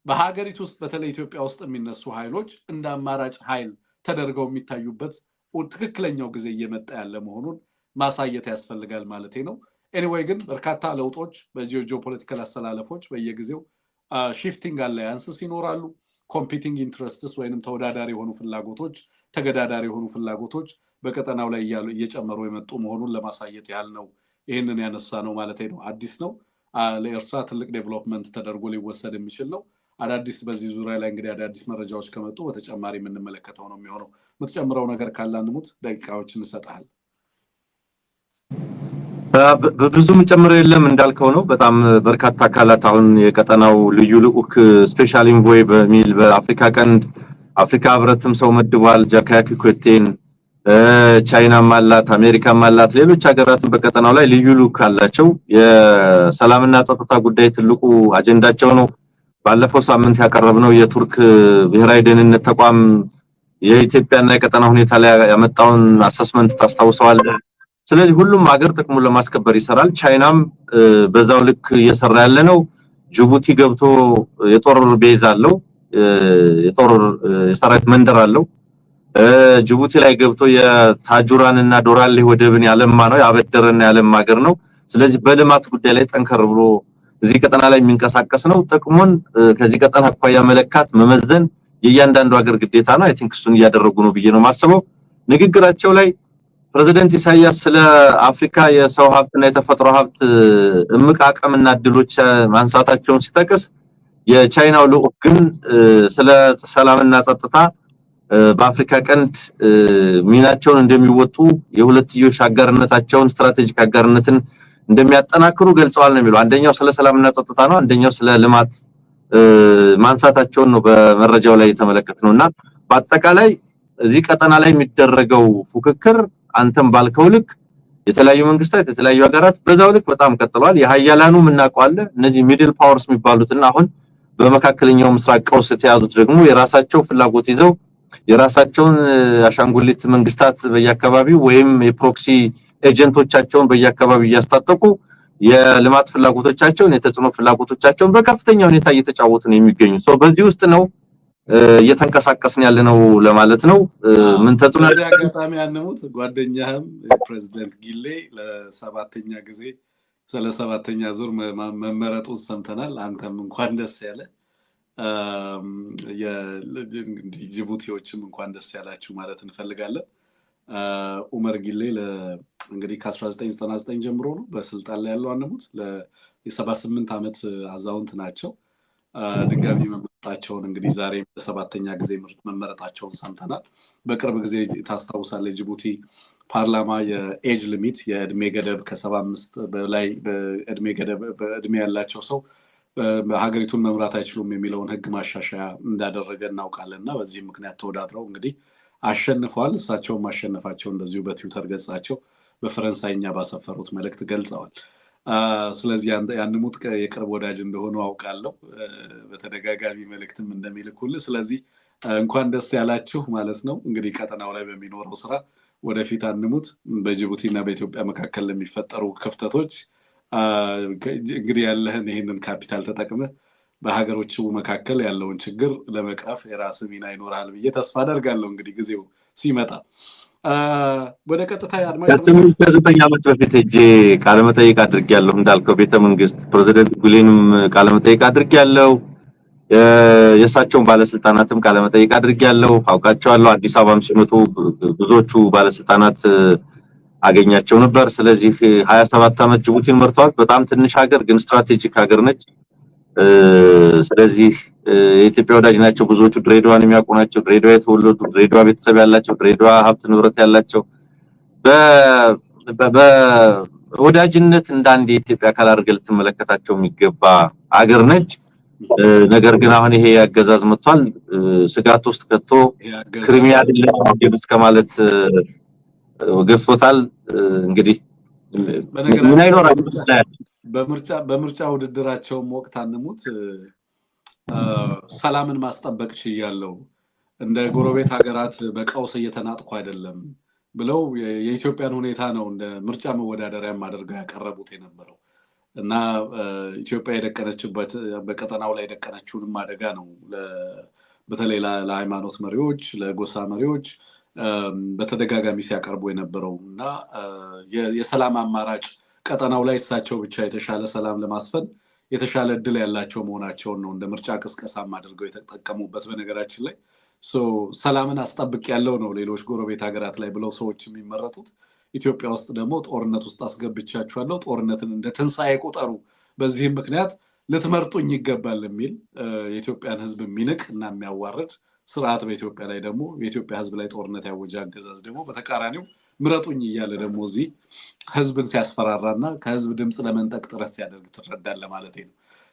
በሀገሪቱ ውስጥ በተለይ ኢትዮጵያ ውስጥ የሚነሱ ኃይሎች እንደ አማራጭ ኃይል ተደርገው የሚታዩበት ትክክለኛው ጊዜ እየመጣ ያለ መሆኑን ማሳየት ያስፈልጋል ማለት ነው። ኤኒዌይ ግን በርካታ ለውጦች በጂኦፖለቲካል አሰላለፎች በየጊዜው ሺፍቲንግ አላያንስስ ይኖራሉ። ኮምፒቲንግ ኢንትረስትስ ወይንም ተወዳዳሪ የሆኑ ፍላጎቶች ተገዳዳሪ የሆኑ ፍላጎቶች በቀጠናው ላይ እየጨመሩ የመጡ መሆኑን ለማሳየት ያህል ነው ይህንን ያነሳ ነው ማለት ነው። አዲስ ነው ለኤርትራ ትልቅ ዴቨሎፕመንት ተደርጎ ሊወሰድ የሚችል ነው። አዳዲስ በዚህ ዙሪያ ላይ እንግዲህ አዳዲስ መረጃዎች ከመጡ በተጨማሪ የምንመለከተው ነው የሚሆነው። የምትጨምረው ነገር ካለ አንሙት ደቂቃዎች እንሰጣለን። በብዙም ጨምሮ የለም እንዳልከው ነው። በጣም በርካታ አካላት አሁን የቀጠናው ልዩ ልዑክ ስፔሻል ኢንቮይ በሚል በአፍሪካ ቀንድ አፍሪካ ህብረትም ሰው መድቧል። ጃካያ ኪኮቴን ቻይናም አላት አሜሪካም አላት ሌሎች ሀገራትም በቀጠናው ላይ ልዩ ልዑክ አላቸው። የሰላምና ጸጥታ ጉዳይ ትልቁ አጀንዳቸው ነው። ባለፈው ሳምንት ያቀረብነው የቱርክ ብሔራዊ ደህንነት ተቋም የኢትዮጵያና የቀጠና ሁኔታ ላይ ያመጣውን አሰስመንት ታስታውሰዋል። ስለዚህ ሁሉም ሀገር ጥቅሙን ለማስከበር ይሰራል። ቻይናም በዛው ልክ እየሰራ ያለ ነው። ጅቡቲ ገብቶ የጦር ቤዝ አለው የጦር የሰራዊት መንደር አለው። ጅቡቲ ላይ ገብቶ የታጁራንና ዶራሌ ወደብን ያለማ ነው ያበደረና ያለማ ሀገር ነው። ስለዚህ በልማት ጉዳይ ላይ ጠንከር ብሎ እዚህ ቀጠና ላይ የሚንቀሳቀስ ነው። ጥቅሙን ከዚህ ቀጠና አኳያ መለካት መመዘን የእያንዳንዱ ሀገር ግዴታ ነው። አይ ቲንክ እሱን እያደረጉ ነው ብዬ ነው ማስበው። ንግግራቸው ላይ ፕሬዝዳንት ኢሳያስ ስለ አፍሪካ የሰው ሀብትና የተፈጥሮ ሀብት እምቅ አቅምና እድሎች ማንሳታቸውን ሲጠቅስ የቻይናው ልዑክ ግን ስለ ሰላምና ጸጥታ በአፍሪካ ቀንድ ሚናቸውን እንደሚወጡ የሁለትዮሽ አጋርነታቸውን ስትራቴጂክ አጋርነትን እንደሚያጠናክሩ ገልጸዋል ነው የሚለው። አንደኛው ስለ ሰላምና ጸጥታ ነው፣ አንደኛው ስለ ልማት ማንሳታቸውን ነው በመረጃው ላይ የተመለከትነውና በአጠቃላይ እዚህ ቀጠና ላይ የሚደረገው ፉክክር አንተም ባልከው ልክ የተለያዩ መንግስታት የተለያዩ ሀገራት በዛው ልክ በጣም ቀጥሏል። የሃያላኑ ምናቋለ እነዚህ ሚድል ፓወርስ የሚባሉትና አሁን በመካከለኛው ምስራቅ ቀውስ የተያዙት ደግሞ የራሳቸው ፍላጎት ይዘው የራሳቸውን አሻንጉሊት መንግስታት በየአካባቢው ወይም የፕሮክሲ ኤጀንቶቻቸውን በየአካባቢው ያስታጠቁ የልማት ፍላጎቶቻቸውን የተጽዕኖ ፍላጎቶቻቸውን በከፍተኛ ሁኔታ እየተጫወቱ ነው የሚገኙት። በዚህ ውስጥ ነው እየተንቀሳቀስን ያለነው ለማለት ነው። ምን ተጽዕኖ አጋጣሚ ያነሙት ጓደኛህም ፕሬዝዳንት ጊሌ ለሰባተኛ ጊዜ ስለ ሰባተኛ ዙር መመረጡን ሰምተናል። አንተም እንኳን ደስ ያለ የጅቡቲዎችም እንኳን ደስ ያላችሁ ማለት እንፈልጋለን። ኡመር ጊሌ እንግዲህ ከ1999 ጀምሮ ነው በስልጣን ላይ ያለው አንሙት ለ78 ዓመት አዛውንት ናቸው። ድጋሚ መመረጣቸውን እንግዲህ ዛሬ በሰባተኛ ጊዜ መመረጣቸውን ሰምተናል። በቅርብ ጊዜ ታስታውሳለህ ጅቡቲ ፓርላማ የኤጅ ሊሚት የእድሜ ገደብ ከ75 በላይ በእድሜ ገደብ በእድሜ ያላቸው ሰው በሀገሪቱን መምራት አይችሉም የሚለውን ህግ ማሻሻያ እንዳደረገ እናውቃለንና በዚህ ምክንያት ተወዳድረው እንግዲህ አሸንፈዋል። እሳቸውም ማሸነፋቸው እንደዚሁ በትዊተር ገጻቸው በፈረንሳይኛ ባሰፈሩት መልእክት ገልጸዋል። ስለዚህ ያንሙት የቅርብ ወዳጅ እንደሆኑ አውቃለሁ። በተደጋጋሚ መልእክትም እንደሚልኩልህ ስለዚህ እንኳን ደስ ያላችሁ ማለት ነው። እንግዲህ ቀጠናው ላይ በሚኖረው ስራ ወደፊት አንሙት በጅቡቲና በኢትዮጵያ መካከል ለሚፈጠሩ ክፍተቶች እንግዲህ ያለህን ይሄንን ካፒታል ተጠቅመህ በሀገሮቹ መካከል ያለውን ችግር ለመቅረፍ የራስ ሚና ይኖራል ብዬ ተስፋ አደርጋለሁ። እንግዲህ ጊዜው ሲመጣ ወደ ቀጥታ አድማጭ ከ8 ዓመት በፊት እጄ ቃለ መጠይቅ አድርጌያለሁ እንዳልከው ቤተ መንግስት ፕሬዝዳንት ጉሌንም ቃለ መጠይቅ አድርጌያለሁ። የሳቸውን ባለስልጣናትም ቃለ መጠይቅ አድርጌያለሁ። አውቃቸዋለሁ። አዲስ አበባም ሲመጡ ብዙዎቹ ባለስልጣናት አገኛቸው ነበር። ስለዚህ 27 ዓመት ጅቡቲን መርተዋል። በጣም ትንሽ ሀገር ግን ስትራቴጂክ ሀገር ነች። ስለዚህ የኢትዮጵያ ወዳጅ ናቸው። ብዙዎቹ ድሬዳዋን የሚያውቁ ናቸው። ድሬዳዋ የተወለዱ ድሬዳዋ ቤተሰብ ያላቸው ድሬዳዋ ሀብት ንብረት ያላቸው በወዳጅነት እንዳንድ የኢትዮጵያ አካል አድርገህ ልትመለከታቸው የሚገባ ሀገር ነች። ነገር ግን አሁን ይሄ አገዛዝ መጥቷል ስጋት ውስጥ ከቶ ክሪሚያ አይደለም እስከማለት ገፍቶታል። እንግዲህ ምን አይኖርም በምርጫ ውድድራቸውም ወቅት አንሙት ሰላምን ማስጠበቅ ችያለሁ እንደ ጎረቤት ሀገራት በቀውስ እየተናጥኩ አይደለም ብለው የኢትዮጵያን ሁኔታ ነው እንደ ምርጫ መወዳደሪያም አድርገው ያቀረቡት የነበረው እና ኢትዮጵያ የደቀነችበት በቀጠናው ላይ የደቀነችውንም አደጋ ነው በተለይ ለሃይማኖት መሪዎች ለጎሳ መሪዎች በተደጋጋሚ ሲያቀርቡ የነበረውና የሰላም አማራጭ ቀጠናው ላይ እሳቸው ብቻ የተሻለ ሰላም ለማስፈን የተሻለ እድል ያላቸው መሆናቸውን ነው እንደ ምርጫ ቅስቀሳም አድርገው የተጠቀሙበት። በነገራችን ላይ ሰላምን አስጠብቅ ያለው ነው ሌሎች ጎረቤት ሀገራት ላይ ብለው ሰዎች የሚመረጡት ኢትዮጵያ ውስጥ ደግሞ ጦርነት ውስጥ አስገብቻችኋለሁ ጦርነትን እንደ ትንሳኤ ቁጠሩ በዚህም ምክንያት ልትመርጡኝ ይገባል የሚል የኢትዮጵያን ህዝብ የሚንቅ እና የሚያዋርድ ስርዓት በኢትዮጵያ ላይ ደግሞ የኢትዮጵያ ህዝብ ላይ ጦርነት ያወጀ አገዛዝ ደግሞ በተቃራኒው ምረጡኝ እያለ ደግሞ እዚህ ህዝብን ሲያስፈራራና ከህዝብ ድምጽ ለመንጠቅ ጥረት ሲያደርግ ትረዳለህ ማለት ነው።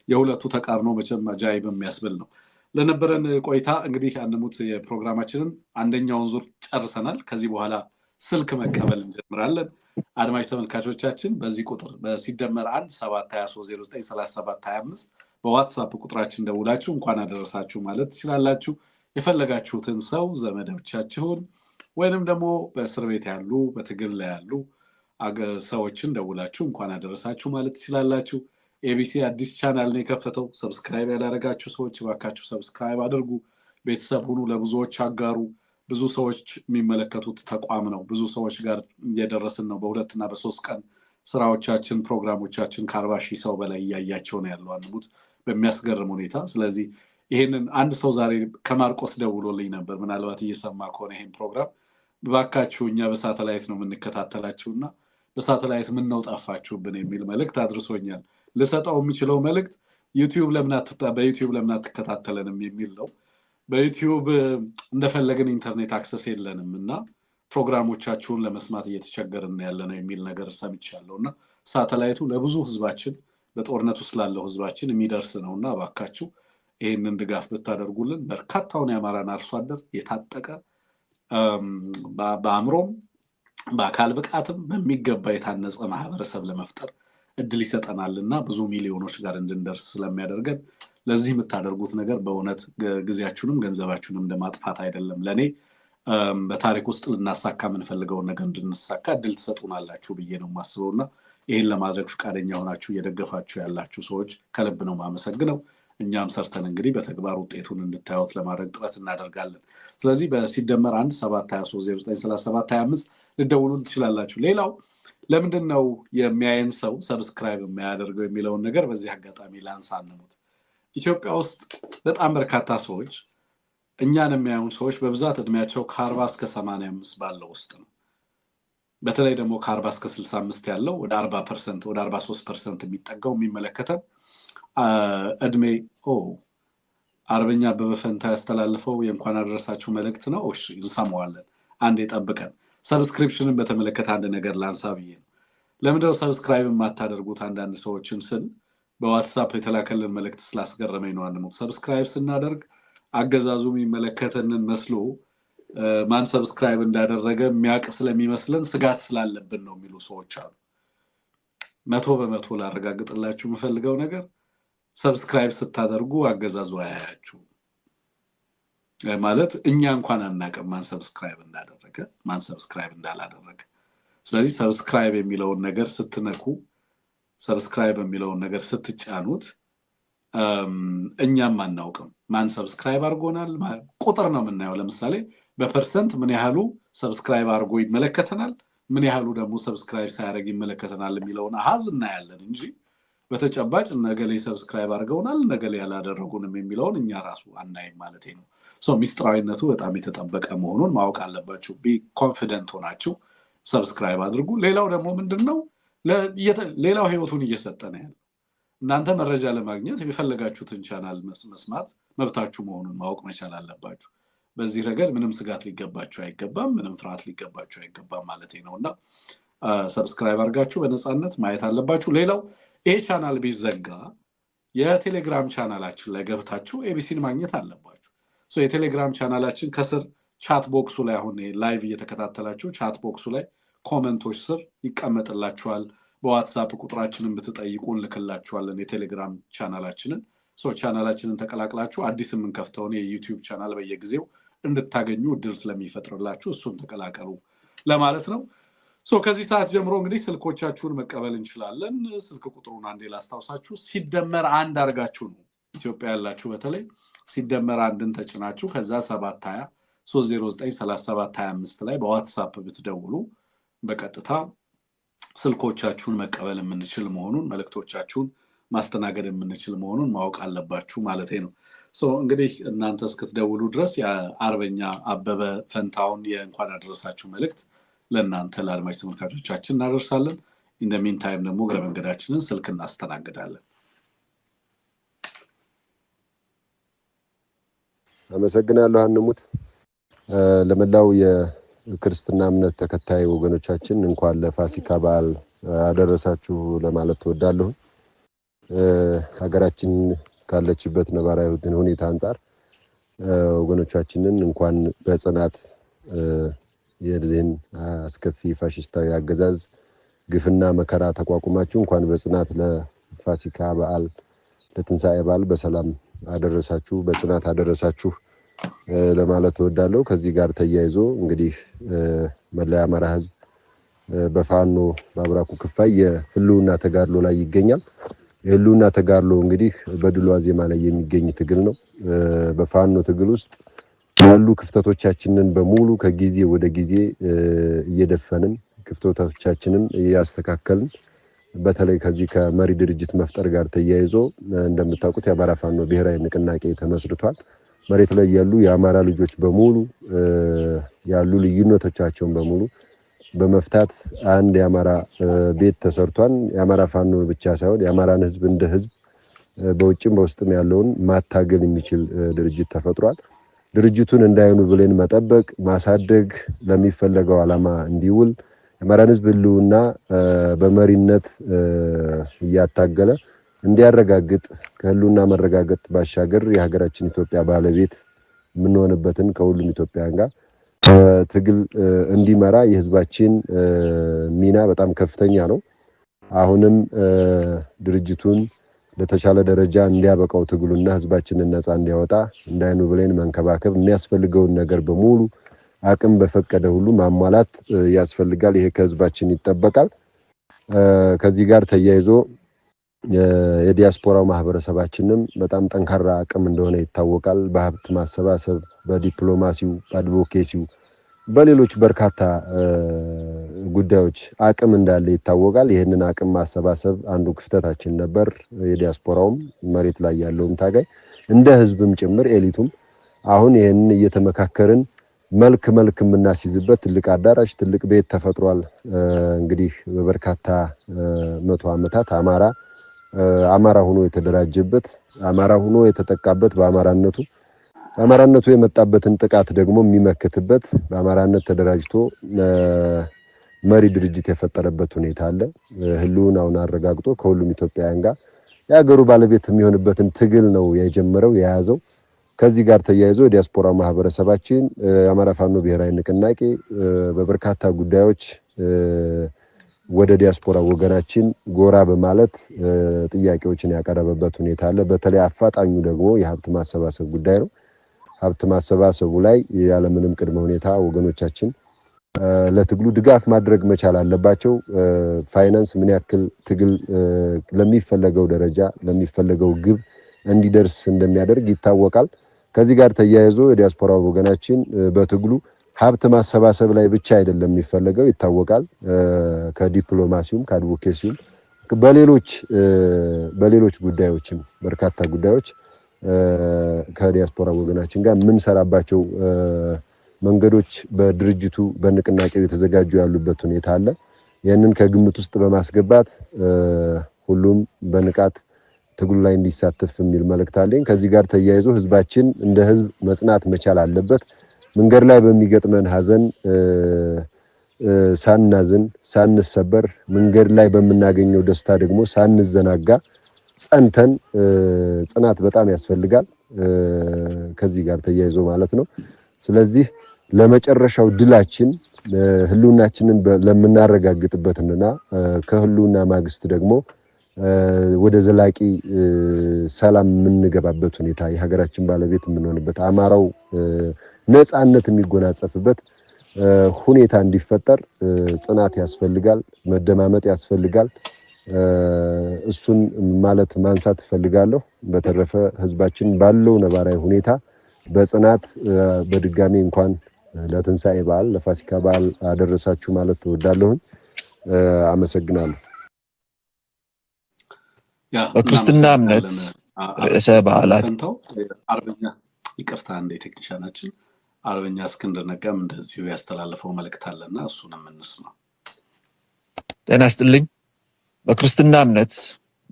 የሁለቱ ተቃርኖ መቼም አጃይብ የሚያስብል ነው። ለነበረን ቆይታ እንግዲህ አንሙት የፕሮግራማችንን አንደኛውን ዙር ጨርሰናል። ከዚህ በኋላ ስልክ መቀበል እንጀምራለን። አድማጭ ተመልካቾቻችን በዚህ ቁጥር በሲደመር 17230933725 በዋትስአፕ ቁጥራችን ደውላችሁ እንኳን አደረሳችሁ ማለት ትችላላችሁ። የፈለጋችሁትን ሰው ዘመዶቻችሁን ወይንም ደግሞ በእስር ቤት ያሉ በትግል ላይ ያሉ ሰዎችን ደውላችሁ እንኳን አደረሳችሁ ማለት ትችላላችሁ። ኤቢሲ አዲስ ቻናል ነው የከፈተው። ሰብስክራይብ ያላደረጋችሁ ሰዎች እባካችሁ ሰብስክራይብ አድርጉ። ቤተሰብ ሁኑ፣ ለብዙዎች አጋሩ። ብዙ ሰዎች የሚመለከቱት ተቋም ነው። ብዙ ሰዎች ጋር እየደረስን ነው። በሁለትና በሶስት ቀን ስራዎቻችን ፕሮግራሞቻችን ከ40,000 ሰው በላይ እያያቸው ነው ያለው አንሙት በሚያስገርም ሁኔታ። ስለዚህ ይሄንን አንድ ሰው ዛሬ ከማርቆስ ደውሎልኝ ነበር። ምናልባት እየሰማ ከሆነ ይሄን ፕሮግራም ባካችሁ እኛ በሳተላይት ነው የምንከታተላችሁና በሳተላይት ምን ነው ጠፋችሁብን የሚል መልእክት አድርሶኛል። ልሰጣው የሚችለው መልእክት በዩቲዩብ ለምን አትከታተለንም የሚል ነው። በዩቲዩብ እንደፈለግን ኢንተርኔት አክሰስ የለንም እና ፕሮግራሞቻችሁን ለመስማት እየተቸገርን ያለነው የሚል ነገር ሰምቻለሁና ሳተላይቱ ለብዙ ህዝባችን በጦርነቱ ስላለው ህዝባችን የሚደርስ ነውና ባካችሁ ይሄንን ድጋፍ ብታደርጉልን በርካታውን የአማራን አርሶ አደር የታጠቀ በአእምሮም በአካል ብቃትም በሚገባ የታነጸ ማህበረሰብ ለመፍጠር እድል ይሰጠናልና ብዙ ሚሊዮኖች ጋር እንድንደርስ ስለሚያደርገን ለዚህ የምታደርጉት ነገር በእውነት ጊዜያችሁንም ገንዘባችሁንም እንደማጥፋት አይደለም። ለኔ በታሪክ ውስጥ ልናሳካ የምንፈልገውን ነገር እንድንሳካ እድል ትሰጡናላችሁ ብዬ ነው የማስበውና ይሄን ለማድረግ ፈቃደኛ ሆናችሁ እየደገፋችሁ ያላችሁ ሰዎች ከልብ ነው ማመሰግነው። እኛም ሰርተን እንግዲህ በተግባር ውጤቱን እንድታዩት ለማድረግ ጥረት እናደርጋለን። ስለዚህ በሲደመር 172393725 ልደውሉን ትችላላችሁ። ሌላው ለምንድነው የሚያየን ሰው ሰብስክራይብ የሚያደርገው የሚለውን ነገር በዚህ አጋጣሚ ላንሳንሙት። ኢትዮጵያ ውስጥ በጣም በርካታ ሰዎች እኛን የሚያዩን ሰዎች በብዛት እድሜያቸው ከ40 እስከ 85 ባለው ውስጥ ነው። በተለይ ደግሞ ከ40 እስከ 65 ያለው ወደ 40% ወደ 43% የሚጠጋው የሚመለከተው እድሜ አርበኛ አበበ ፈንታ ያስተላልፈው የእንኳን አደረሳችሁ መልእክት ነው። እሺ እንሰማዋለን። አንዴ ጠብቀን ሰብስክሪፕሽንን በተመለከተ አንድ ነገር ላንሳ ብዬ ነው። ለምንድነው ሰብስክራይብ የማታደርጉት አንዳንድ ሰዎችን ስል በዋትስአፕ የተላከልን መልእክት ስላስገረመኝ ነው። አንድ ሰብስክራይብ ስናደርግ አገዛዙ የሚመለከተንን መስሎ ማን ሰብስክራይብ እንዳደረገ የሚያውቅ ስለሚመስለን ስጋት ስላለብን ነው የሚሉ ሰዎች አሉ። 100% ላረጋግጥላችሁ የምፈልገው ነገር ሰብስክራይብ ስታደርጉ አገዛዙ አያያችሁ ማለት እኛ እንኳን አናውቅም ማን ሰብስክራይብ እንዳደረገ ማን ሰብስክራይብ እንዳላደረገ። ስለዚህ ሰብስክራይብ የሚለውን ነገር ስትነኩ ሰብስክራይብ የሚለውን ነገር ስትጫኑት እኛም አናውቅም ማን ሰብስክራይብ አድርጎናል። ቁጥር ነው የምናየው። ለምሳሌ በፐርሰንት ምን ያህሉ ሰብስክራይብ አድርጎ ይመለከተናል፣ ምን ያህሉ ደግሞ ሰብስክራይብ ሳያደርግ ይመለከተናል የሚለውን አሃዝ እናያለን እንጂ በተጨባጭ ነገሌ ሰብስክራይብ አድርገውናል ነገሌ ያላደረጉንም የሚለውን እኛ ራሱ አናይም ማለት ነው። ሚስጥራዊነቱ በጣም የተጠበቀ መሆኑን ማወቅ አለባችሁ። ቢ ኮንፊደንት ሆናችሁ ሰብስክራይብ አድርጉ። ሌላው ደግሞ ምንድነው ሌላው ህይወቱን እየሰጠ ነው ያለው። እናንተ መረጃ ለማግኘት የፈለጋችሁትን ቻናል መስማት መብታችሁ መሆኑን ማወቅ መቻል አለባችሁ። በዚህ ረገድ ምንም ስጋት ሊገባችሁ አይገባም፣ ምንም ፍርሃት ሊገባችሁ አይገባም ማለት ነውና ሰብስክራይብ አድርጋችሁ በነፃነት ማየት አለባችሁ። ሌላው ይሄ ቻናል ቢዘጋ የቴሌግራም ቻናላችን ላይ ገብታችሁ ኤቢሲን ማግኘት አለባችሁ። የቴሌግራም ቻናላችን ከስር ቻት ቦክሱ ላይ አሁን ላይቭ እየተከታተላችሁ ቻት ቦክሱ ላይ ኮሜንቶች ስር ይቀመጥላችኋል። በዋትስአፕ ቁጥራችንን ብትጠይቁን ልክላችኋለን የቴሌግራም ቻናላችንን። ቻናላችንን ተቀላቅላችሁ አዲስ የምንከፍተውን የዩቲዩብ ቻናል በየጊዜው እንድታገኙ እድል ስለሚፈጥርላችሁ እሱን ተቀላቀሉ ለማለት ነው። ከዚህ ሰዓት ጀምሮ እንግዲህ ስልኮቻችሁን መቀበል እንችላለን። ስልክ ቁጥሩን አንዴ ላስታውሳችሁ። ሲደመር 1 አድርጋችሁ ነው ኢትዮጵያ ያላችሁ በተለይ ሲደመር 1ን ተጭናችሁ ከዛ 720 309 3725 ላይ በዋትስአፕ ብትደውሉ በቀጥታ ስልኮቻችሁን መቀበል የምንችል መሆኑን መልእክቶቻችሁን ማስተናገድ የምንችል መሆኑን ማወቅ አለባችሁ ማለት ነው። እንግዲህ እናንተ እስክትደውሉ ድረስ የአርበኛ አበበ ፈንታውን የእንኳን አደረሳችሁ መልእክት ለእናንተ ለአድማጭ ተመልካቾቻችን እናደርሳለን። ኢን ዘ ሚን ታይም ደግሞ እግረ መንገዳችንን ስልክ እናስተናግዳለን። አመሰግናለሁ አንሙት። ለመላው የክርስትና እምነት ተከታይ ወገኖቻችን እንኳን ለፋሲካ በዓል አደረሳችሁ ለማለት እወዳለሁ። ሀገራችን ካለችበት ነባራዊ ሁኔታ አንፃር ወገኖቻችንን እንኳን በጽናት የዚህን አስከፊ ፋሽስታዊ አገዛዝ ግፍና መከራ ተቋቁማችሁ እንኳን በጽናት ለፋሲካ በዓል ለትንሳኤ በዓል በሰላም አደረሳችሁ በጽናት አደረሳችሁ ለማለት እወዳለሁ። ከዚህ ጋር ተያይዞ እንግዲህ መለያ አማራ ህዝብ በፋኖ ባብራኩ ክፋይ የህልውና ተጋድሎ ላይ ይገኛል። የህልውና ተጋድሎ እንግዲህ በድሉ ዋዜማ ላይ የሚገኝ ትግል ነው። በፋኖ ትግል ውስጥ ያሉ ክፍተቶቻችንን በሙሉ ከጊዜ ወደ ጊዜ እየደፈንን ክፍተቶቻችንን እያስተካከልን በተለይ ከዚህ ከመሪ ድርጅት መፍጠር ጋር ተያይዞ እንደምታውቁት የአማራ ፋኖ ብሔራዊ ንቅናቄ ተመስርቷል። መሬት ላይ ያሉ የአማራ ልጆች በሙሉ ያሉ ልዩነቶቻቸውን በሙሉ በመፍታት አንድ የአማራ ቤት ተሰርቷል። የአማራ ፋኖ ብቻ ሳይሆን የአማራን ህዝብ እንደ ህዝብ በውጭም በውስጥም ያለውን ማታገል የሚችል ድርጅት ተፈጥሯል። ድርጅቱን እንዳይኑ ብለን መጠበቅ ማሳደግ ለሚፈለገው ዓላማ እንዲውል የአማራን ህዝብ ህልውና በመሪነት እያታገለ እንዲያረጋግጥ ከህልውና መረጋገጥ ባሻገር የሀገራችን ኢትዮጵያ ባለቤት የምንሆንበትን ከሁሉም ኢትዮጵያውያን ጋር ትግል እንዲመራ የህዝባችን ሚና በጣም ከፍተኛ ነው። አሁንም ድርጅቱን ለተሻለ ደረጃ እንዲያበቃው ትግሉና ህዝባችንን ነፃ እንዲያወጣ እንዳይኑ ብለን መንከባከብ የሚያስፈልገውን ነገር በሙሉ አቅም በፈቀደ ሁሉ ማሟላት ያስፈልጋል። ይሄ ከህዝባችን ይጠበቃል። ከዚህ ጋር ተያይዞ የዲያስፖራው ማህበረሰባችንም በጣም ጠንካራ አቅም እንደሆነ ይታወቃል። በሀብት ማሰባሰብ፣ በዲፕሎማሲው፣ በአድቮኬሲው፣ በሌሎች በርካታ ጉዳዮች አቅም እንዳለ ይታወቃል። ይህንን አቅም ማሰባሰብ አንዱ ክፍተታችን ነበር። የዲያስፖራውም መሬት ላይ ያለውም ታጋይ እንደ ህዝብም ጭምር ኤሊቱም አሁን ይህንን እየተመካከርን መልክ የምናስይዝበት ትልቅ አዳራሽ ትልቅ ቤት ተፈጥሯል። እንግዲህ በበርካታ መቶ ዓመታት አማራ ሆኖ የተደራጀበት አማራ ሆኖ የተጠቃበት በአማራነቱ የመጣበትን ጥቃት ደግሞ የሚመክትበት በአማራነት ተደራጅቶ መሪ ድርጅት የፈጠረበት ሁኔታ አለ። ህልውናውን አረጋግጦ ከሁሉም ኢትዮጵያውያን ጋር የሀገሩ ባለቤት የሚሆንበትን ትግል ነው የጀመረው የያዘው። ከዚህ ጋር ተያይዞ የዲያስፖራ ማህበረሰባችን የአማራ ፋኖ ብሔራዊ ንቅናቄ በበርካታ ጉዳዮች ወደ ዲያስፖራ ወገናችን ጎራ በማለት ጥያቄዎችን ያቀረበበት ሁኔታ አለ። በተለይ አፋጣኙ ደግሞ የሀብት ማሰባሰብ ጉዳይ ነው። ሀብት ማሰባሰቡ ላይ ያለምንም ቅድመ ሁኔታ ወገኖቻችን ለትግሉ ድጋፍ ማድረግ መቻል አለባቸው። ፋይናንስ ምን ያክል ትግል ለሚፈለገው ደረጃ ለሚፈለገው ግብ እንዲደርስ እንደሚያደርግ ይታወቃል። ከዚህ ጋር ተያይዞ የዲያስፖራ ወገናችን በትግሉ ሀብት ማሰባሰብ ላይ ብቻ አይደለም የሚፈለገው ይታወቃል። ከዲፕሎማሲውም ከአድቮኬሲውም በሌሎች ጉዳዮችም በርካታ ጉዳዮች ከዲያስፖራ ወገናችን ጋር የምንሰራባቸው መንገዶች በድርጅቱ በንቅናቄው የተዘጋጁ ያሉበት ሁኔታ አለ። ይህንን ከግምት ውስጥ በማስገባት ሁሉም በንቃት ትግሉ ላይ እንዲሳተፍ የሚል መልእክት አለኝ። ከዚህ ጋር ተያይዞ ህዝባችን እንደ ህዝብ መጽናት መቻል አለበት። መንገድ ላይ በሚገጥመን ሀዘን ሳናዝን ሳንሰበር መንገድ ላይ በምናገኘው ደስታ ደግሞ ሳንዘናጋ ጸንተን ጽናት በጣም ያስፈልጋል። ከዚህ ጋር ተያይዞ ማለት ነው። ስለዚህ ለመጨረሻው ድላችን ህልውናችንን ለምናረጋግጥበትና ከህልውና ማግስት ደግሞ ወደ ዘላቂ ሰላም የምንገባበት ሁኔታ የሀገራችን ባለቤት የምንሆንበት አማራው ነፃነት የሚጎናጸፍበት ሁኔታ እንዲፈጠር ጽናት ያስፈልጋል፣ መደማመጥ ያስፈልጋል። እሱን ማለት ማንሳት ፈልጋለሁ። በተረፈ ህዝባችን ባለው ነባራዊ ሁኔታ በጽናት በድጋሚ እንኳን ለትንሳኤ በዓል ለፋሲካ በዓል አደረሳችሁ ማለት እወዳለሁ። አመሰግናለሁ። በክርስትና እምነት ርዕሰ በዓላት አርበኛ ይቅርታ እንደ ቴክኒሻናችን አርበኛ እስክንድር ነጋም እንደዚሁ ያስተላለፈው መልእክት አለና እሱንም እንስማ። ጤና ይስጥልኝ። በክርስትና እምነት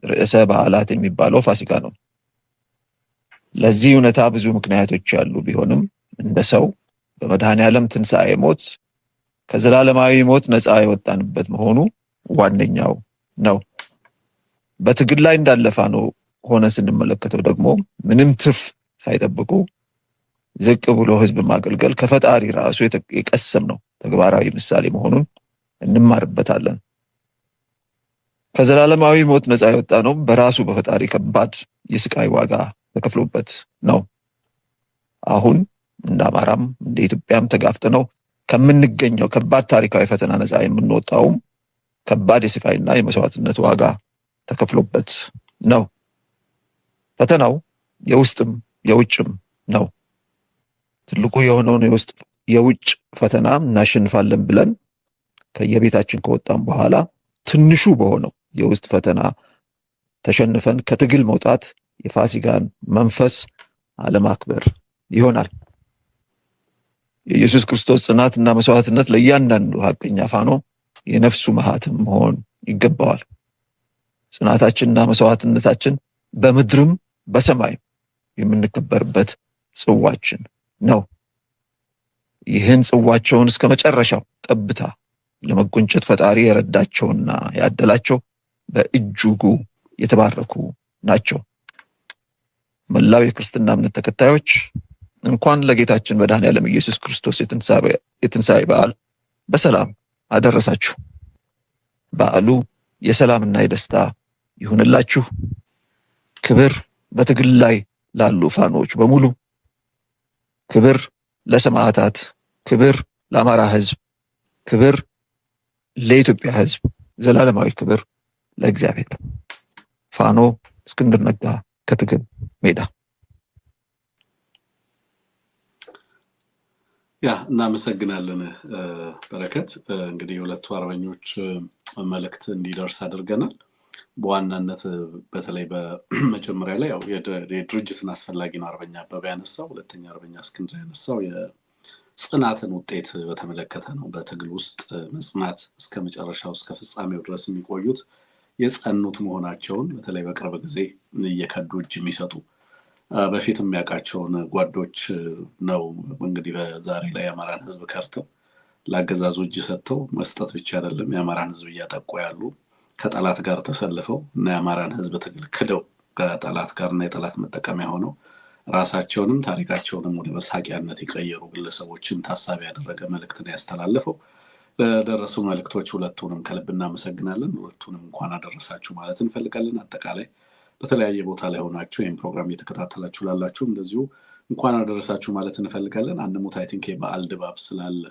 ርዕሰ በዓላት የሚባለው ፋሲካ ነው። ለዚህ እውነታ ብዙ ምክንያቶች ያሉ ቢሆንም እንደ ሰው በመድኃኔዓለም ትንሣኤ ሞት ከዘላለማዊ ሞት ነፃ የወጣንበት መሆኑ ዋነኛው ነው። በትግል ላይ እንዳለፋ ነው ሆነ ስንመለከተው ደግሞ ምንም ትርፍ ሳይጠብቁ ዝቅ ብሎ ህዝብ ማገልገል ከፈጣሪ ራሱ የቀሰም ነው ተግባራዊ ምሳሌ መሆኑን እንማርበታለን። ከዘላለማዊ ሞት ነፃ የወጣ ነው በራሱ በፈጣሪ ከባድ የስቃይ ዋጋ ተከፍሎበት ነው። አሁን እንደ አማራም እንደ ኢትዮጵያም ተጋፍጠነው ከምንገኘው ከባድ ታሪካዊ ፈተና ነፃ የምንወጣውም ከባድ የስቃይና የመስዋዕትነት ዋጋ ተከፍሎበት ነው። ፈተናው የውስጥም የውጭም ነው። ትልቁ የሆነውን የውጭ ፈተና እናሸንፋለን ብለን ከየቤታችን ከወጣን በኋላ ትንሹ በሆነው የውስጥ ፈተና ተሸንፈን ከትግል መውጣት የፋሲካን መንፈስ አለማክበር ይሆናል። የኢየሱስ ክርስቶስ ጽናትና መስዋዕትነት ለእያንዳንዱ ሐቀኛ ፋኖ የነፍሱ መሃትም መሆን ይገባዋል። ጽናታችንና መስዋዕትነታችን በምድርም በሰማይ የምንከበርበት ጽዋችን ነው። ይህን ጽዋቸውን እስከ መጨረሻው ጠብታ ለመጎንጨት ፈጣሪ የረዳቸውና ያደላቸው በእጅጉ የተባረኩ ናቸው። መላው የክርስትና እምነት ተከታዮች እንኳን ለጌታችን መድኃኔዓለም ኢየሱስ ክርስቶስ የትንሣኤ በዓል በሰላም አደረሳችሁ። በዓሉ የሰላምና የደስታ ይሁንላችሁ። ክብር በትግል ላይ ላሉ ፋኖች በሙሉ፣ ክብር ለሰማዕታት፣ ክብር ለአማራ ሕዝብ፣ ክብር ለኢትዮጵያ ሕዝብ፣ ዘላለማዊ ክብር ለእግዚአብሔር። ፋኖ እስክንድር ነጋ ከትግል ሜዳ። እናመሰግናለን በረከት። እንግዲህ የሁለቱ አርበኞች መልእክት እንዲደርስ አድርገናል። በዋናነት በተለይ በመጀመሪያ ላይ ያው የድርጅትን አስፈላጊ ነው አርበኛ አበበ ያነሳው፣ ሁለተኛ አርበኛ እስክንድር ያነሳው የጽናትን ውጤት በተመለከተ ነው። በትግል ውስጥ መጽናት እስከ መጨረሻው እስከ ፍጻሜው ድረስ የሚቆዩት የጸኑት መሆናቸውን በተለይ በቅርብ ጊዜ እየከዱ እጅ የሚሰጡ በፊት የሚያውቃቸውን ጓዶች ነው እንግዲህ በዛሬ ላይ የአማራን ሕዝብ ከርተው ለአገዛዙ እጅ ሰጥተው መስጠት ብቻ አይደለም የአማራን ሕዝብ እያጠቁ ያሉ ከጠላት ጋር ተሰልፈው እና የአማራን ሕዝብ ትግል ክደው ከጠላት ጋር እና የጠላት መጠቀሚያ ሆነው ራሳቸውንም ታሪካቸውንም ወደ መሳቂያነት የቀየሩ ግለሰቦችን ታሳቢ ያደረገ መልእክትን ያስተላለፈው። ለደረሱ መልእክቶች ሁለቱንም ከልብ እናመሰግናለን። ሁለቱንም እንኳን አደረሳችሁ ማለት እንፈልጋለን። አጠቃላይ በተለያየ ቦታ ላይ ሆናችሁ ይህን ፕሮግራም እየተከታተላችሁ ላላችሁ እንደዚሁ እንኳን አደረሳችሁ ማለት እንፈልጋለን። አንሙት አይ ቲንክ የበዓል ድባብ ስላለ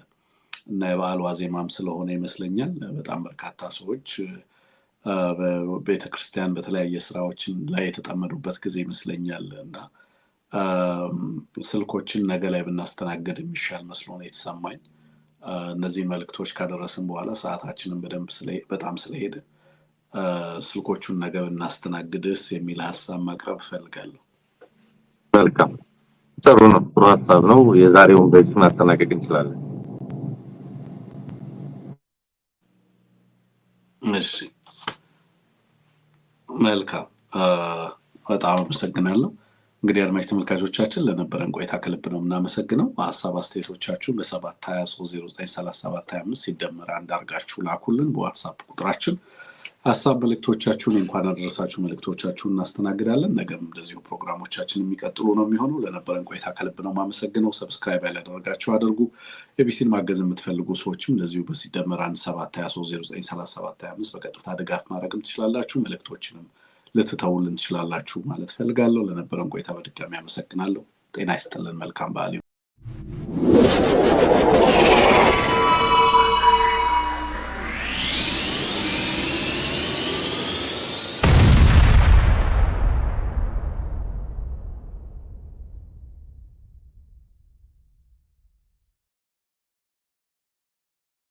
እና የበዓል ዋዜማም ስለሆነ ይመስለኛል በጣም በርካታ ሰዎች በቤተክርስቲያን በተለያየ ስራዎችን ላይ የተጠመዱበት ጊዜ ይመስለኛል እና ስልኮችን ነገ ላይ ብናስተናገድ የሚሻል መስሎ ነው የተሰማኝ። እነዚህ መልእክቶች ካደረስን በኋላ ሰዓታችንን በጣም ስለሄደ ስልኮቹን ነገ ብናስተናግድስ የሚል ሀሳብ ማቅረብ እፈልጋለሁ። መልካም፣ ጥሩ ነው፣ ጥሩ ሀሳብ ነው። የዛሬውን በዚህ ማጠናቀቅ እንችላለን። እሺ፣ መልካም፣ በጣም አመሰግናለሁ። እንግዲህ አድማጭ ተመልካቾቻችን ለነበረን ቆይታ ከልብ ነው የምናመሰግነው። ሀሳብ አስተያየቶቻችሁን በ723093725 ሲደመር አንድ አድርጋችሁ ላኩልን በዋትሳፕ ቁጥራችን። ሀሳብ መልእክቶቻችሁን እንኳን አደረሳችሁ መልእክቶቻችሁን እናስተናግዳለን። ነገም እንደዚሁ ፕሮግራሞቻችን የሚቀጥሉ ነው የሚሆነው። ለነበረን ቆይታ ከልብ ነው የማመሰግነው። ሰብስክራይብ ያላደረጋችሁ አድርጉ። ኤቢሲን ማገዝ የምትፈልጉ ሰዎችም እንደዚሁ በሲደመር 1723093725 በቀጥታ ድጋፍ ማድረግም ትችላላችሁ። መልእክቶችንም ልትተውልን ትችላላችሁ ማለት ፈልጋለሁ። ለነበረን ቆይታ በድጋሚ አመሰግናለሁ። ጤና ይስጥልን። መልካም በዓል።